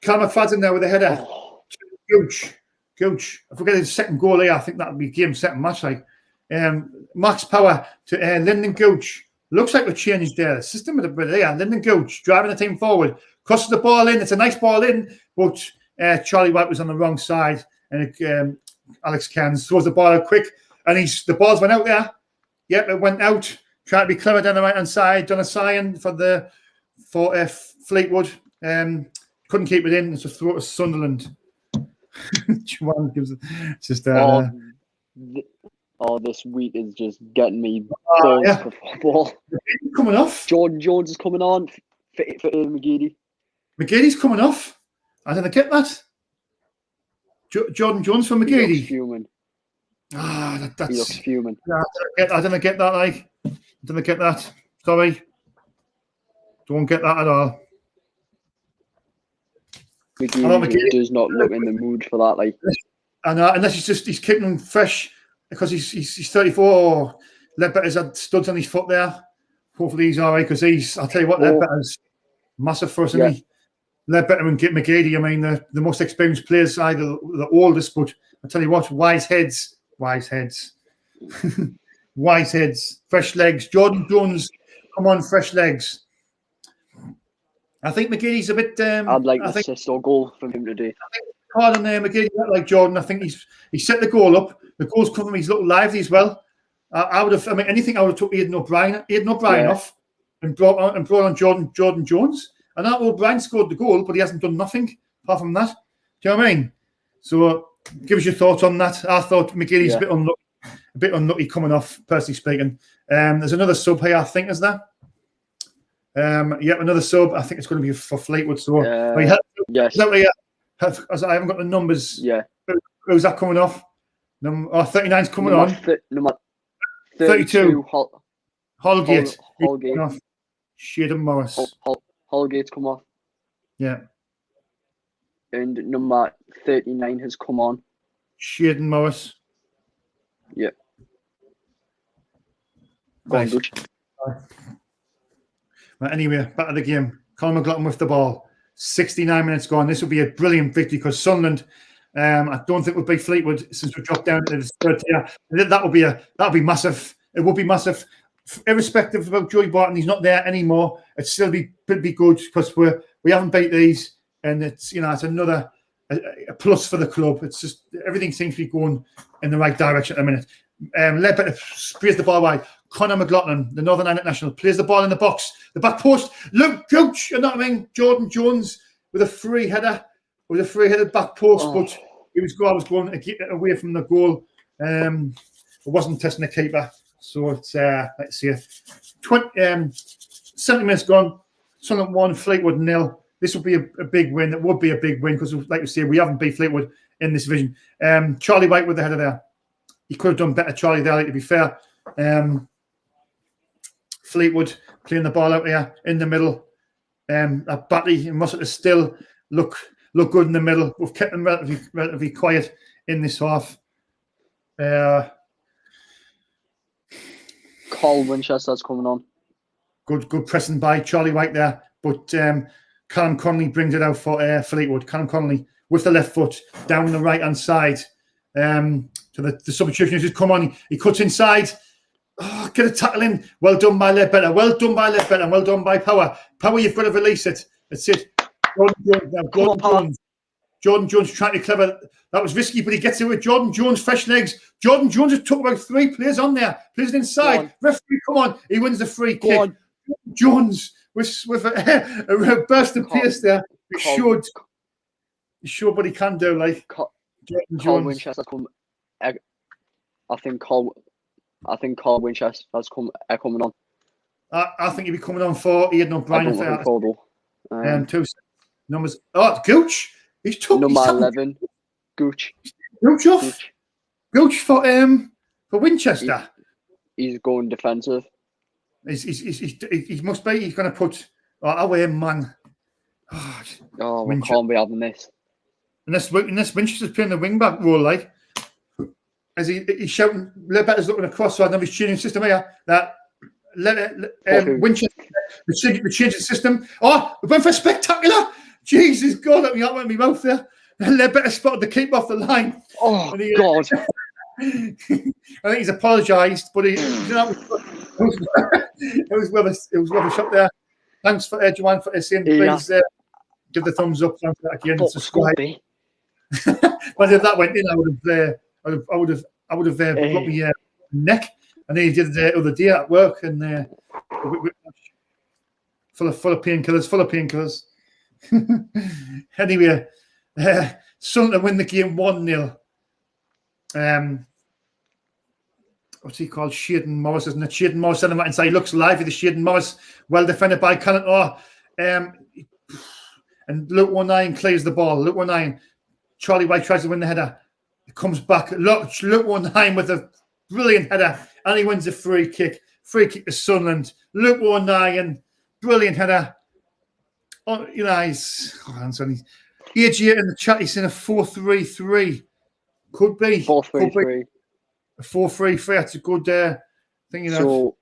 Callum McFadden there with a header. Gooch. I forget his second goal here. I think that would be game, second match. Like Max Power to Lyndon Gooch. Looks like we changed the system a bit there. Lyndon Gooch driving the team forward. Crosses the ball in. It's a nice ball in, but Charlie White was on the wrong side. And Alex Cairns throws the ball out quick. And the balls went out there. Yep, it went out. Tried to be clever down the right-hand side. Done a sign for Fleetwood. Couldn't keep it in. It's a throw to Sunderland. Juan gives it. It's just this week is just getting me balls for football. Coming off. Jordan Jones is coming on for McGeady. McGeady's coming off. I didn't get that. Jordan Jones from McGeady. He looks fuming. That's. He looks fuming. I didn't get that. Like, I didn't get that. Sorry. Don't get that at all. McGeady does not look in the mood for that. Like, and unless he's keeping him fresh because he's 34. Ledbetter's had studs on his foot there. Hopefully he's all right because I'll tell you what, Ledbetter's massive for us, isn't he? Ledbetter and McGeady, I mean, the most experienced players, either the oldest, but I tell you what, wise heads, wise heads, fresh legs. Jordan Jones, come on, fresh legs. I think McGeady's a bit. I'd like an assist or goal from him today. I think hard on McGeady, like Jordan. I think he set the goal up. The goal's come from. He's looked lively as well. I would have. I mean, anything I would have took Aidan O'Brien off and brought on Jordan Jones. And that O'Brien scored the goal, but he hasn't done nothing apart from that. Do you know what I mean? So, give us your thoughts on that. I thought McGeady's a bit unlucky coming off, personally speaking. There's another sub here, I think, is there? Another sub. I think it's going to be for Fleetwood. So, yes. I haven't got the numbers. Yeah. Who's that coming off? 39's coming on. Number 32. Holgate. Shaden Morris. Holgate's come off. Yeah. And number 39 has come on. Shaden Morris. Yeah. Right. Anyway, back to the game. Colin McLaughlin with the ball. 69 minutes gone. This will be a brilliant victory because Sunderland, I don't think we'll beat Fleetwood since we dropped down to the third tier. That'll be massive. It will be massive. Irrespective about Joey Barton, he's not there anymore. It'd still be good because we haven't beat these, and it's it's another a plus for the club. It's just everything seems to be going in the right direction at the minute. Ledbetter plays the ball wide. Conor McLaughlin, the Northern Ireland national, plays the ball in the box, the back post. Luke Gooch, you know what I mean? Jordan Jones with a free headed back post, but I was going away from the goal. It wasn't testing the keeper. So it's let's see, 70 minutes gone. Sunderland 1, Fleetwood 0. This will be a big win. It would be a big win because, like we say, we haven't beat Fleetwood in this division. Charlie White with the header there. He could have done better, Charlie there, to be fair. Fleetwood playing the ball out there in the middle. Batty and Musset still look good in the middle. We've kept them relatively quiet in this half. Carl Winchester's coming on. Good pressing by Charlie White there, but Callum Connolly brings it out for Fleetwood. Callum Connolly with the left foot down the right hand side. To the substitution has just come on. He cuts inside. Oh, get a tackle in. Well done by Ledbetter. Well done by Power. Power, you've got to release it. That's it. Jordan Jones trying to be clever. That was risky, but he gets it with Jordan Jones, fresh legs. Jordan Jones has took about 3 players on there. Plays it inside. Referee, come on. He wins the free kick. Jones with a burst of pace there. He showed what he can do. Like Carl Winchester come. I think Carl Winchester has coming on. I think he'll be coming on for Aidan O'Brien. Two numbers. Oh, Gooch. He's took number 11. Gooch. Gooch off. Gooch for Winchester. He's going defensive. He must be. He's going to put away, man. We can't be having this. Unless Winchester's playing the wing back role, like. as he's shouting, Ledbetter's looking across, so I know he's tuning system here. That Winchester, the change the system. Oh, we went for spectacular. Jesus God, let me out of my mouth there. Ledbetter spotted the keeper off the line. Oh, God. I think he's apologised, but it was well a shot there. Thanks for Joanne for saying, please give the thumbs up. Thanks for that again. Subscribe. But if that went in, I would have got my neck. And then he did the other day at work, and full of painkillers. Anyway, Sunderland win the game 1-0. What's he called? Shaun Morris, isn't it? Shaun Morris sending that inside. He looks lively. The Shaun Morris, well defended by Cannon. And Luke O'Nien clears the ball. Luke O'Nien, Charlie White tries to win the header. It comes back. Luke O'Nien with a brilliant header, and he wins a free kick. Free kick to Sunderland. Luke O'Nien, brilliant header. Oh, you know, AJ in the chat, he's in a 4-3-3. Could be 4-3-3. A 4-3-3. That's a good thing, you know. So,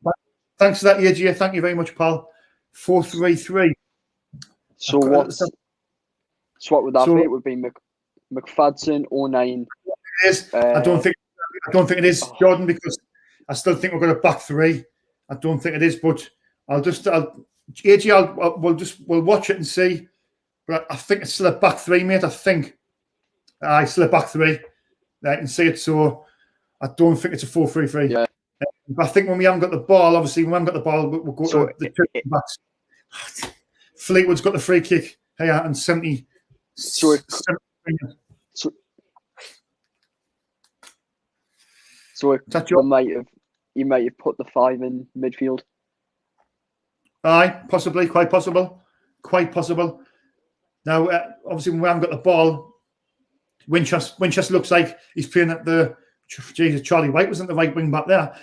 thanks for that, AJ. Thank you very much, pal. 4-3-3. So what would that be? It would be McFadden, O'Nien. It is. I don't think it is, Jordan, because I still think we're going to back three. I don't think it is, but we'll watch it and see. But I think it's still a back three, mate. I think it's still a back three. I can see it, so I don't think it's a 4-3-3. Yeah. But I think when we haven't got the ball, obviously, when we haven't got the ball, we'll go to the two backs. Fleetwood's got the free kick here and 70. So you might have put the 5 in midfield. Aye, possibly, quite possible. Now, obviously, when we haven't got the ball, Winchester looks like he's playing at the. Jesus, Charlie White wasn't the right wing back there.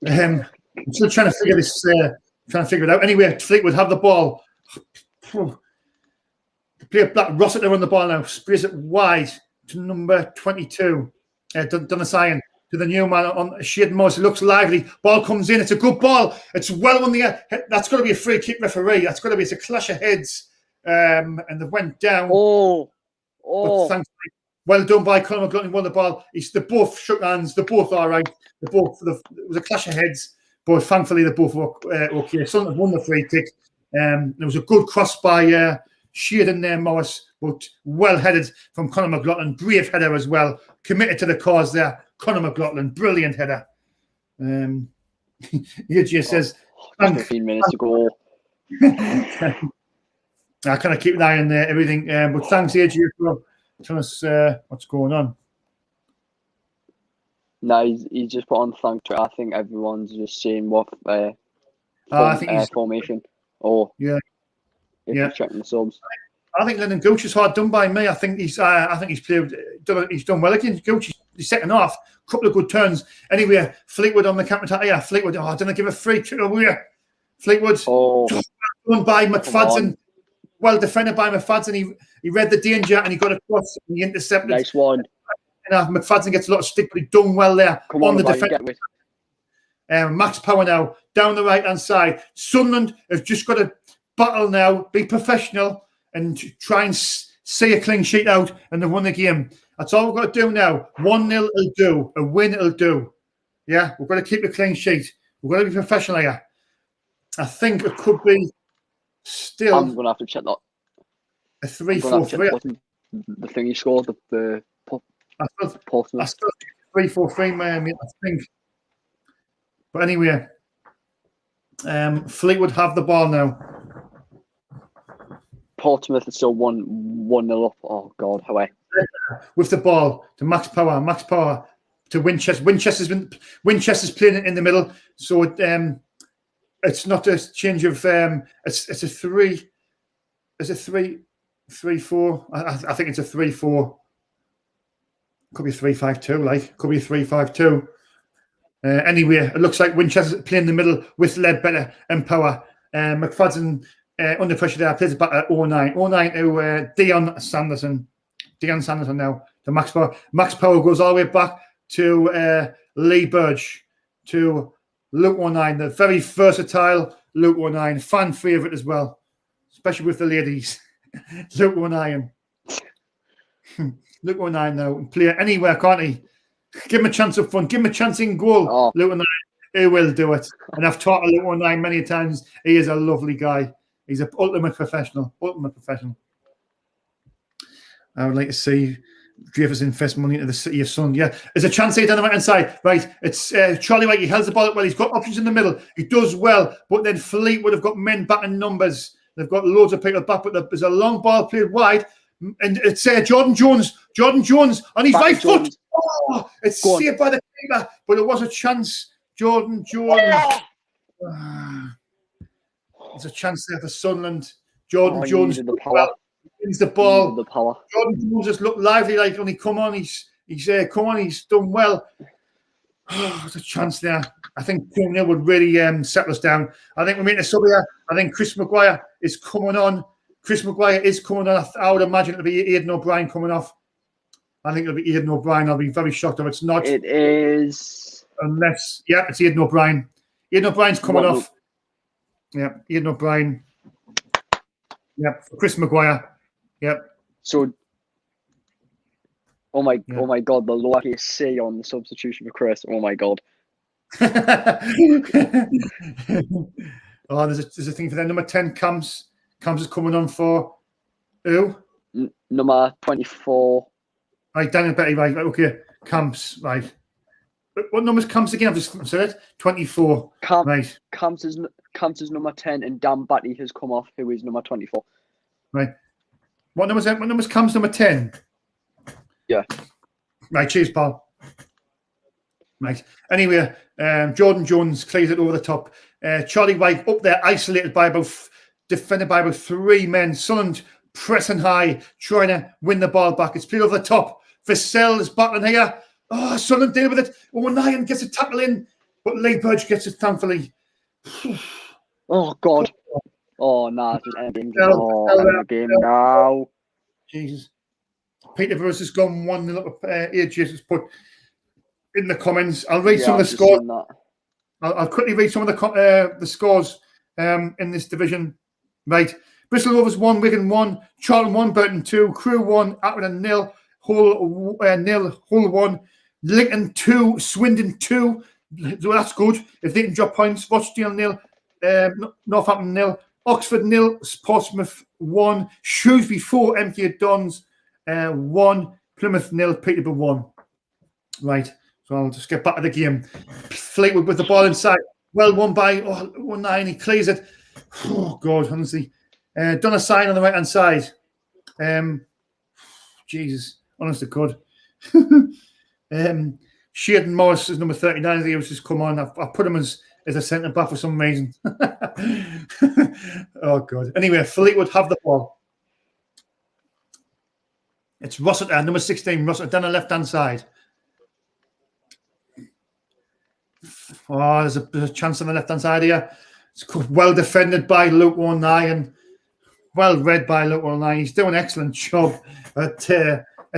I'm still trying to figure this. Trying to figure it out. Anyway, Fleetwood have the ball. The player Black Rossiter on the ball now. Sprays it wide to number 22. Dunassian to the new man on Shaun Morris. It looks lively. Ball comes in. It's a good ball. It's well on the air. That's got to be a free kick, referee. That's got to be. It's a clash of heads. And they went down. Oh. Thankfully, well done by Conor McLaughlin. Won the ball. They both shook hands. They're both all right. It was a clash of heads, but thankfully they both were okay. Sunderland won the free kick. There was a good cross by Shaun Morris, but well headed from Conor McLaughlin. Brave header as well. Committed to the cause there. Conor McLaughlin, brilliant header. AJ says, 15 minutes ago. I kind of keep an eye on everything. But thanks, AJ, for telling us what's going on. No, he's just put on thank Twitter. I think everyone's just saying what I think formation. Or you're checking the subs. I think Lennon Gooch is hard done by me. I think he's played. He's done well against Gooch. He's second half, couple of good turns. Anyway, Fleetwood on the counter attack. Yeah, Fleetwood. I didn't give a free kick away. Fleetwood. Done by McFadden. Well defended by McFadden. He read the danger and he got across and he intercepted. Nice one. McFadden gets a lot of stick, but he done well there on the defense. Max Power now down the right hand side. Sunderland have just got to battle now, be professional, and try and see a clean sheet out, and they've won the game. That's all we've got to do now. 1-0 will do. A win will do. Yeah, we've got to keep a clean sheet. We've got to be professional here. I think it could be still. I'm going to have to check that. A 3-4-3. The thing he scored, the Portsmouth. I still 3-4-3, man. I think. But anyway, Fleetwood have the ball now. Portsmouth is still 1-0 up. Oh God, how with the ball to Max Power to Winchester. Winchester's playing it in the middle, so it's not a change of it's a 3. Is it 3-4? I think it's a 3-4. Could be 3-5-2. Like could be 3-5-2. Anyway, it looks like Winchester's playing in the middle with Ledbetter and Power. McFadden under pressure there, plays it back at 09 to Dion Sanderson now to Max Power. Max Power goes all the way back. to Lee Burge, to Luke 19, the very versatile Luke 19, fan favourite as well, especially with the ladies. Luke 19. Luke 19 now can play anywhere, can't he? Give him a chance up front. Give him a chance in goal. Oh. Luke 19, he will do it. And I've taught Luke 19 many times. He is a lovely guy. He's an ultimate professional. Ultimate professional. I would like to see Dreyfus invest money into the city of Sun. Yeah, there's a chance here down the right hand side. Right, it's Charlie White. He holds the ball up well. He's got options in the middle. He does well, but then Fleetwood have got men back in numbers. They've got loads of people back, but there's a long ball played wide, and it's Jordan Jones. Jordan Jones on his right foot. Oh, it's saved by the keeper, but it was a chance. Jordan Jones. There's a chance there for Sunderland. Jordan Jones. Wins the ball. Jordan Jones just looked lively, like when he come on, he's done well. Oh, there's a chance there. I think 2-0 would really settle us down. I think we're making a sub here. I think Chris Maguire is coming on. I would imagine it'll be Aidan O'Brien coming off. I think it'll be Aidan O'Brien. I'll be very shocked if it's not. It is. Unless, it's Aidan O'Brien. Aidan O'Brien's coming off. Yeah, Aidan O'Brien. Yeah, Chris Maguire. Yep. So, oh my God, the lowercase C on the substitution for Chris. Oh my God. Oh, there's a thing for them. Number 10, Camps. Camps is coming on for who? Number 24. Right, Daniel Betty. Right, okay. Camps. Right. What number's Camps again? I've just said it. 24. Right. Camps is number 10, and Dan Batty has come off, who is number 24. Right. What number's Camps number 10? Yeah. Right, cheers, pal. Right. Anyway, Jordan Jones clears it over the top. Charlie White up there, isolated defended by about 3 men. Sunderland pressing high, trying to win the ball back. It's played over the top. Vassell is battling here. Oh, Sunderland deal with it. Nyan gets a tackle in, but Lee Burge gets it, thankfully. Oh, God. Oh, no, it's end the game now. Jesus. Peterborough's has gone 1-0 up. AJ has put in the comments. I'll read some of the scores. I'll quickly read some of the scores in this division. Right. Bristol Rovers 1, Wigan 1, Charlton 1, Burton 2, Crewe 1, Accrington 0, Hull 0, Hull 1, Lincoln 2, Swindon 2. So that's good. If they can drop points, Rochdale 0, Northampton 0, Oxford 0, Portsmouth 1, Shrewsbury 4, MK Dons 1, Plymouth 0, Peterborough 1. Right. So I'll just get back to the game. Fleetwood with the ball inside. Well won by 9. He clears it. Oh, God, honestly. Done a sign on the right-hand side. Jesus, honest to God. Sheridan Morris is number 39. I think he was just come on. I put him as a centre-back for some reason. Oh, God. Anyway, Fleetwood have the ball. It's Rossiter, number 16. Rossiter down the left-hand side. Oh, there's a chance on the left-hand side here. It's well defended by Luke 19. Well read by Luke 19. He's doing an excellent job at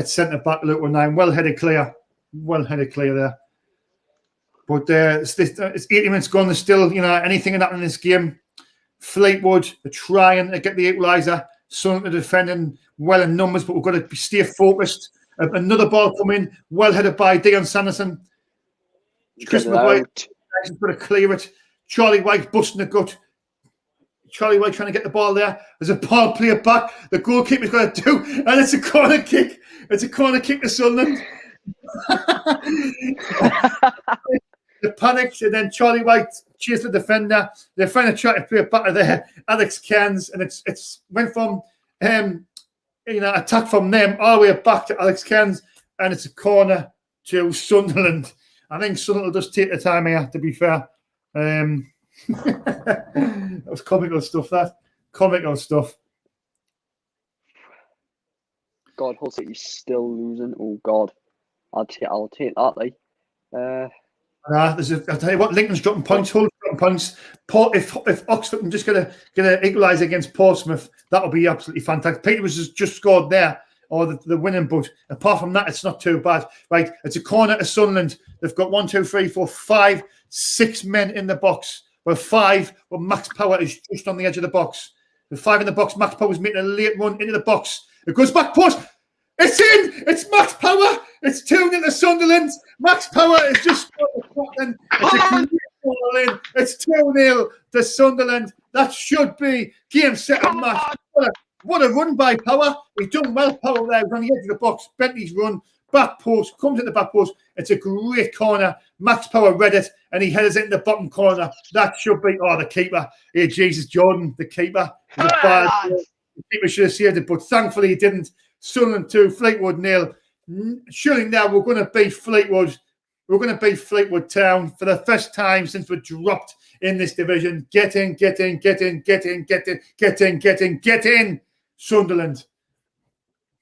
centre-back, Luke 19. Well-headed clear. Well-headed clear there. But it's 80 minutes gone. There's still, anything can happen in this game. Fleetwood are trying to get the equaliser. Sunderland are defending well in numbers, but we've got to stay focused. Another ball come in. Well-headed by Dion Sanderson. Chris Maguire is going to clear it. Charlie White busting the gut. Charlie White trying to get the ball there. There's a ball played back. The goalkeeper's going to do, and it's a corner kick. It's a corner kick to Sunderland. The panic, and then Charlie White chased the defender. The defender tried to play it back to there. Alex Cairns, and it's went from attack from them all the way back to Alex Cairns, and it's a corner to Sunderland. I think Sunderland will just take the time here, to be fair. That was comical stuff, Comical stuff. God, Hull City's still losing. Oh, God. I'll take that, like. I'll tell you what, Lincoln's dropping points, Hull's dropping points. If Oxford can just get an equaliser against Portsmouth, that'll be absolutely fantastic. Peter was just scored there or the winning. But apart from that, it's not too bad. Right, it's a corner to Sunderland. They've got 1, 2, 3, 4, 5, 6 men in the box. Well, 5, but Max Power is just on the edge of the box. The 5 in the box. Max Power's making a late run into the box. It goes back post. It's in. It's Max Power. It's 2-0 to Sunderland. Max Power is just it's a great ball in. It's 2-0 to Sunderland. That should be game, set, and match. What a run by Power. He's done well, Power there. He's on the edge of the box. Bentley's run. Back post. Comes in the back post. It's a great corner. Max Power read it, and he headers it in the bottom corner. That should be, the keeper. Hey, Jesus, Jordan, the keeper. The keeper should have saved it, but thankfully he didn't. Sunderland 2, Fleetwood 0. Surely now we're going to beat Fleetwood. We're going to beat Fleetwood Town for the first time since we're dropped in this division. Get in, get in, get in, get in, get in, get in, get in, get in, Sunderland.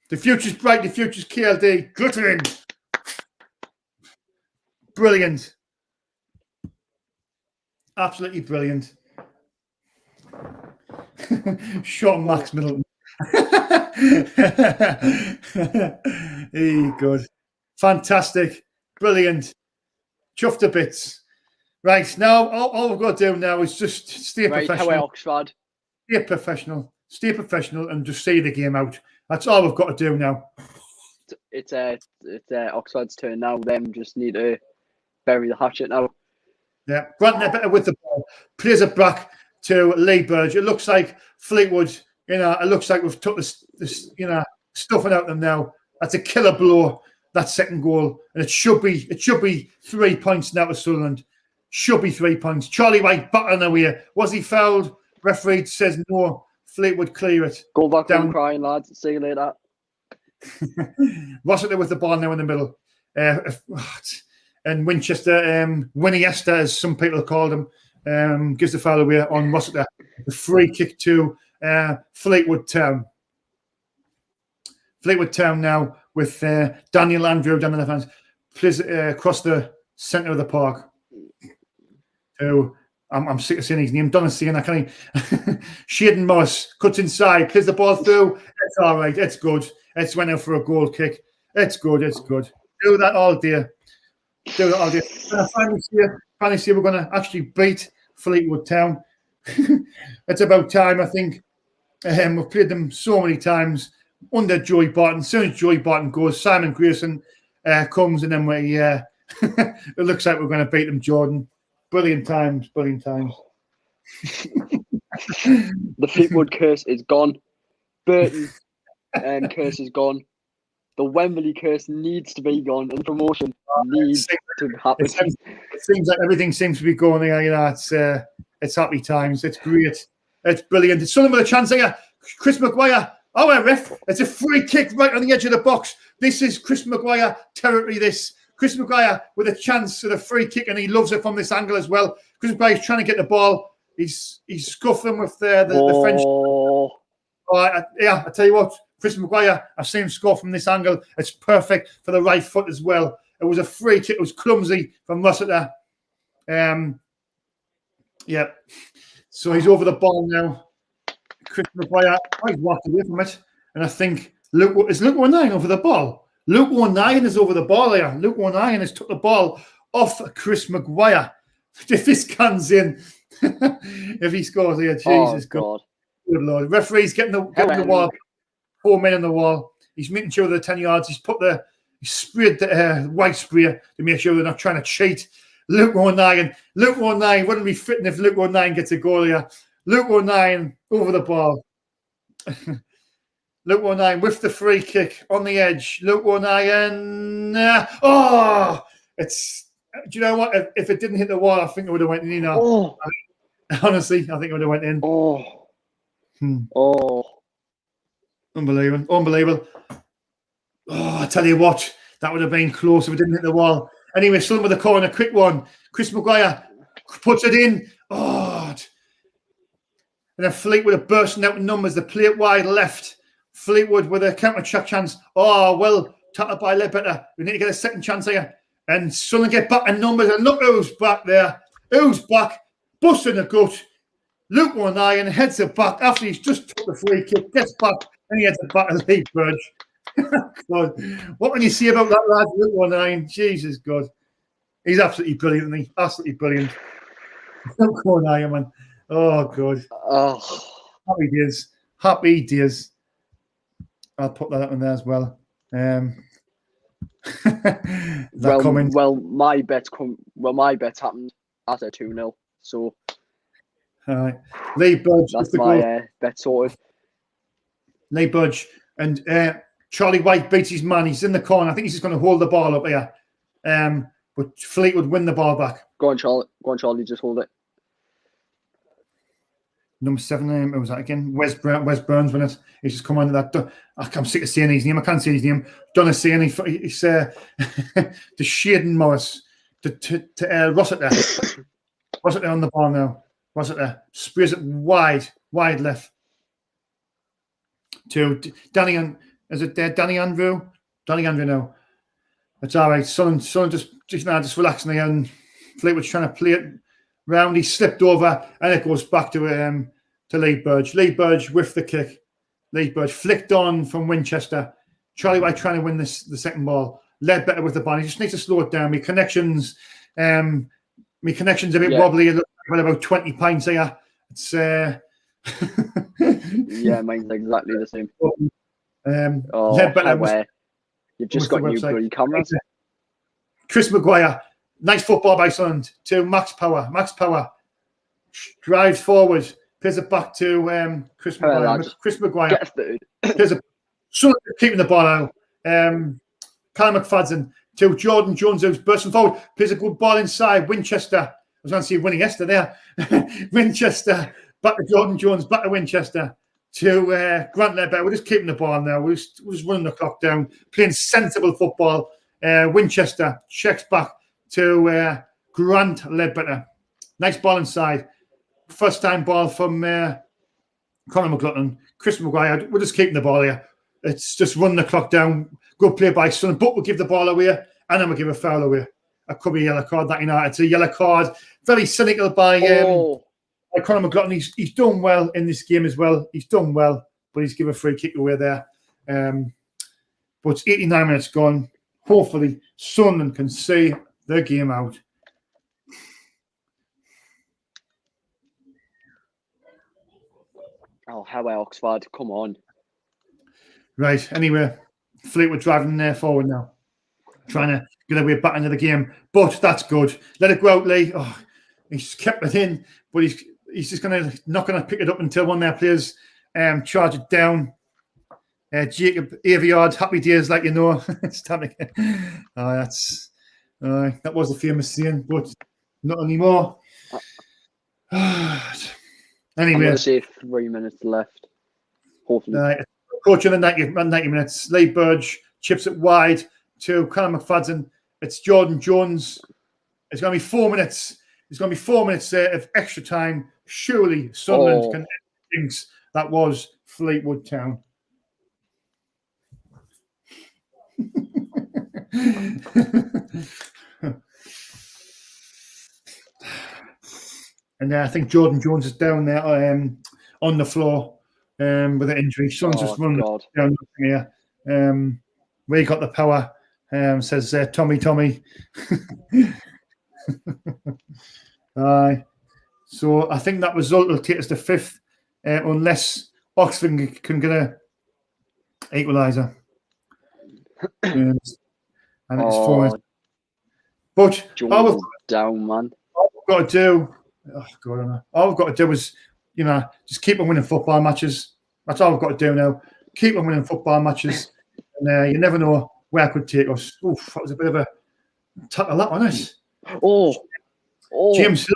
The future's bright, the future's KLD. Glittering. Brilliant. Absolutely brilliant. Shaun Max Middleton. Good. Fantastic. Brilliant. Chuffed to bits. Right, now all we've got to do now is just stay professional. How Oxford? Stay professional and just see the game out. That's all we've got to do now. It's Oxford's turn now. Them just need to bury the hatchet now. Yeah, Grant better with the ball. Plays it back to Lee Burge. It looks like Fleetwood, it looks like we've took this stuffing out them now. That's a killer blow, that second goal. And it should be 3 points now to Sunderland. Should be 3 points. Charlie White back on the way. Was he fouled? Referee says no. Fleetwood clear it. Go back down crying, lads. See you later. Rossiter with the ball now in the middle. And Winchester, Winchester, as some people called him, gives the foul away on Rossiter. The free kick to Fleetwood Town. Fleetwood Town now with Daniel Andrew down in the fans. Plays across the centre of the park. So I'm sick of saying his name. Donaldson, I can't. Shaden Morris cuts inside, plays the ball through. It's all right. It's good. It's went out for a goal kick. It's good. It's good. Do that all day. Do that all day. Finally see we're going to actually beat Fleetwood Town. It's about time, I think. We've played them so many times under Joey Barton. As soon as Joey Barton goes, Simon Grayson comes, and then we. It looks like we're going to beat them, Jordan. Brilliant times, brilliant times. The Fleetwood curse is gone. Burton curse is gone. The Wembley curse needs to be gone, and promotion needs to happen. It seems like everything seems to be going there. It's happy times. It's great. It's brilliant. It's something with a chance here. Chris Maguire. Oh, ref. It's a free kick right on the edge of the box. This is Chris Maguire territory, this. Chris Maguire with a chance at a free kick, and he loves it from this angle as well. Chris Maguire's trying to get the ball. He's scuffling with the French. I tell you what, Chris Maguire, I've seen him score from this angle. It's perfect for the right foot as well. It was a free kick. It was clumsy from Rossiter. Yeah. So he's over the ball now. Chris Maguire, he's walked away from it. And I think is Luke O'Nien over the ball? Luke O'Nien is over the ball here. Luke O'Nien has took the ball off Chris Maguire. If this comes in, if he scores here, Jesus God. Good Lord. Referee's getting the wall. 4 men on the wall. He's making sure they're 10 yards. He sprayed the white spray to make sure they're not trying to cheat. Luke O'Nien, wouldn't be fitting if Luke O'Nien gets a goal here. Luke O'Nien over the ball. Luke O'Nien with the free kick on the edge. Luke O'Nien. It's. Do you know what? If it didn't hit the wall, I think it would have went in. Honestly, I think it would have went in. Unbelievable. I tell you what, that would have been close if it didn't hit the wall. Anyway, still with the corner, quick one. Chris Maguire puts it in. And then Fleetwood are bursting out in numbers. They play it wide left. Fleetwood with a counter-attack chance. Tackled by Ledbetter. We need to get a second chance here. And Sunderland get back in numbers. And look who's back there. Who's back? Busting the gut. Luke O'Nien heads it back after he's just took the free kick. Gets back and he heads it back to Lee Burge. God. What can you say about that lad? 109. Jesus God. He's absolutely brilliant, isn't he? Absolutely brilliant. Don't go on Iron Man. Oh God. Oh, Happy days. Happy days. I'll put that up in there as well. That comment. my bet happened after 2-0. So Lee Budge. that's my bet sorted. Lee Budge and Charlie White beats his man. He's in the corner. I think he's just going to hold the ball up here. But Fleetwood win the ball back. Go on, Charlie. Just hold it. Number 7, who was that again? Wes Burns when he's just come under that. I'm sick of saying his name. I can't say his name. Donasane. He's to Shaden Morris to Rossiter. Rossiter on the ball now. Rossiter sprays it wide left to Danny. Is it Danny Andrew? Danny Andrew now. It's all right. Sunderland just relaxing there, and Fleetwood's trying to play it round. He slipped over, and it goes back to Lee Burge. Lee Burge with the kick. Lee Burge flicked on from Winchester. Charlie White trying to win the second ball. Led better with the ball. He just needs to slow it down. My connection's a bit wobbly. It looks like about 20 pints here. It's yeah, mine's exactly the same. Led better. You've just got new bloody cameras. Chris Maguire. Nice football by Sunderland to Max Power. Max Power drives forward, plays it back to Chris Maguire. Chris Maguire. Sunderland keeping the ball out. Kyle McFadden to Jordan Jones, who's bursting forward, plays a good ball inside. Winchester. I was going to see winning yesterday there. Winchester back to Jordan Jones, back to Winchester to Grant Ledbetter. We're just keeping the ball now. We're just running the clock down, playing sensible football. Winchester checks back to Grant Ledbetter. Nice ball inside. First time ball from Conor McLaughlin. Chris Maguire. We're just keeping the ball here. It's just running the clock down. Good play by Sunderland, but we'll give the ball away and then we'll give a foul away. That could be a yellow card, that United. It's a yellow card. Very cynical by Conor McLaughlin. He's done well in this game as well. He's done well, but he's given a free kick away there. But it's 89 minutes gone. Hopefully, Sunderland can see the game out. Oh, how Oxford? Come on. Right. Anyway, Fleetwood driving there forward now, trying to get their way back into the game. But that's good. Let it go out, Lee. Oh, he's kept it in, but he's just not going to pick it up until one of their players charge it down. Jacob Aviard, happy days, like you know. It's time again. That was a famous saying, but not anymore. Anyway, I'm going to say 3 minutes left. Hopefully. Coach in the 90 minutes. Lee Burge chips it wide to Conor McFadden. It's Jordan Jones. It's going to be 4 minutes. It's going to be 4 minutes of extra time. Surely Sunderland can end things. That was Fleetwood Town. And I think Jordan Jones is down there on the floor with an injury. Sun's just running down here. Where he got the power, says Tommy. So I think that result will take us to 5th unless Oxford can get a equaliser. And it's 4 minutes. But all down, man. All we've got to do, all we've got to do is, just keep on winning football matches. That's all we've got to do now. Keep on winning football matches, and you never know where it could take us. Oof, that was a bit of a tackle, that wasn't it? James,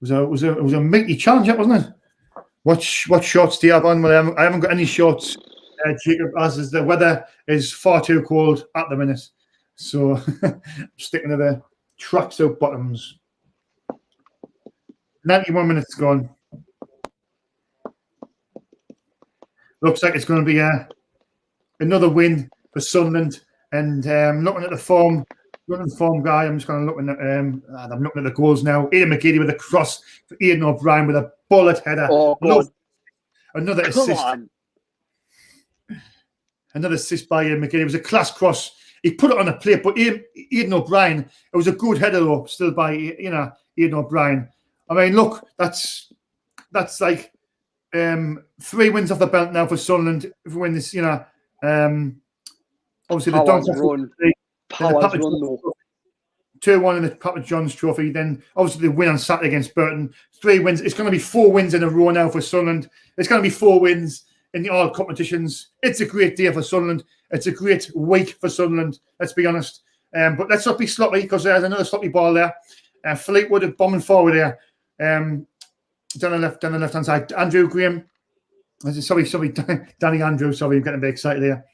it was a mighty challenge, that wasn't it? What shorts do you have on? Well, I haven't got any shorts, Jacob, as the weather is far too cold at the minute. So I'm sticking to the tracksuit bottoms. 91 minutes gone. Looks like it's going to be another win for Sunderland. And looking at the form guy, I'm just going to look at I'm looking at the goals now. Aidan McGeady with a cross for Aidan O'Brien with a bullet header. Another assist. Another assist by Ian McGinn. It was a class cross. He put it on a plate, but Ian O'Brien, it was a good header though, still by Ian O'Brien. I mean, look, that's like 3 wins off the belt now for Sunderland. If we win this, obviously the Power's Doncaster run. Trophy, Power's run though. 2-1 in the Papa John's Trophy. Then obviously the win on Saturday against Burton. 3 wins. It's going to be 4 wins in a row now for Sunderland. It's going to be 4 wins in all competitions. It's a great day for Sunderland. It's a great week for Sunderland. Let's be honest. But let's not be sloppy, because there's another sloppy ball there. Fleetwood are bombing forward there. Down the left hand side. Andrew Graham. Sorry, Danny Andrew. Sorry, I'm getting a bit excited there.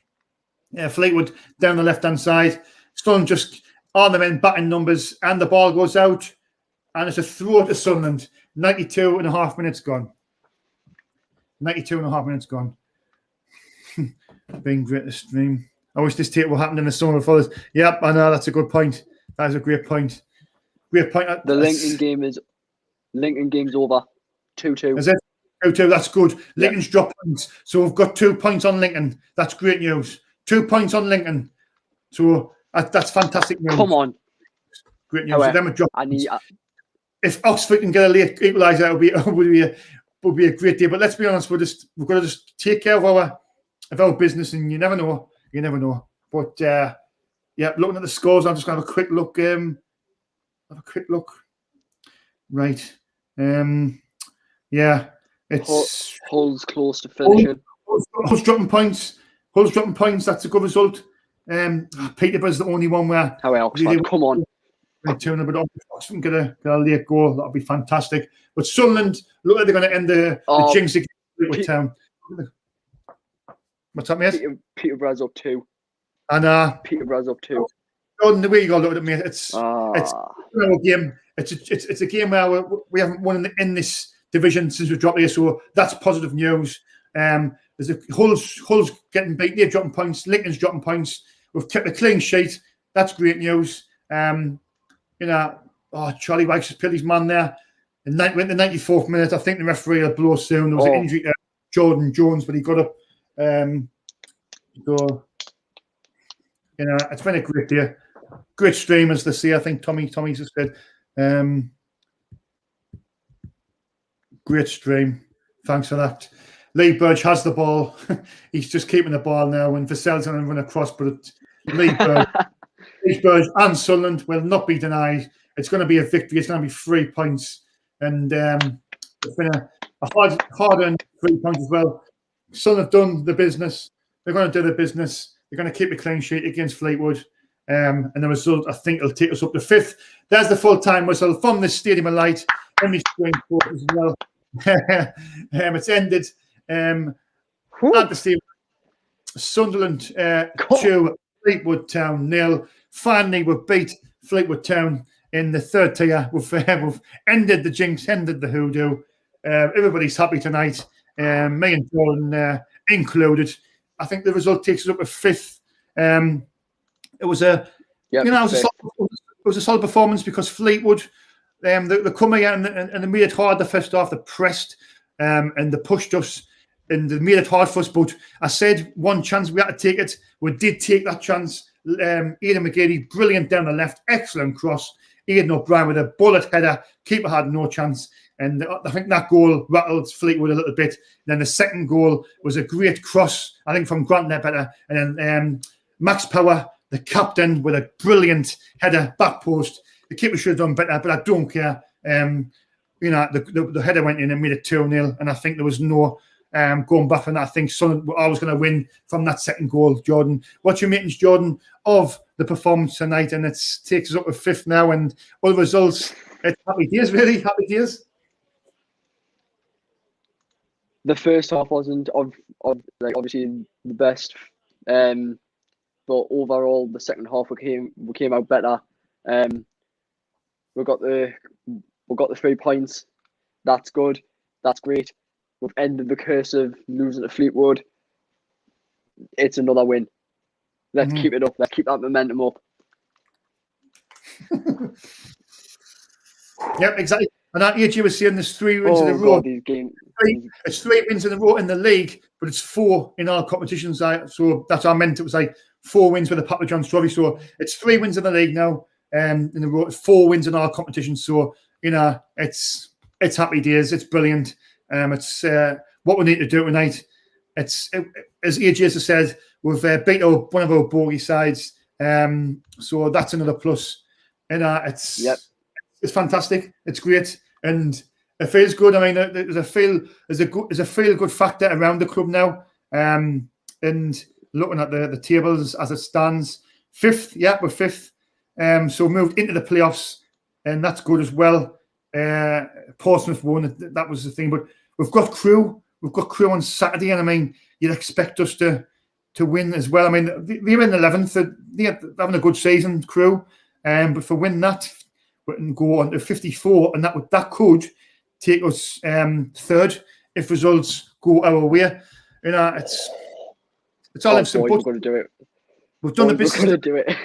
Fleetwood down the left hand side. Sunderland just on the men batting numbers, and the ball goes out, and it's a throw to Sunderland. 92 and a half minutes gone. 92 and a half minutes gone. Being great to stream. I wish this tape would happen in the summer for us. Yep, I know, that's a good point. That is a great point. Great point. The Lincoln game's over. 2-2. Is it? 2-2, that's good. Lincoln's dropped points. So we've got 2 points on Lincoln. That's great news. 2 points on Lincoln. So that's fantastic news. Come on. Great news. So them are dropped. If Oxford can get a late equaliser, it would be a great day. But let's be honest, we've got to just take care of our business, and you never know. You never know. But looking at the scores, I'm just going to have a quick look. Right. It's Hull's close to finishing. Hull's dropping points. That's a good result. Peterborough's the only one where. How Oxford? Come on. But Oxford get a late goal. That'll be fantastic. But Sunderland look like they're going to end the jinx against Fleetwood Town. What's up, mate? Peterborough's up 2. And Peterborough's up 2. Jordan, the way you got to look at it, mate, it's a game. It's a game where we haven't won in this division since we dropped here, so that's positive news. There's Hull's getting beat. They're dropping points. Lincoln's dropping points. We've kept a clean sheet. That's great news. Charlie Wykes has put his man there. In the 94th minute, I think the referee will blow soon. There was an injury to Jordan Jones, but he got up. It's been a great day. Great stream, as they say. I think Tommy just said. Great stream. Thanks for that. Lee Burge has the ball. He's just keeping the ball now. When Vassell's going to run across, but Lee Burge and Sunderland will not be denied. It's going to be a victory. It's going to be 3 points. And it's been a hard-earned 3 points as well. Sunderland have done the business. They're going to do the business. They're going to keep a clean sheet against Fleetwood. And the result, I think, will take us up to 5th. There's the full-time whistle from the Stadium of Light. Emily Spring Court as well. It's ended at the Stadium. Sunderland 2, Fleetwood Town 0. Finally, we've beat Fleetwood Town in the 3rd tier. We've ended the jinx, ended the hoodoo. Everybody's happy tonight. Me and Jordan included. I think the result takes us up to 5th. It was a solid performance, because Fleetwood, they come here and they made it hard the first half. They pressed and they pushed us and they made it hard for us. But I said one chance, we had to take it. We did take that chance. Aidan McGeady, brilliant down the left, excellent cross. Aidan O'Brien with a bullet header. Keeper had no chance. And I think that goal rattled Fleetwood a little bit. Then the second goal was a great cross, I think, from Grant Ledbetter. And then Max Power, the captain, with a brilliant header, back post. The keeper should have done better, but I don't care. The header went in and made it 2-0. And I think there was no going back from that. I think Sunderland were always going to win from that second goal, Jordan. What's your ratings, Jordan, of the performance tonight? And it takes us up to 5th now. And all the results, it's happy days, really. Happy days. The first half wasn't obviously the best, but overall the second half we came out better. We got the 3 points. That's good. That's great. We've ended the curse of losing to Fleetwood. It's another win. Let's keep it up. Let's keep that momentum up. Yep, exactly. And that AJ was saying there's 3 wins in a Oh row. God, these games. It's 3 wins in a row in the league, but it's 4 in our competitions. So that's what I meant. It was like 4 wins with the Papa John's Trophy. So it's 3 wins in the league now, in the row. 4 wins in our competitions. So it's happy days. It's brilliant. It's what we need to do tonight. As AJ has said, we've beat one of our bogey sides. So that's another plus. And it's fantastic. It's great, and it feels good. I mean, there's a feel good factor around the club now. And looking at the tables as it stands, 5th. Yeah, we're 5th. So moved into the playoffs, and that's good as well. Portsmouth won. That was the thing, but we've got Crewe. We've got Crewe on Saturday, and I mean, you'd expect us to win as well. I mean, they're in 11th. They're having a good season, Crewe. But for win that, we can go on to 54, and that could take us 3rd if results go our way. It's all ifs and buts. We're going to do it. We've done the business. We're going to do it.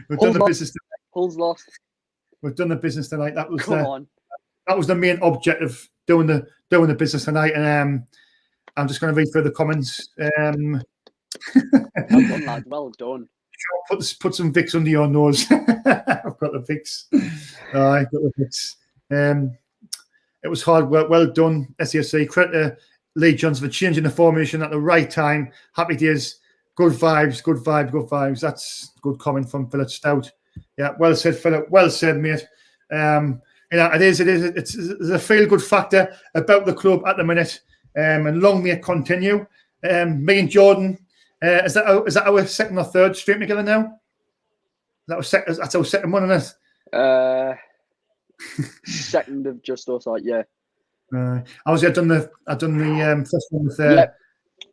We've done the business. Hull's lost. We've done the business tonight. That was Come on. the main objective, doing the business tonight. And I'm just going to read through the comments. Well done, lad. Well done. Put some Vicks under your nose. I've got the Vicks. I've got the Vicks. It was hard work. Well done, SAC. Credit to Lee Johnson for changing the formation at the right time. Happy days. Good vibes. Good vibes. That's good comment from Philip Stout. Yeah, well said, Philip. Well said, mate. It is. There's a feel-good factor about the club at the minute, and long may it continue. Me and Jordan. Is that our 2nd or 3rd stream together now? That's our 2nd one, isn't it? 2nd of just us, yeah. I've done the first one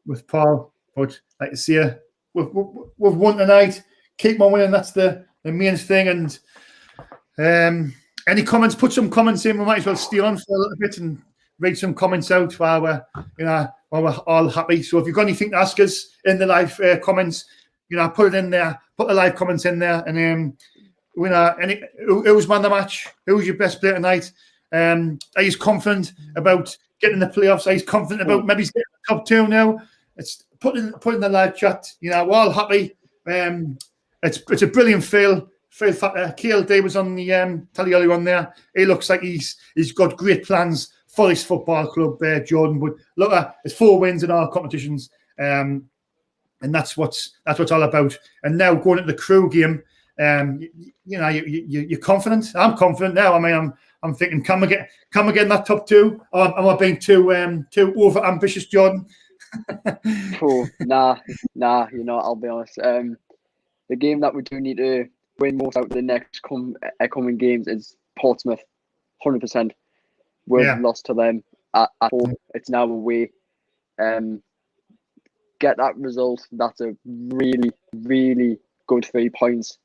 with Paul, but like to see we've won tonight. Keep on winning. That's the main thing. And any comments? Put some comments in. We might as well stay on for a little bit and read some comments out while we're all happy. So if you've got anything to ask us in the live comments, put it in there. Put the live comments in there, and who's man of the match? Who's your best player tonight? Are you confident about getting the playoffs? Are you confident about maybe getting the top 2 now? It's put in the live chat. We're all happy. It's a brilliant feel factor. KLD was on the telly earlier on there. He looks like he's got great plans for this football club, Jordan. But look, it's 4 wins in our competitions, and that's what's all about. And now going into the Crewe game, you're confident. I'm confident now. I mean, I'm thinking, can we get in that top 2? Or am I being too over ambitious, Jordan? Nah. I'll be honest. The game that we do need to win most out of the next coming games is Portsmouth, 100%. We've lost to them at home. It's now away. Get that result. That's a really, really good 3 points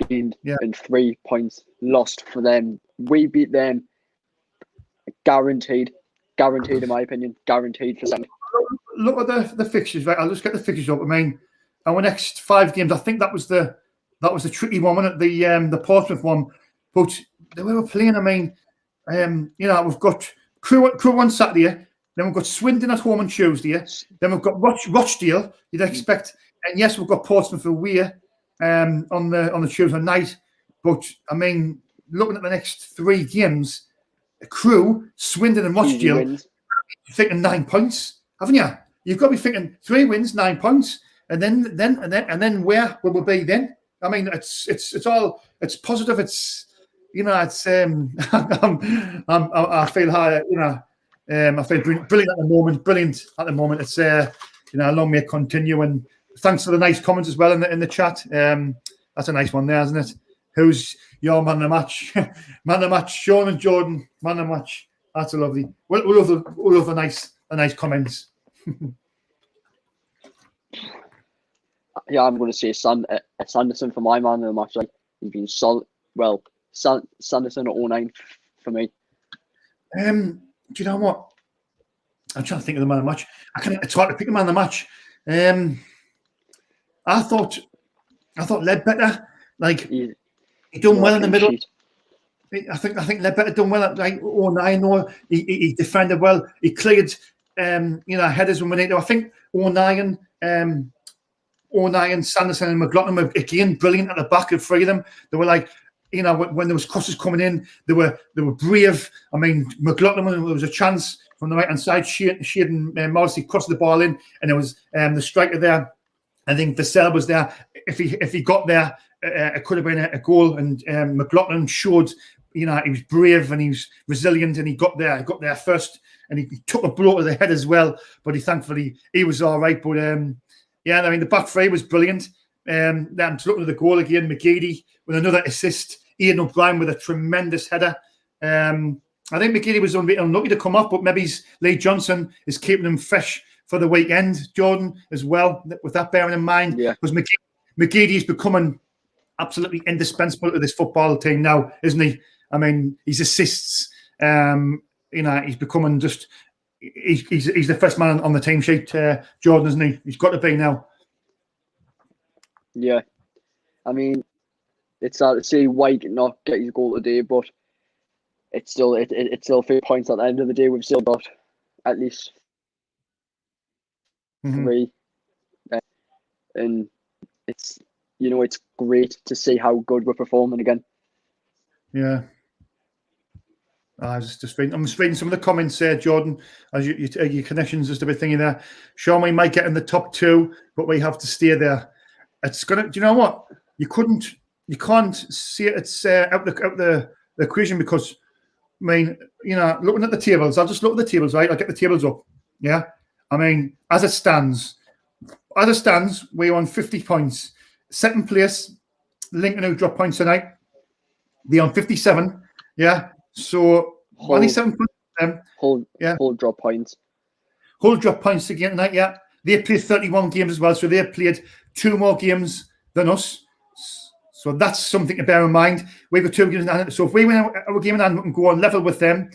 gained and 3 points lost for them. We beat them. Guaranteed in my opinion. Guaranteed for something. Look at the fixtures, right? I'll just get the fixtures up. I mean, our next 5 games, I think that was the tricky one, wasn't it? The Portsmouth one. But the way we're playing, I mean, we've got Crewe on Saturday, then we've got Swindon at home on Tuesday, then we've got Rochdale, you'd expect, and yes, we've got Portsmouth away on the Tuesday night. But I mean, looking at the next 3 games, Crewe, Swindon, and Rochdale, you're thinking 9 points, haven't you? You've got to be thinking 3 wins, 9 points, and then where will we be then? I mean, it's positive. It's it's I feel high. I feel brilliant at the moment. It's long may it continue. And thanks for the nice comments as well in the chat. That's a nice one there, isn't it? Who's your man of the match? Man of the match, Shaun and Jordan. Man of the match. That's a lovely. We'll love the nice comments. Yeah, I'm going to say Sanderson for my man of the match. Like, he's been solid. Well, Sanderson at 09 for me. Do you know what? I'm trying to think of the man of the match. It's hard to pick a man of the match. I thought Ledbetter, like, he done well in the middle. I think Ledbetter done well at like 09. No, he defended well. He cleared headers when we need to. I think 09, Sanderson and McLaughlin were again brilliant at the back of three of them. They were like, when there was crosses coming in, they were brave. I mean, McLaughlin, when there was a chance from the right hand side, Shaun Middleton crossed the ball in, and there was the striker there. I think Vassell was there. If he got there, it could have been a goal. And McLaughlin showed, he was brave and he was resilient, and he got there. He got there first, and he took a blow to the head as well. But thankfully he was all right. But the back three was brilliant. I'm just looking at the goal again. McGeady with another assist. Ian O'Brien with a tremendous header. I think McGeady was unlucky to come off, but maybe Lee Johnson is keeping him fresh for the weekend, Jordan, as well, with that bearing in mind. Because McGeady is becoming absolutely indispensable to this football team now, isn't he? I mean, his assists, he's becoming just, he's the first man on the team sheet, Jordan, isn't he? He's got to be now. Yeah. I mean, it's sad to see White not get his goal today, but it's still 3 points at the end of the day. We've still got at least 3, and it's great to see how good we're performing again. Yeah. I'm just reading some of the comments there, Jordan, as your connections just a bit thingy there. Shaun, we might get in the top 2, but we have to stay there. It's gonna. Do you know what? You can't see it. It's out the equation, because I mean, looking at the tables, I'll just look at the tables, right? I'll get the tables up. Yeah. I mean, as it stands, we're on 50 points. Second place, Lincoln, who dropped points tonight, they're on 57. Yeah. So only 7 points. Hull drop points. Hull drop points again tonight. Yeah. They played 31 games as well, so they played 2 more games than us. So that's something to bear in mind. We've got 2 games in hand. So if we win our game in hand and go on level with them,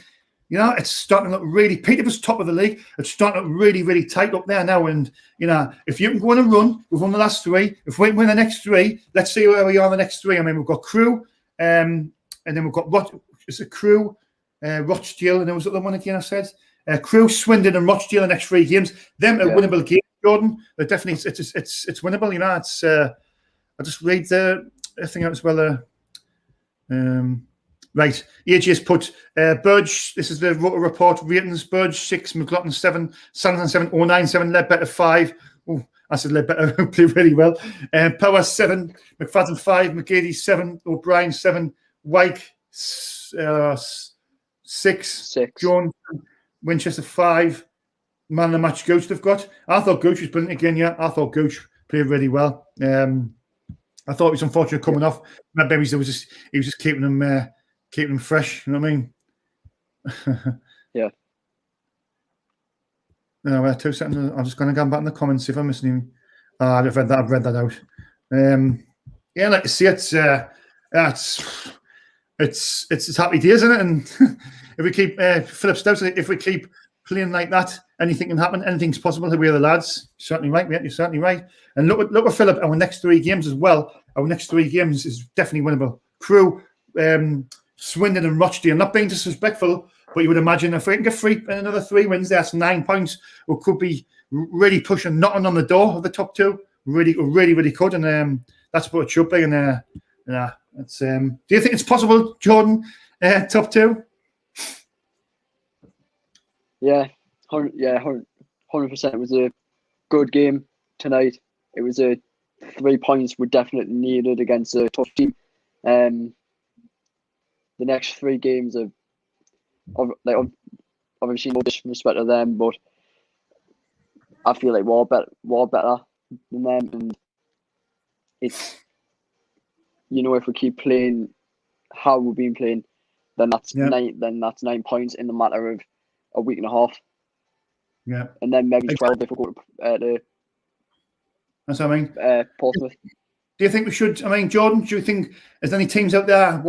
it's starting to look really. Peterborough's top of the league. It's starting to look really, really tight up there now. And if you can go on and run, we've won the last 3. If we win the next 3, let's see where we are in the next 3. I mean, we've got Crewe, and then we've got Crewe, Rochdale, and there was the other one again. I said Crewe, Swindon, and Rochdale the next 3 games. Them are winnable games, Jordan. They're definitely it's winnable. It's I just read the thing out as well. Right, AJ's put Burge. This is the report. Ratings: Burge 6, McLaughlin 7, Sunderland 7, 09 7, Ledbetter 5. Oh, I said Ledbetter played really well. Power 7, McFadden 5, McGeady 7, O'Brien 7, White 6, Jones, Winchester 5. Man of the match, Gooch they've got. I thought Gooch was brilliant again. Yeah, I thought Gooch played really well. I thought it was unfortunate coming off. Maybe he was just keeping them fresh. You know what I mean? Yeah. No, wait 2 seconds. I'm just going to go back in the comments, see if I'm missing anything. I've read that out. Yeah, like you see, it's happy days, isn't it? And if we keep Philip Stouts, if we keep playing like that, anything can happen. Anything's possible. We're the lads. You're certainly right, mate. You're certainly right. And look at Philip. Our next 3 games as well. Our next 3 games is definitely winnable. Crewe, Swindon, and Rochdale. Not being disrespectful, but you would imagine if we can get another 3 wins, that's 9 points. We could be really pushing, knocking on the door of the top 2. Really, really, really could. And that's what it should be. And it's. Do you think it's possible, Jordan? Top 2? Yeah, 100%. It was a good game tonight. It was 3 points were definitely needed against a tough team. The next 3 games are obviously no disrespect to them, but I feel like we're better than them, and it's if we keep playing how we've been playing, then that's 9. Then that's 9 points in the matter of a week and a half. Yeah, and then maybe 12 if we go to that's what I mean. Portsmouth. Do you think we should? I mean, Jordan, do you think there's any teams out there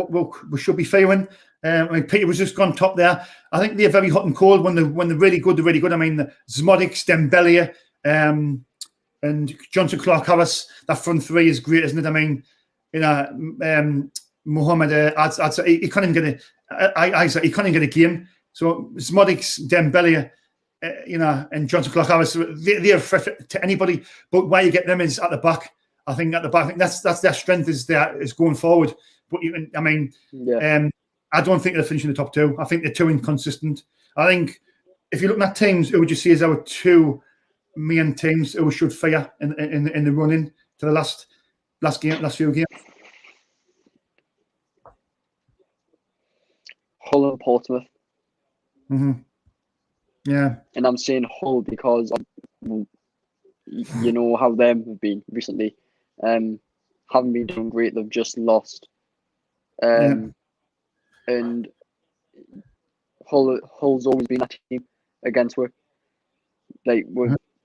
we should be favoring? I mean, Peter was just gone top there. I think they're very hot and cold when they're really good. They're really good. I mean, the Zmodic, Dembele, and Johnson, Clark, Harris. That front 3 is great, isn't it? I mean, Mohamed, I'd say he can't even get he can't even get a game. So Smodics, Dembele, and Johnson Clark Harris, they're a threat to anybody. But why you get them is at the back. I think at the back, I think that's their strength is going forward. But I don't think they're finishing the top two. I think they're too inconsistent. I think if you're looking at teams, who would you see as our two main teams who should fire in the run-in to the last few games? Hull and Portsmouth. Mm-hmm. Yeah. And I'm saying Hull because you know how them have been recently. Haven't been doing great. They've just lost. And Hull's always been a team against we we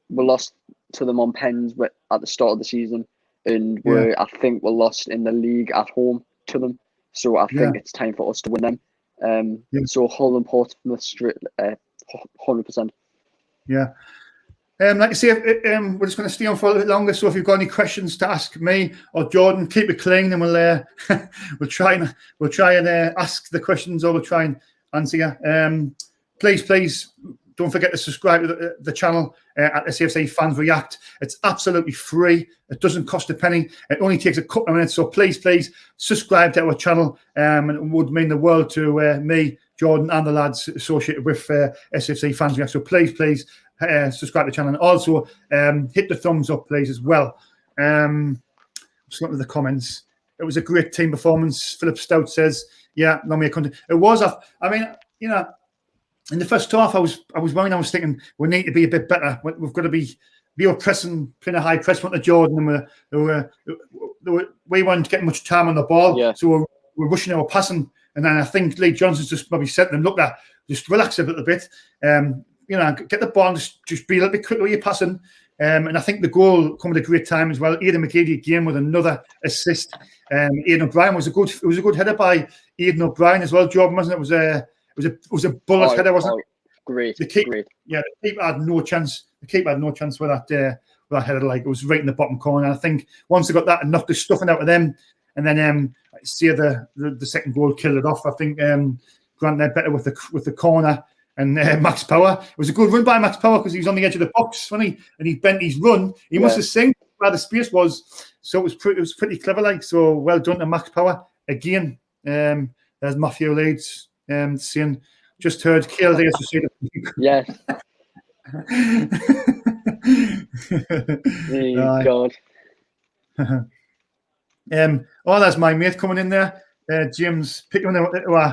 lost to them on pens at the start of the season, and I think we're lost in the league at home to them. So I think it's time for us to win them. So Hull and Portsmouth straight 100%. Yeah. Like I say, we're just going to stay on for a little bit longer. So if you've got any questions to ask me or Jordan, keep it clean, and we'll try and ask the questions, or we'll try and answer you. Please don't forget to subscribe to the channel at SAFC Fans React. It's absolutely free. It doesn't cost a penny. It only takes a couple of minutes. So please subscribe to our channel. And it would mean the world to me, Jordan, and the lads associated with SAFC Fans React. So please subscribe to the channel, and also hit the thumbs up, please, as well. Just looking at the comments. It was a great team performance. Philip Stout says, "Yeah, no mere content." It was. I mean, in the first half, I was worrying. I was thinking we need to be a bit better. We've got to be pressing, playing a high press front to Jordan, and we weren't getting much time on the ball, so we're rushing our passing. And then I think Lee Johnson's just probably said to them, "Look, just relax a little bit. Get the ball, and just be a little bit quicker with your passing." And I think the goal come at a great time as well. Aidan McGeady again with another assist. Aidan O'Brien was a good header by Aidan O'Brien as well. Jordan, wasn't it? It was a bullet header, wasn't it? Great. Great. Yeah, the keeper had no chance. The keeper had no chance with that header. Like, it was right in the bottom corner. And I think once they got that and knocked the stuffing out of them, and then see the second goal killed it off. I think Grant Ledbetter with the corner. And Max Power. It was a good run by Max Power because he was on the edge of the box, wasn't he? And he bent his run. He must have seen where the space was. So it was pretty clever, like. So well done to Max Power again. There's Matthew Leeds saying, "Just heard KLD has to see the." Yeah. God. That's my mate coming in there. James Pickman.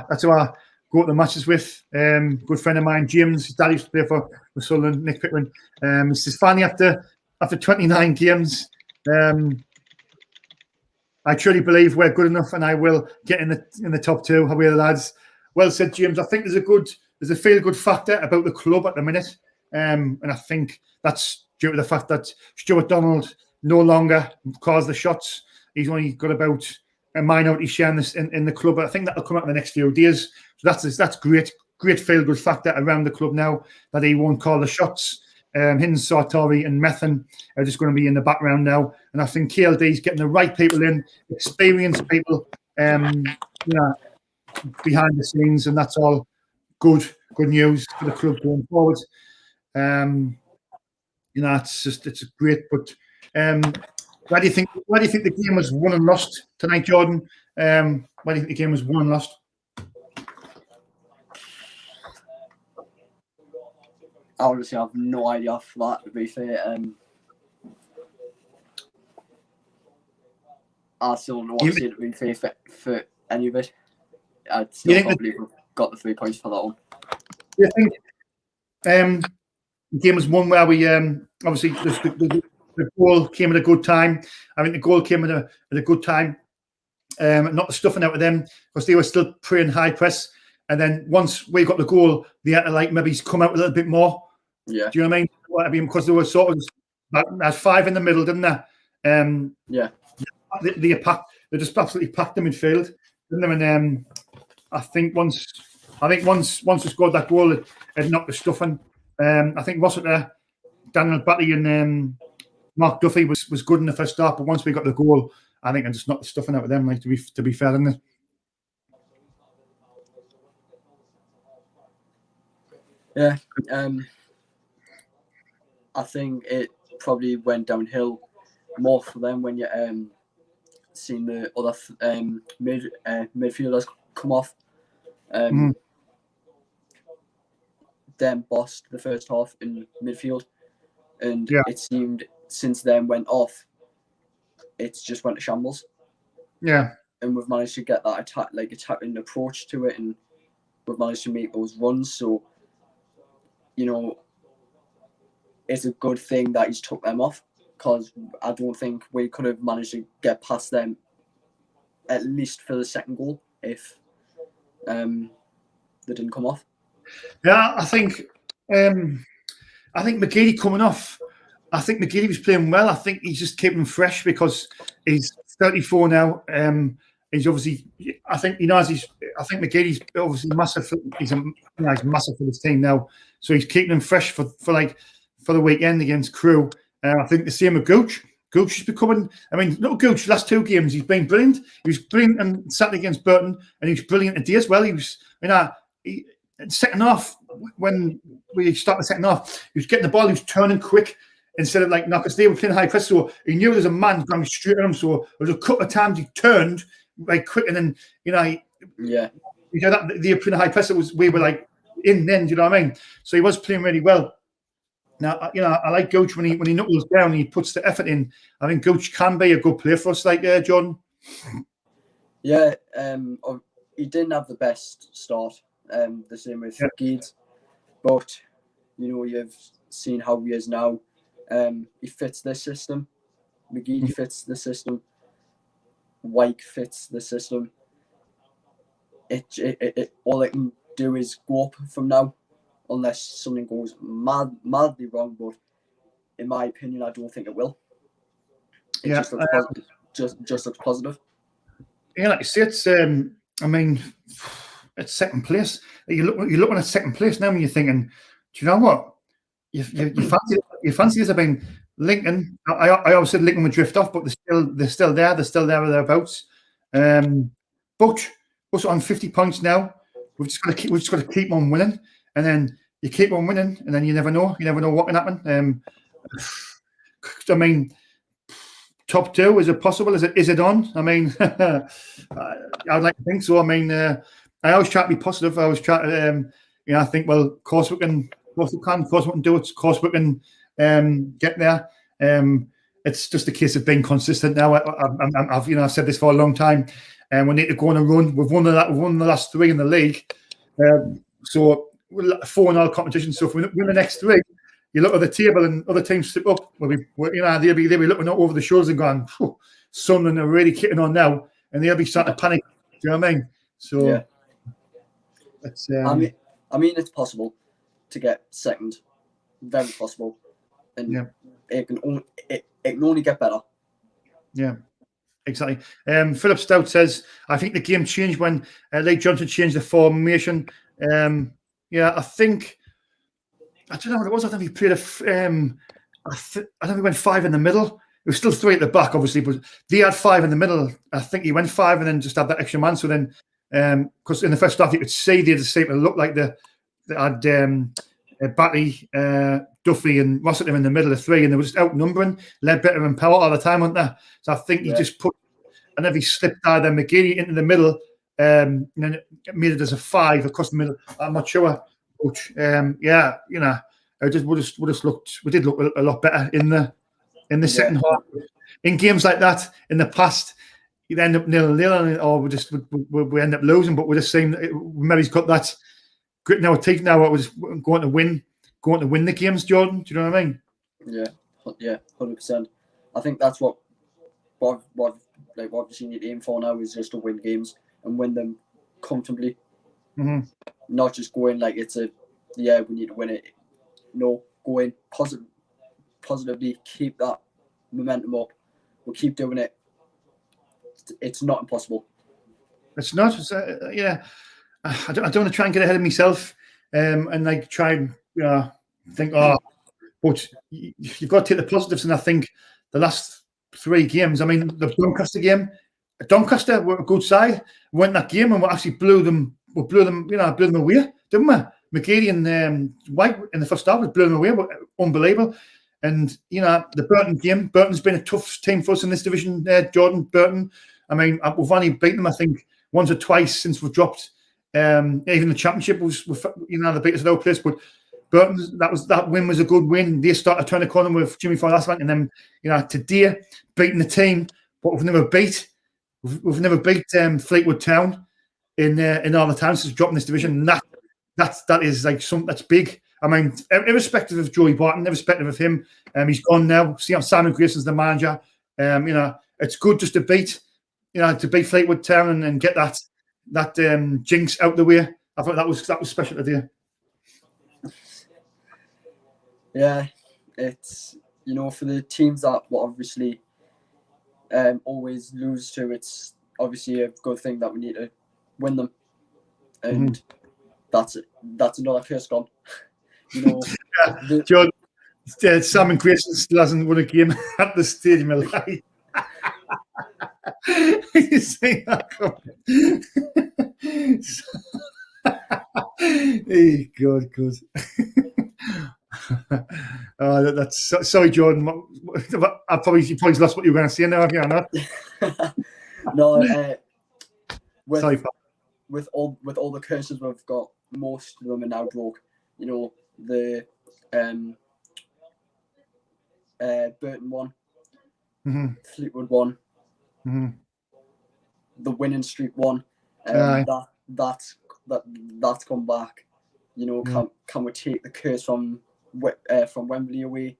That's who I go to the matches with. Good friend of mine, James. His dad used to play for Sunderland, Nick Pickman. He says, finally, after 29 games, I truly believe we're good enough, and I will get in the top two. How are you, lads? Well said, James. I think there's a feel-good factor about the club at the minute, and I think that's due to the fact that Stuart Donald no longer calls the shots. He's only got about a minority share in the club, but I think that'll come out in the next few days. So that's great feel-good factor around the club now that he won't call the shots. Hins, Sartori and Methan are just going to be in the background now. And I think KLD is getting the right people in, experienced people behind the scenes, and that's all good news for the club going forward. It's great. But why do you think the game was won and lost tonight, Jordan? Why do you think the game was won and lost? I honestly have no idea for that, to be fair. I still don't know what to say, to be fair, for any of it. I still can't believe we've got the 3 points for that one. Do you think the game was one where we obviously the goal came at a good time? I think the goal came at a good time, not the stuffing out of them, because they were still playing high press. And then once we got the goal, they had to maybe come out a little bit more. Yeah. Do you know what I mean? Because they were sort of there's 5 in the middle, didn't there? Yeah. They just absolutely packed the midfield, didn't they? And I think once we scored that goal, it knocked the stuffing. I think Rossiter, Daniel Batty, and Mark Duffy was good in the first half, but once we got the goal, I think I just knocked the stuffing out of them. Like, to be fair, didn't it? Yeah. I think it probably went downhill more for them when you seen the other midfielders come off. Them bossed the first half in midfield, and it seemed since then went off, it's just went to shambles. Yeah, and we've managed to get that attacking approach to it, and we've managed to make those runs. So, it's a good thing that he's took them off, because I don't think we could have managed to get past them, at least for the second goal, if they didn't come off. Yeah, I think McGeady coming off. I think McGeady was playing well. I think he's just keeping him fresh because he's 34 now. He's obviously. I think I think McGeady's obviously massive. He's massive for this team now, so he's keeping him fresh for the weekend against Crewe. I think the same with Gooch. Gooch is becoming. I mean, not Gooch. Last two games, he's been brilliant. He was brilliant on Saturday against Burton, and he was brilliant today as well. He was. Second half, when we started the second half, he was getting the ball. He was turning quick instead of because they were playing high press. So he knew there's a man going straight at him. So there was a couple of times he turned quick, and then he that they were playing high press. We were in then. Do you know what I mean? So he was playing really well. Now I like Gooch when he knuckles down, he puts the effort in. I think Gooch can be a good player for us, Jordan. Yeah, he didn't have the best start. The same with Geeds, but you've seen how he is now. He fits this system. McGeady fits the system. Wyke fits the system. It all it can do is go up from now, unless something goes madly wrong. But in my opinion, I don't think it will. It just looks positive. Just looks positive. Yeah, like you say, it's. It's second place. You're looking at second place now, and you're thinking, do you know what? You fancy this? I mean, Lincoln. I always said Lincoln would drift off, but they're still there. They're still there or thereabouts. But also on 50 points now. We've just got to keep on winning, and then you keep on winning, and then you never know. You never know what can happen. I mean, top two, is it possible? Is it on? I mean, I'd like to think so. I mean. I always try to be positive. I always try to, I think, well, of course we can do it. Of course we can get there. It's just a case of being consistent now. I've said this for a long time, and we need to go on a run. We've won the last three in the league, so we're 4-0 competition. So if we win the next three, you look at the table and other teams slip up. They'll be looking over the shoulders and going, Sunderland are really kicking on now, and they'll be starting to panic. Do you know what I mean? So. Yeah. I mean, it's possible to get second, very possible, and it can only get better. Yeah, exactly. Philip Stout says, "I think the game changed when Lee Johnson changed the formation." I think I don't know what it was. I think he played I think he went 5 in the middle. It was still 3 at the back, obviously, but they had 5 in the middle. I think he went 5 and then just had that extra man. So then. Because in the first half you could see they just seemed to look like they had Batty, Duffy, and Rossiter in the middle of 3, and they were just outnumbering Ledbetter and Power all the time, weren't they? So I think he just put and then he slipped either McGeady into the middle, and then it made it as a 5 across the middle. I'm not sure, but we did look a lot better in the second half. In games like that in the past. You end up 0-0, or we end up losing. But we're just saying Mary's got that grit now. Teeth now. We're just going to win the games. Jordan, do you know what I mean? Yeah, 100%. I think that's what you need to aim for now is just to win games and win them comfortably. Mm-hmm. Not just going like it's we need to win it. No, go in positively. Keep that momentum up. We'll keep doing it. It's not impossible. It's not. I don't want to try and get ahead of myself and try and think, but you've got to take the positives. And I think the last 3 games, I mean, the Doncaster game, Doncaster were a good side. We went that game and we actually blew them away, didn't we? McGeady and White in the first half was blowing away, unbelievable. And the Burton game. Burton's been a tough team for us in this division. Jordan Burton. I mean, we've only beaten them, I think, once or twice since we've dropped. Even the championship was, they beat us at our place. But Burton, that win was a good win. They started to turn the corner with Jimmy Ford last night, and then today beating the team, but we've never beat Fleetwood Town in all the time since dropping this division. And that is like that's big. I mean, irrespective of Joey Barton, irrespective of him, he's gone now. See, Simon Grayson's the manager. It's good just to beat Fleetwood Town and get that jinx out the way. I thought that was special today. Yeah, it's for the teams that will obviously always lose to, it's obviously a good thing that we need to win them, and that's another curse gone. John, Simon Grayson still hasn't won a game at the Stadium of Light. You see that coming? Hey, good. Sorry, Jordan. You probably lost what you were going to say now, have you? Not? No. Sorry, Pat. With all the curses we've got, most of them are now broke. The Burton one, Fleetwood one, the winning streak one, that's come back. Can we take the curse from Wembley away?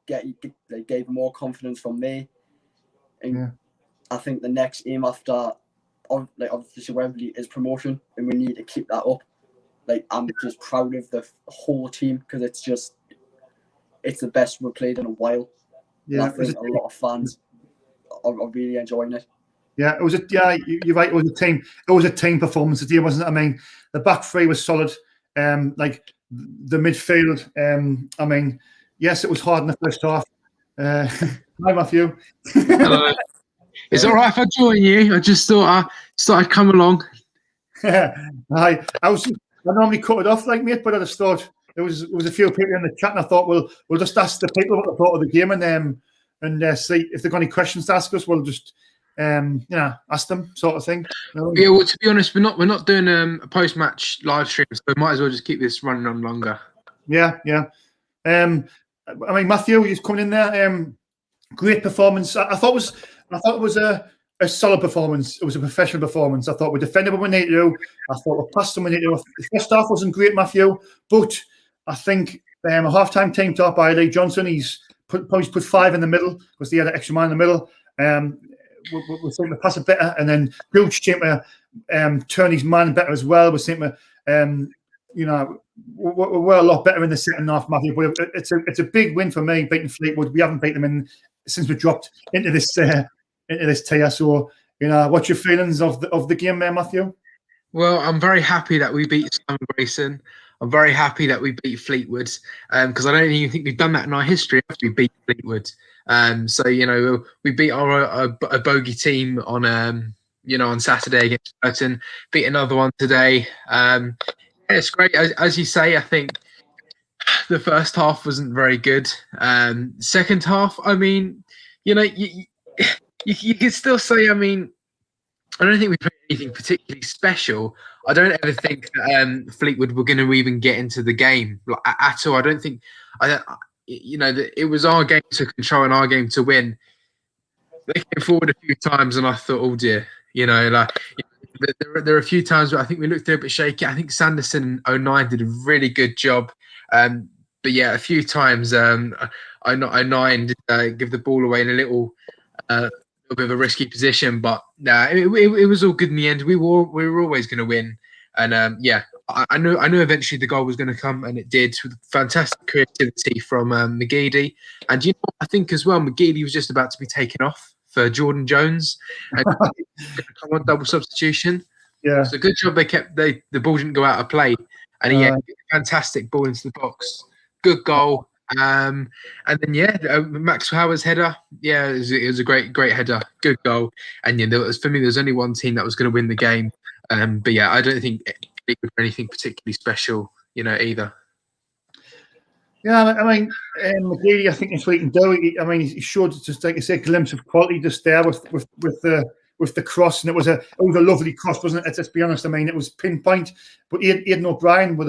Gave more confidence from me, and I think the next aim after, obviously Wembley is promotion, and we need to keep that up. I'm just proud of the whole team because it's the best we've played in a while. Yeah, and I think a lot of fans are really enjoying it. Yeah, you're right. It was a team performance today, wasn't it? I mean, the back three was solid. The midfield. I mean, yes, it was hard in the first half. Hi, Matthew. Hello. It's all right if I join you. I just thought I'd come along. Hi. I normally cut it off mate, but I just thought there was a few people in the chat, and I thought we'll just ask the people what they thought of the game, and see if they've got any questions to ask us. We'll just ask them, sort of thing. Yeah, well, to be honest, we're not doing a post-match live stream, so we might as well just keep this running on longer. Yeah. I mean, Matthew, he's coming in there. Great performance. I thought it was a solid performance. It was a professional performance. I thought we defended what we needed to do. I thought we passed them we needed to do. The first half wasn't great, Matthew, but I think a half-time team top by Lee Johnson. He's probably put 5 in the middle because he had an extra man in the middle. We're starting to pass it better, and then Gooch seemed to turn his man better as well. We're seeing we're a lot better in the second half, Matthew. But it's a big win for me beating Fleetwood. We haven't beaten them since we dropped into this tier. So what's your feelings of the game there, Matthew? Well, I'm very happy that we beat Simon Grayson. I'm very happy that we beat Fleetwood because I don't even think we've done that in our history after we beat Fleetwood. So we beat a bogey team on on Saturday against Burton. Beat another one today. It's great, as you say. I think the first half wasn't very good. Second half, I mean, you could still say. I mean, I don't think we played anything particularly special. I don't ever think that Fleetwood were going to even get into the game at all. I don't think. It was our game to control and our game to win. They came forward a few times, and I thought, oh dear, there are a few times where I think we looked a bit shaky. I think Sanderson in 09 did a really good job, but yeah, a few times 09 did give the ball away in a little bit of a risky position, but it was all good in the end. We were always going to win, and I knew eventually the goal was going to come, and it did with fantastic creativity from McGeady. And I think as well, McGeady was just about to be taken off for Jordan Jones, and come on double substitution. Yeah, so good job they kept the ball didn't go out of play, and he had a fantastic ball into the box, good goal. And then Max Howard's header, it was a great header, good goal. And for me, there was only one team that was going to win the game. But I don't think Fleetwood for anything particularly special, either. Yeah, I mean, McGeady, I think that's what he can do. He showed just like I said, a glimpse of quality just there with the cross, and it was a lovely cross, wasn't it? Let's be honest. I mean, it was pinpoint, but Aidan O'Brien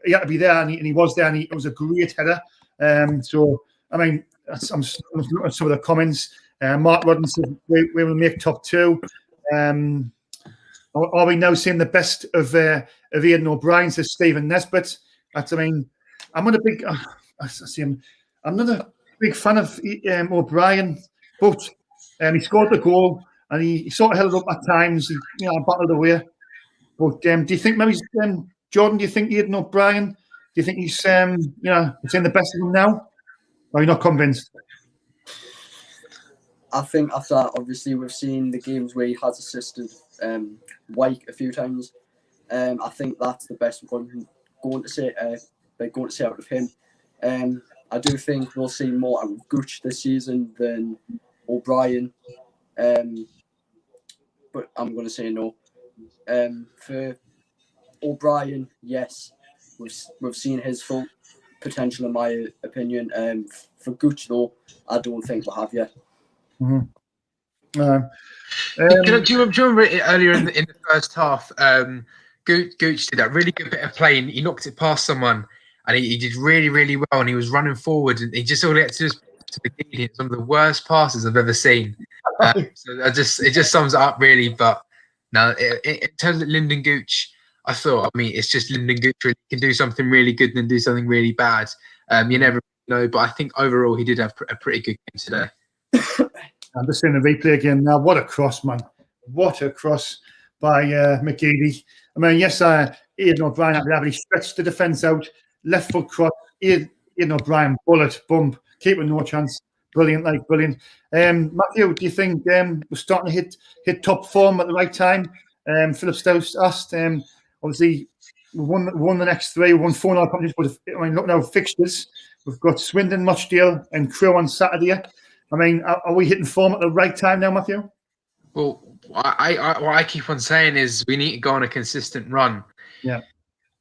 he had to be there, and he was there, and it was a great header. So I mean, I'm looking at some of the comments. Mark Rodden said we will make top 2. Are we now seeing the best of Aidan O'Brien? Says Stephen Nesbitt. I'm not a big. I'm not a big fan of O'Brien, but he scored the goal and he sort of held it up at times. He battled away. But do you think maybe Jordan? Do you think Aidan O'Brien? Do you think he's seeing the best of them now? Or are you not convinced? I think after that, obviously, we've seen the games where he has assisted White a few times. I think that's the best we're going to say out of him. I do think we'll see more out of Gooch this season than O'Brien. But I'm going to say no. For O'Brien, yes, we've seen his full potential, in my opinion. For Gooch, though, I don't think we have yet. Mm-hmm. Do you remember earlier in the first half? Gooch did that really good bit of play, and he knocked it past someone, and he did really, really well, and he was running forward, and he just all had to the lead. Some of the worst passes I've ever seen. So it just sums it up really. But now, in terms of Lyndon Gooch, it's just Lyndon Gooch really can do something really good and then do something really bad. You never know, but I think overall he did have a pretty good game today. I'm just seeing the replay again now. What a cross, man! What a cross by McGeady. I mean, yes, Aidan O'Brien had to stretched the defence out, left foot cross. Aidan O'Brien, bullet, bump, keeper no chance. Brilliant. Matthew, do you think we're starting to hit top form at the right time? Philip Stouse asked. Obviously, we won the next 3. We won 4 now competitions, but looking at our fixtures, we've got Swindon, Rochdale, and Crewe on Saturday. I mean, are we hitting form at the right time now, Matthew? Well, what I keep on saying is we need to go on a consistent run. Yeah.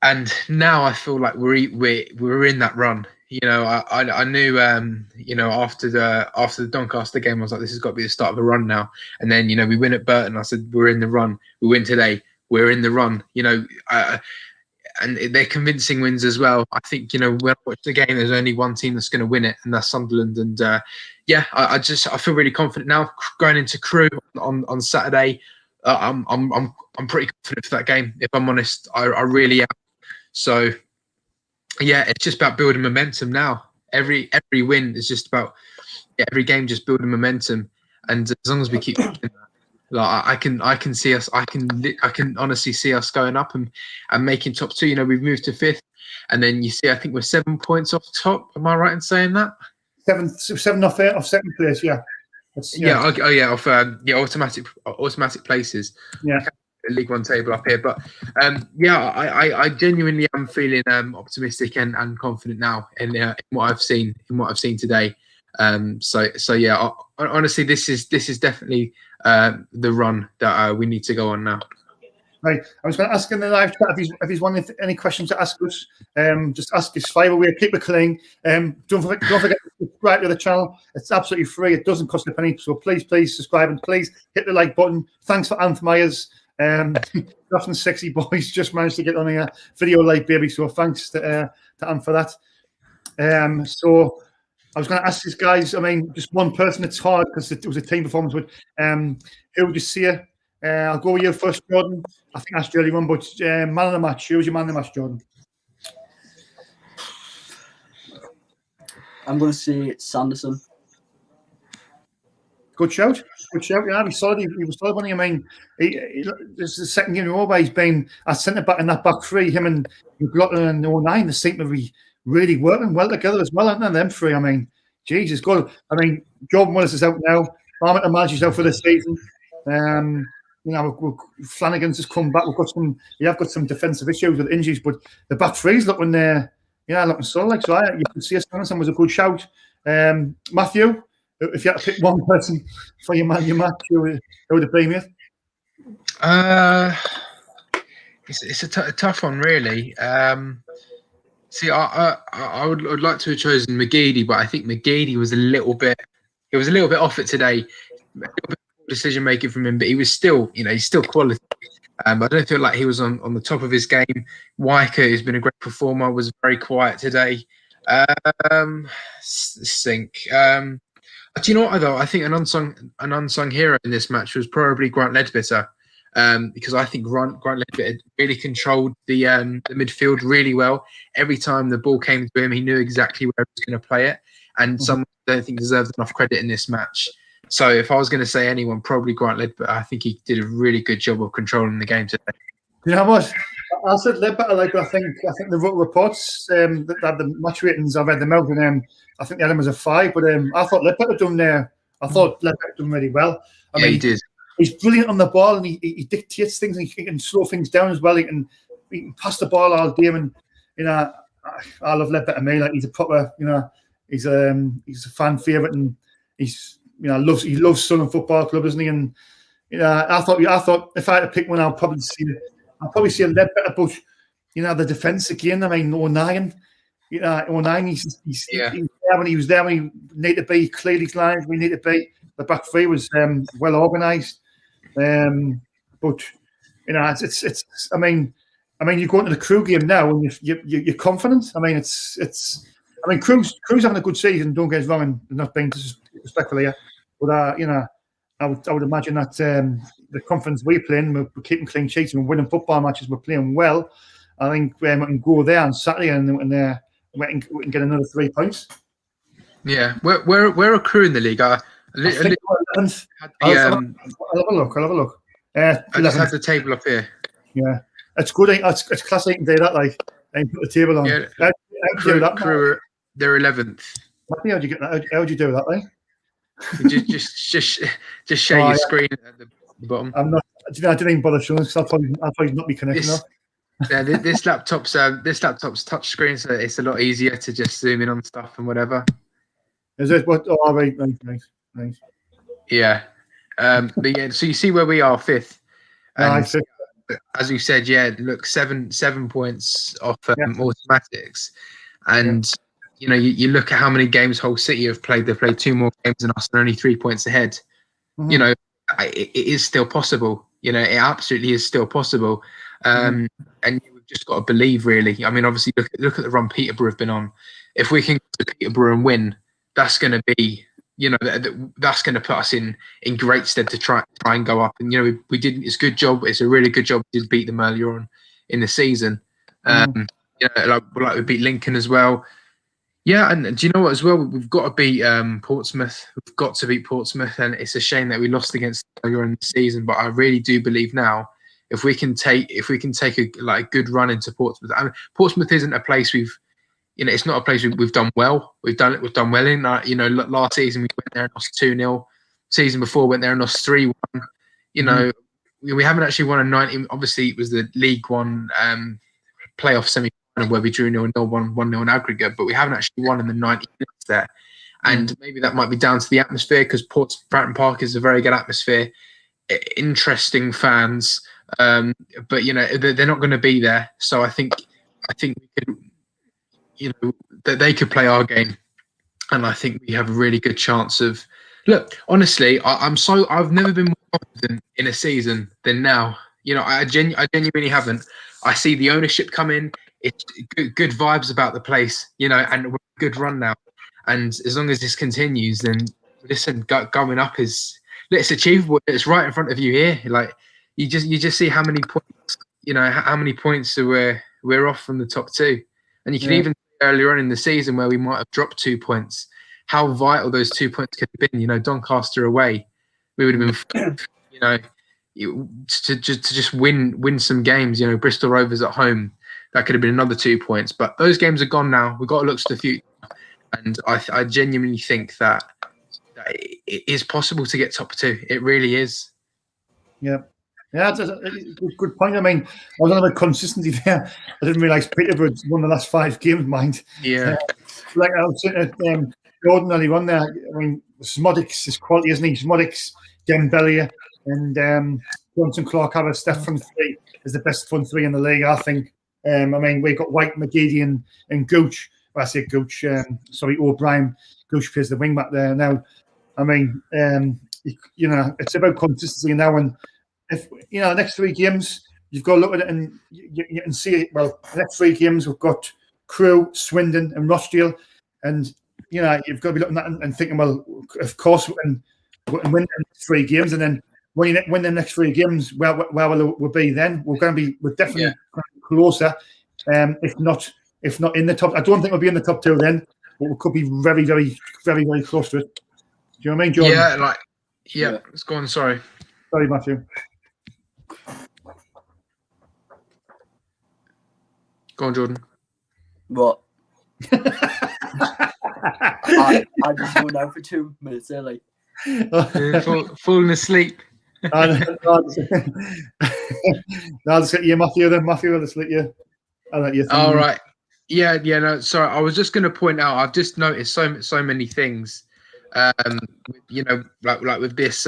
And now I feel like we're in that run. I knew after the Doncaster game, I was like, this has got to be the start of a run now. And then we win at Burton. I said, we're in the run. We win today. We're in the run. And they're convincing wins as well. I think when I watch the game, there's only one team that's going to win it, and that's Sunderland. And I feel really confident now going into Crewe on Saturday. I'm pretty confident for that game. If I'm honest, I really am. So yeah, it's just about building momentum now. Every win is just about every game just building momentum, and as long as we keep doing that, like I can see us. I can honestly see us going up and making top 2. We've moved to 5th, and then you see I think we're 7 points off top. Am I right in saying that? 7 off 2nd place. Yeah. Automatic places. Yeah. League One table up here, but I genuinely am feeling optimistic and confident now in what I've seen today. Honestly, this is definitely the run that we need to go on now. Right, I was going to ask in the live chat if he's wanting any questions to ask us. Just ask us 5 away. Keep it clean. Don't forget to subscribe to the channel. It's absolutely free. It doesn't cost a penny. So please subscribe and please hit the like button. Thanks for Anth Myers. Nothing sexy boys just managed to get on a video like baby. So thanks to Anth for that. So I was going to ask these guys. I mean, just one person. It's hard because it was a team performance. But who would you see? I'll go with you first, Jordan. I think that's the early one, but man of the match. Who's your man of the match, Jordan? I'm going to say Sanderson. Good shout. Yeah, he's solid. He was solid. I mean, this is the second game in a row where he's been a centre back in that back 3. Him and McLaughlin and 09, they seem to be really working well together as well, aren't they? Them 3. I mean, Jesus, good. I mean, Jordan Willis is out now. Barmett and Madge is out for the season. Flanagan's just come back. We have got some defensive issues with injuries, but the back 3's looking looking solid. So you can see Sanderson was a good shout. Matthew, if you had to pick one person for your match, who would it be, mate? It's a tough one, really. See, I would like to have chosen McGeady, but I think McGeady was a little bit off it today. A little bit of decision making from him, but he was still, he's still quality. I don't feel like he was on the top of his game. Weicker, who's been a great performer, was very quiet today. Sink. Do you know what, though? I think an unsung hero in this match was probably Grant Ledbetter, because I think Grant Ledbetter really controlled the midfield really well. Every time the ball came to him, he knew exactly where he was going to play it, and someone I don't think deserves enough credit in this match. So if I was going to say anyone, probably Grant Ledbetter. I think he did a really good job of controlling the game today. You know what? I said Ledbetter. I think the reports that had the match ratings, I read them out, and I think the other was a 5. But I thought Ledbetter done there. I thought Ledbetter done really well. I mean, he did. He's brilliant on the ball, and he dictates things, and he can slow things down as well. He can pass the ball all day, and I love Ledbetter. Like, he's a proper, he's a fan favourite, and he's he loves Sunderland Football Club, isn't he? And I thought if I had to pick one, I'll probably see a Ledbetter, but the defence again. I mean, 09, 09. He's there when he needed to be. Clearly, lines we need to be. The back three was well organised, but it's. I mean, you go into the Crew game now, and you're confident. I mean, Crew's having a good season. Don't get us wrong, and not being disrespectful here, but I would imagine that the confidence we're playing, we're keeping clean sheets and we're winning football matches, we're playing well. I think we can go there on Saturday and we can get another 3 points. Yeah, we're a Crew in the league. I'll have a look. I just have the table up here. Yeah, it's good. It's class. I can do that. Like, I can put the table on. Yeah, Crew, they're 11th. How'd you get that? How'd you do that? Like? just share your screen at the bottom. I'm not. I didn't even bother showing because I'll probably not be connected enough. Yeah, this laptop's touch screen, so it's a lot easier to just zoom in on stuff and whatever. Is it? What? Oh, right, nice. Yeah, but yeah. So you see where we are, 5th. And as you said, look, seven points off automatics, and you look at how many games Hull City have played. They've played 2 more games than us, and only 3 points ahead. Mm-hmm. It is still possible. It absolutely is still possible. And we've just got to believe, really. I mean, obviously, look at the run Peterborough have been on. If we can go to Peterborough and win, that's going to be, that's going to put us in great stead to try and go up. And we did. It's a good job. It's a really good job. We did beat them earlier on in the season. Like we beat Lincoln as well. Yeah, and do you know what as well? We've got to beat Portsmouth. We've got to beat Portsmouth, and it's a shame that we lost against them earlier in the season. But I really do believe now, if we can take a good run into Portsmouth. I mean, Portsmouth isn't a place it's not a place we've done well. We've done well in. Last season we went there and lost 2-0. Season before went there and lost 3-1. We haven't actually won a 90. Obviously, it was the League One playoff semi. Where we drew 0-0, 1-0 in aggregate, but we haven't actually won in the 90 minutes there. And maybe that might be down to the atmosphere, because Bratton Park is a very good atmosphere, interesting fans, but they're not going to be there. So I think we could, that they could play our game, and I think we have a really good chance of. Look, honestly, I've never been more confident in a season than now. I genuinely haven't. I see the ownership come in. It's good vibes about the place, and we're a good run now. And as long as this continues, then listen, going up it's achievable. It's right in front of you here. Like you just see how many points, how many points we're off from the top 2, and you can even see earlier on in the season where we might have dropped 2 points. How vital those 2 points could have been. Doncaster away, we would have been, to just win some games. Bristol Rovers at home. That could have been another 2 points, but those games are gone now. We've got to look to the future, and I genuinely think that it is possible to get top 2. It really is. Yeah, that's a good point. I mean, I was on about consistency there. I didn't realise Peterborough won the last 5 games, mind. Yeah. Like I was sitting at Gordon earlier on there. I mean, Smodics is quality, isn't he? Smodics, Dembele, and Johnson Clark have a step from 3. is the best front three in the league, I think. I mean, we've got White, McGeady, and Gooch. Well, I say Gooch. Sorry, O'Brien. Gooch plays the wing back there now. I mean, you know, it's about consistency now. And if you know, the next 3 games, you've got to look at it and you can see it. Well, the next 3 games we've got Crewe, Swindon, and Rochdale, and you know, you've got to be looking at it and thinking, well, of course, we can win the next 3 games, and then when you win the next 3 games, where will we be then? We're definitely closer, if not in the top. I don't think we'll be in the top 2 then, but we could be very, very, very, very close to it. Do you know what I mean, Jordan? Yeah. Let's go on. Sorry, Matthew. Go on, Jordan. What? I just went out for 2 minutes early. Falling asleep. I'll just get you, Matthew. Then Matthew will just let you. I'll let you. All right. Yeah. No, sorry. I was just going to point out. I've just noticed so many things. You know, like with this.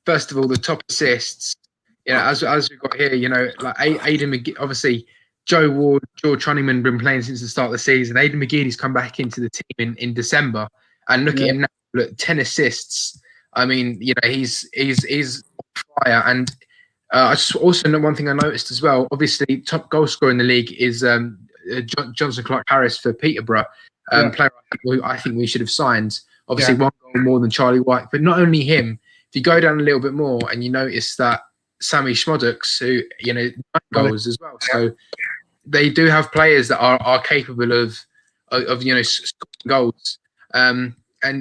First of all, the top assists. You know, as we've got here, you know, like Aidan McGee, obviously. Joe Ward, George Honeyman been playing since the start of the season. Aidan McGeady's come back into the team in December, and look at him now. Look, 10 assists. I mean, you know, he's on fire. And I just also know one thing I noticed as well. Obviously, top goal scorer in the league is Johnson Clark Harris for Peterborough, player I think we should have signed. Obviously, 1 goal more than Charlie White, but not only him. If you go down a little bit more, and you notice that Sammy Schmoddux, who, you know, 9 goals as well. So they do have players that are capable of you know, scoring goals. And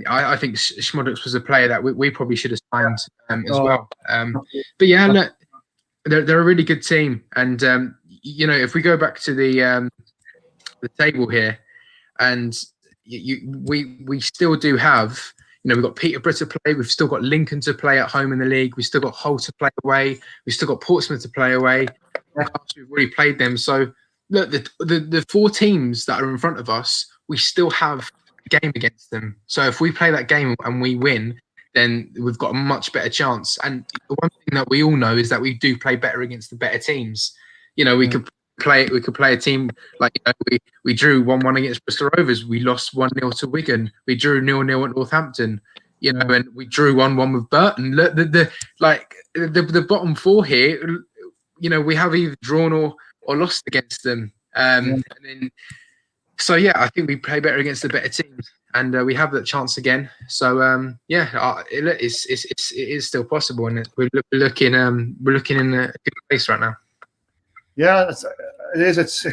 I think Schmoddux was a player that we probably should have signed as well. But yeah, look, they're a really good team. And you know, if we go back to the table here, and we still do have. You know, we've got Peterborough to play. We've still got Lincoln to play at home in the league. We've still got Hull to play away. We've still got Portsmouth to play away. We've already played them. So, look, the 4 teams that are in front of us, we still have a game against them. So, if we play that game and we win, then we've got a much better chance. And the one thing that we all know is that we do play better against the better teams. You know, we could play a team like, you know, we drew 1-1 against Bristol Rovers. We lost 1-0 to Wigan. We drew 0-0 at Northampton. You know, and we drew 1-1 with Burton. Look, the bottom 4 here. You know, we have either drawn or lost against them. And then, so yeah, I think we play better against the better teams, and we have that chance again. So it is still possible, and we're looking in a good place right now. Yeah, it is. It's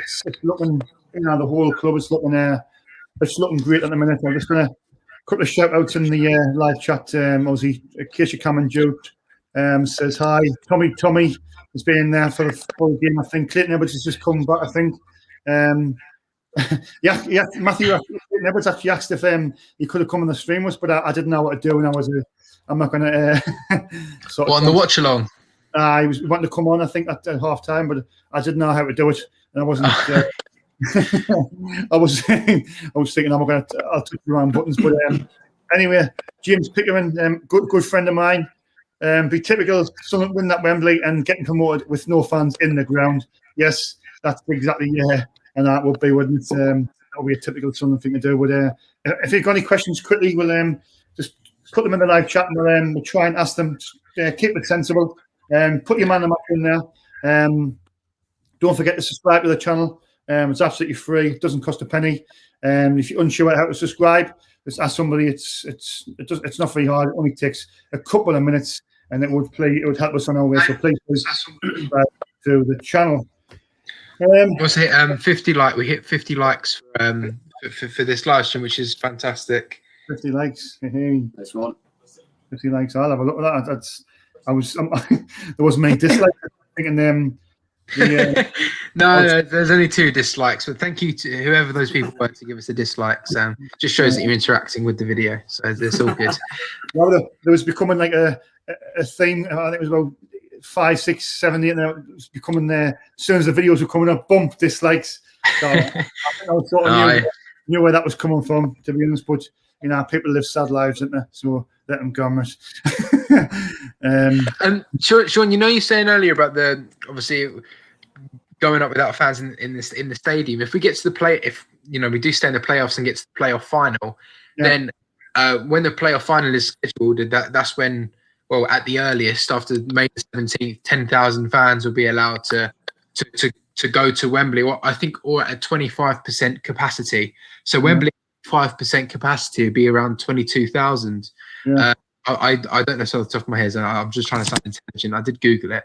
looking, you know, the whole club is looking great at the minute. I'm just going to couple of shout outs in the live chat. Obviously, Keisha Cameron Jude says hi. Tommy has been there for the full game. I think Clayton Edwards has just come back. I think. Matthew Clayton Edwards actually asked if he could have come on the stream with us, but I didn't know what to do, and I'm not going to. On the watch along. He was wanting to come on, I think, at half time, but I didn't know how to do it, and I wasn't. I was thinking I'll touch the wrong buttons, but anyway, James Pickering, good friend of mine. Be typical Sunderland win that Wembley and getting promoted with no fans in the ground. Yes, that's exactly and that would be, wouldn't it? That would be a typical Sunderland thing to do. But if you've got any questions quickly, we'll just put them in the live chat, and we'll try and ask them. Keep it sensible. Put your man the map in there. Don't forget to subscribe to the channel. It's absolutely free. It doesn't cost a penny. If you're unsure how to subscribe, just ask somebody. It's not very hard. It only takes a couple of minutes, and it would help us on our way. So please subscribe to the channel. We'll say 50 likes. We hit 50 likes for this live stream, which is fantastic. 50 likes. That's one. 50 likes. I'll have a look at that. There wasn't many dislikes. I'm thinking No, there's only 2 dislikes, but thank you to whoever those people were to give us the dislikes. Just shows that you're interacting with the video, so it's all good. Well, there was becoming like a thing. I think it was about 5, 6, 7, 8. Now it was becoming there. As soon as the videos were coming up, bump dislikes. So I think I was sort of knew where that was coming from, to be honest. But you know, people live sad lives, don't they? So let them go. Sean, you know, you're saying earlier about obviously going up without fans in the stadium. If we get to the play, if we do stay in the playoffs and get to the playoff final, then when the playoff final is scheduled, that's when, well, at the earliest, after May the 17th, 10,000 fans will be allowed to go to Wembley. I think, or at 25% capacity. So Wembley, 5% capacity would be around 22,000. Yeah. I don't know off the top of my head. I'm just trying to sound intelligent. I did Google it.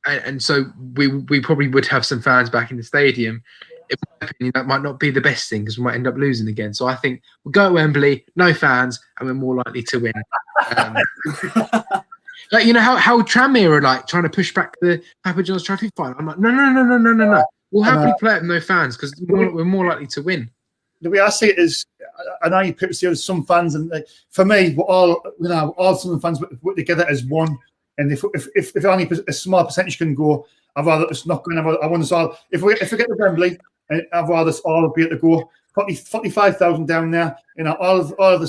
And so we probably would have some fans back in the stadium. In my opinion, that might not be the best thing because we might end up losing again. So I think we'll go to Wembley, no fans, and we're more likely to win. Like, how Tranmere are like trying to push back the Papa John's Trophy final. I'm like, no. We'll happily play it with no fans because we're more likely to win. The way I see it is, I know you people see there's some fans, and for me, we're all some fans put together as one. And if only a small percentage can go, I'd rather it's not going. I want us all. If we get to Wembley, I'd rather us all be able to go. 45,000 down there. All of the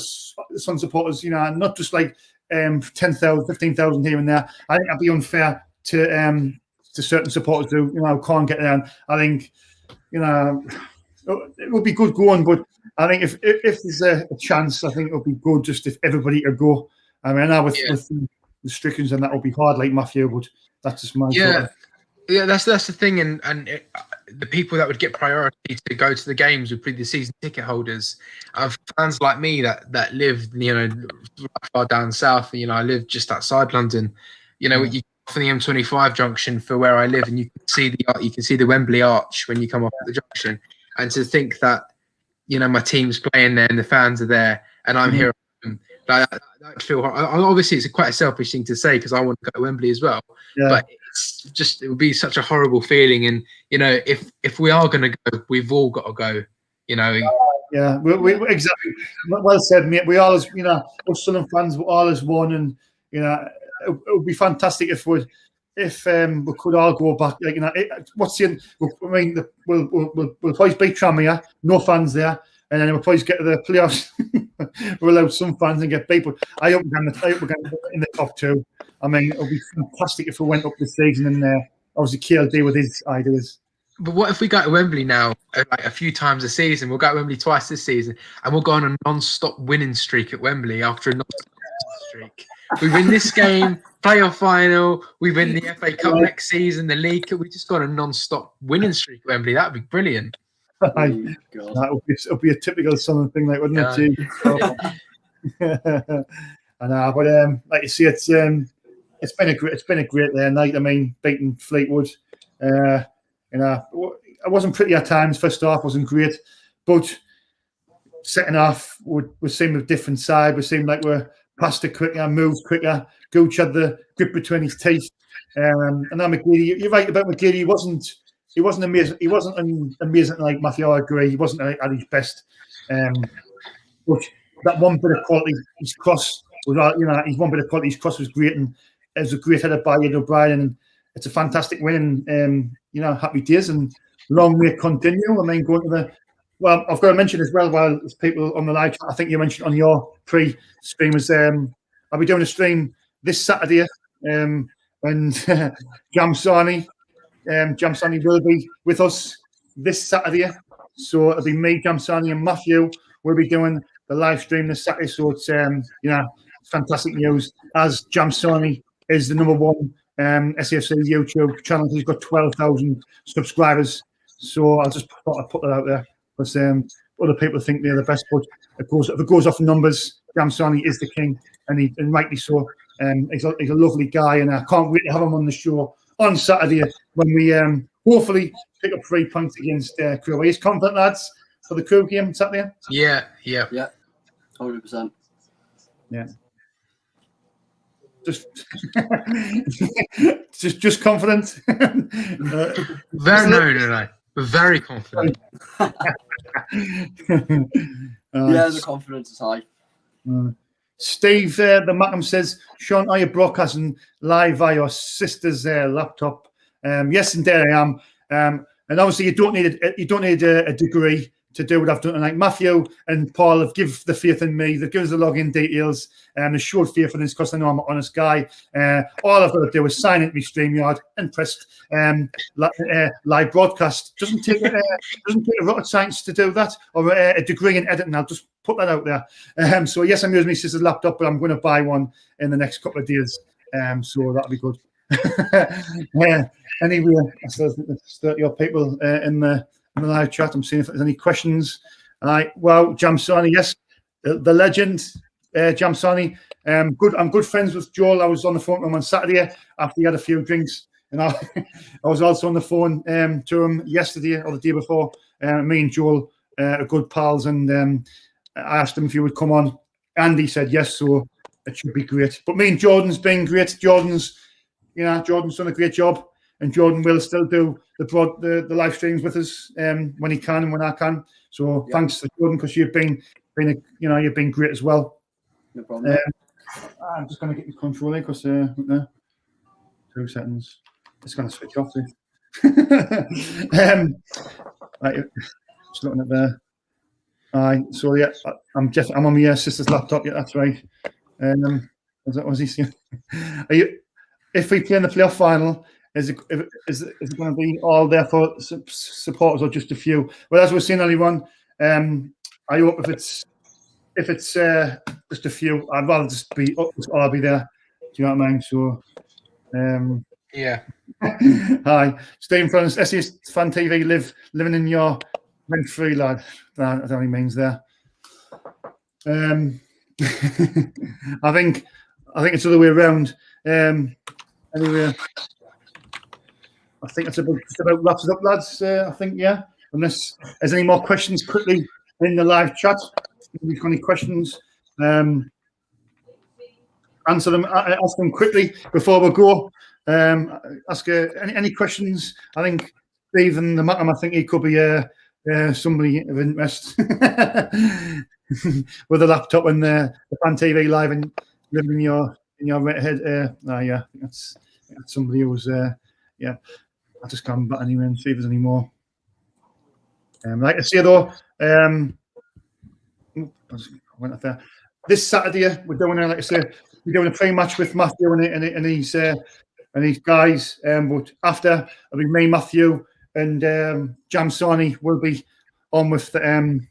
Sun supporters. Not just like 10,000, 15,000 here and there. I think that'd be unfair to certain supporters who can't get there. And I think it would be good going, but I think if there's a chance, I think it would be good just if everybody could go. I mean, with the restrictions and that will be hard, like Matthew, but that's just my thought. Yeah, that's the thing, and the people that would get priority to go to the games would be the season ticket holders. Fans like me that live far down south. I live just outside London. You from the M25 junction for where I live, and you can see the Wembley Arch when you come off at the junction. And to think that my team's playing there and the fans are there, and I'm here. Like, I feel obviously it's quite a selfish thing to say because I want to go to Wembley as well. Yeah. But it would be such a horrible feeling. And if we are going to go, we've all got to go. Yeah, we exactly. Well said, mate. We all, us Sunderland fans, we're all as one, and it would be fantastic if we could all go back. Like what's the? I mean, we'll probably beat Tranmere, no fans there. And then we'll probably get to the playoffs. We're allowed some fans and get beat. But I hope we're going to in the top two. I mean, it would be fantastic if we went up this season and obviously KLD with his ideas. But what if we go to Wembley now like a few times a season? We'll go to Wembley twice this season and we'll go on a non-stop winning streak at Wembley after a non-stop streak. We win this game, playoff final, we win the FA Cup next season, the league. We just got a non-stop winning streak at Wembley. That would be brilliant. That would be a typical Sunderland thing, like, wouldn't it? But like you see, it's been a great night. I mean, beating Fleetwood. It wasn't pretty at times. First half wasn't great, but second half we seemed a different side. We seemed like we're past it quicker, moved quicker. Gooch had the grip between his teeth. And now McGeady, you're right about McGeady. He wasn't amazing. He wasn't amazing like Matthew. I agree. He wasn't at his best. But that one bit of quality, his cross was, his one bit of quality, his cross was great, and it was a great header by Ed O'Brien. And it's a fantastic win. And happy days and long may it continue. I mean, going to I've got to mention as well. While there's people on the live chat, I think you mentioned on your pre-stream was I'll be doing a stream this Saturday when Jamsani will be with us this Saturday. So it'll be me, Jamsani, and Matthew. We'll be doing the live stream this Saturday. So it's fantastic news as Jamsani is the number one SAFC YouTube channel. He's got 12,000 subscribers. So I'll just put that out there because other people think they're the best. But if it goes off numbers, Jamsani is the king, and rightly so. He's a lovely guy, and I can't wait to have him on the show on Saturday when we hopefully pick up 3 points against Crewe. Are you confident, lads, for the Crewe game Saturday? Yeah, 100%. Yeah. Just confident. We're very confident. The confidence is high. Steve, the Mackham says, Shaun, are you broadcasting live via your sister's laptop? Yes, indeed I am. And obviously, you don't need a degree to do what I've done tonight. Matthew and Paul have given the faith in me. They've given us the login details and they showed faith in this because they know I'm an honest guy. All I've got to do is sign into my StreamYard and press live broadcast. Doesn't take a rocket science to do that or a degree in editing. I'll just put that out there. So yes, I'm using my sister's laptop, but I'm going to buy one in the next couple of days. So that'll be good. Anyway, I still think there's your people in the live chat. I'm seeing if there's any questions. Well, Jamsani, yes, the legend, Jamsani. I'm good friends with Joel. I was on the phone to him on Saturday after he had a few drinks, and I was also on the phone to him yesterday or the day before. Me and Joel are good pals, and I asked him if he would come on, and he said yes. So it should be great. But me and Jordan's been great. Jordan's done a great job. And Jordan will still do the live streams with us when he can and when I can. So thanks to Jordan because you've been great as well. No problem. I'm just going to get the controller because 2 seconds. It's going to switch off. Right, just looking at there. So yeah, I'm on my sister's laptop. Yeah, that's right. Was he saying? If we play in the playoff final? Is it going to be all there for supporters or just a few? Well, as we're seeing, only one. I hope if it's just a few, I'd rather just be I'll be there. Do you know what I mean? So, yeah. Hi, Stephen from SES Fan TV. Living in your rent-free, lad. That only means there. I think it's the other way around. Anyway. I think that's just about wraps it up, lads. I think, yeah. Unless there's any more questions quickly in the live chat. If you've got any questions, ask them quickly before we go. Ask any questions. I think Stephen the Macam, I think he could be somebody of interest with a laptop and the Fan TV live and living in your head. Yeah, that's somebody who's I'll just come back anyway and see if there's any more. Like I say though, I went up there. This Saturday we're doing a pre-match with Matthew and his guys. But after it'll be me, Matthew, and Jamsani will be on with the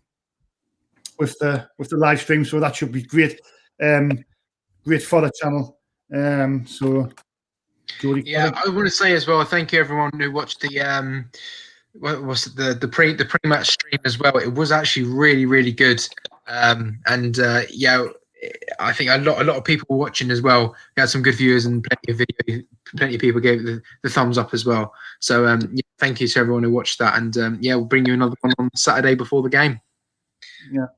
live stream. So that should be great. Great for the channel. So. Yeah, I want to say as well, thank you everyone who watched the pre-match stream as well. It was actually really, really good. I think a lot of people were watching as well. We had some good viewers and plenty of people gave it the thumbs up as well. So thank you to everyone who watched that, and we'll bring you another one on Saturday before the game. Yeah,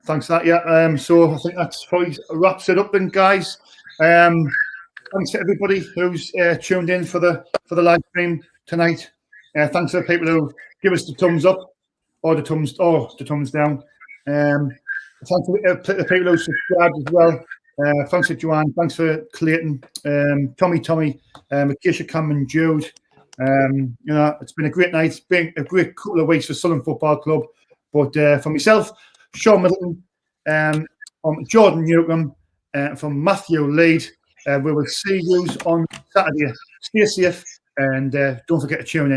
thanks for that. Yeah, so I think that's probably wraps it up then, guys. Thanks to everybody who's tuned in for the live stream tonight. Thanks to the people who give us the thumbs up or the thumbs down. Thanks to the people who subscribed as well. Thanks to Joanne. Thanks for Clayton, Tommy, Acacia, Cam, and Jude. It's been a great night. It's been a great couple of weeks for Sunderland Football Club. But for myself, Shaun Middleton, from Jordan Newcombe, from Matthew Lead. We will see you on Saturday. Stay safe and don't forget to tune in.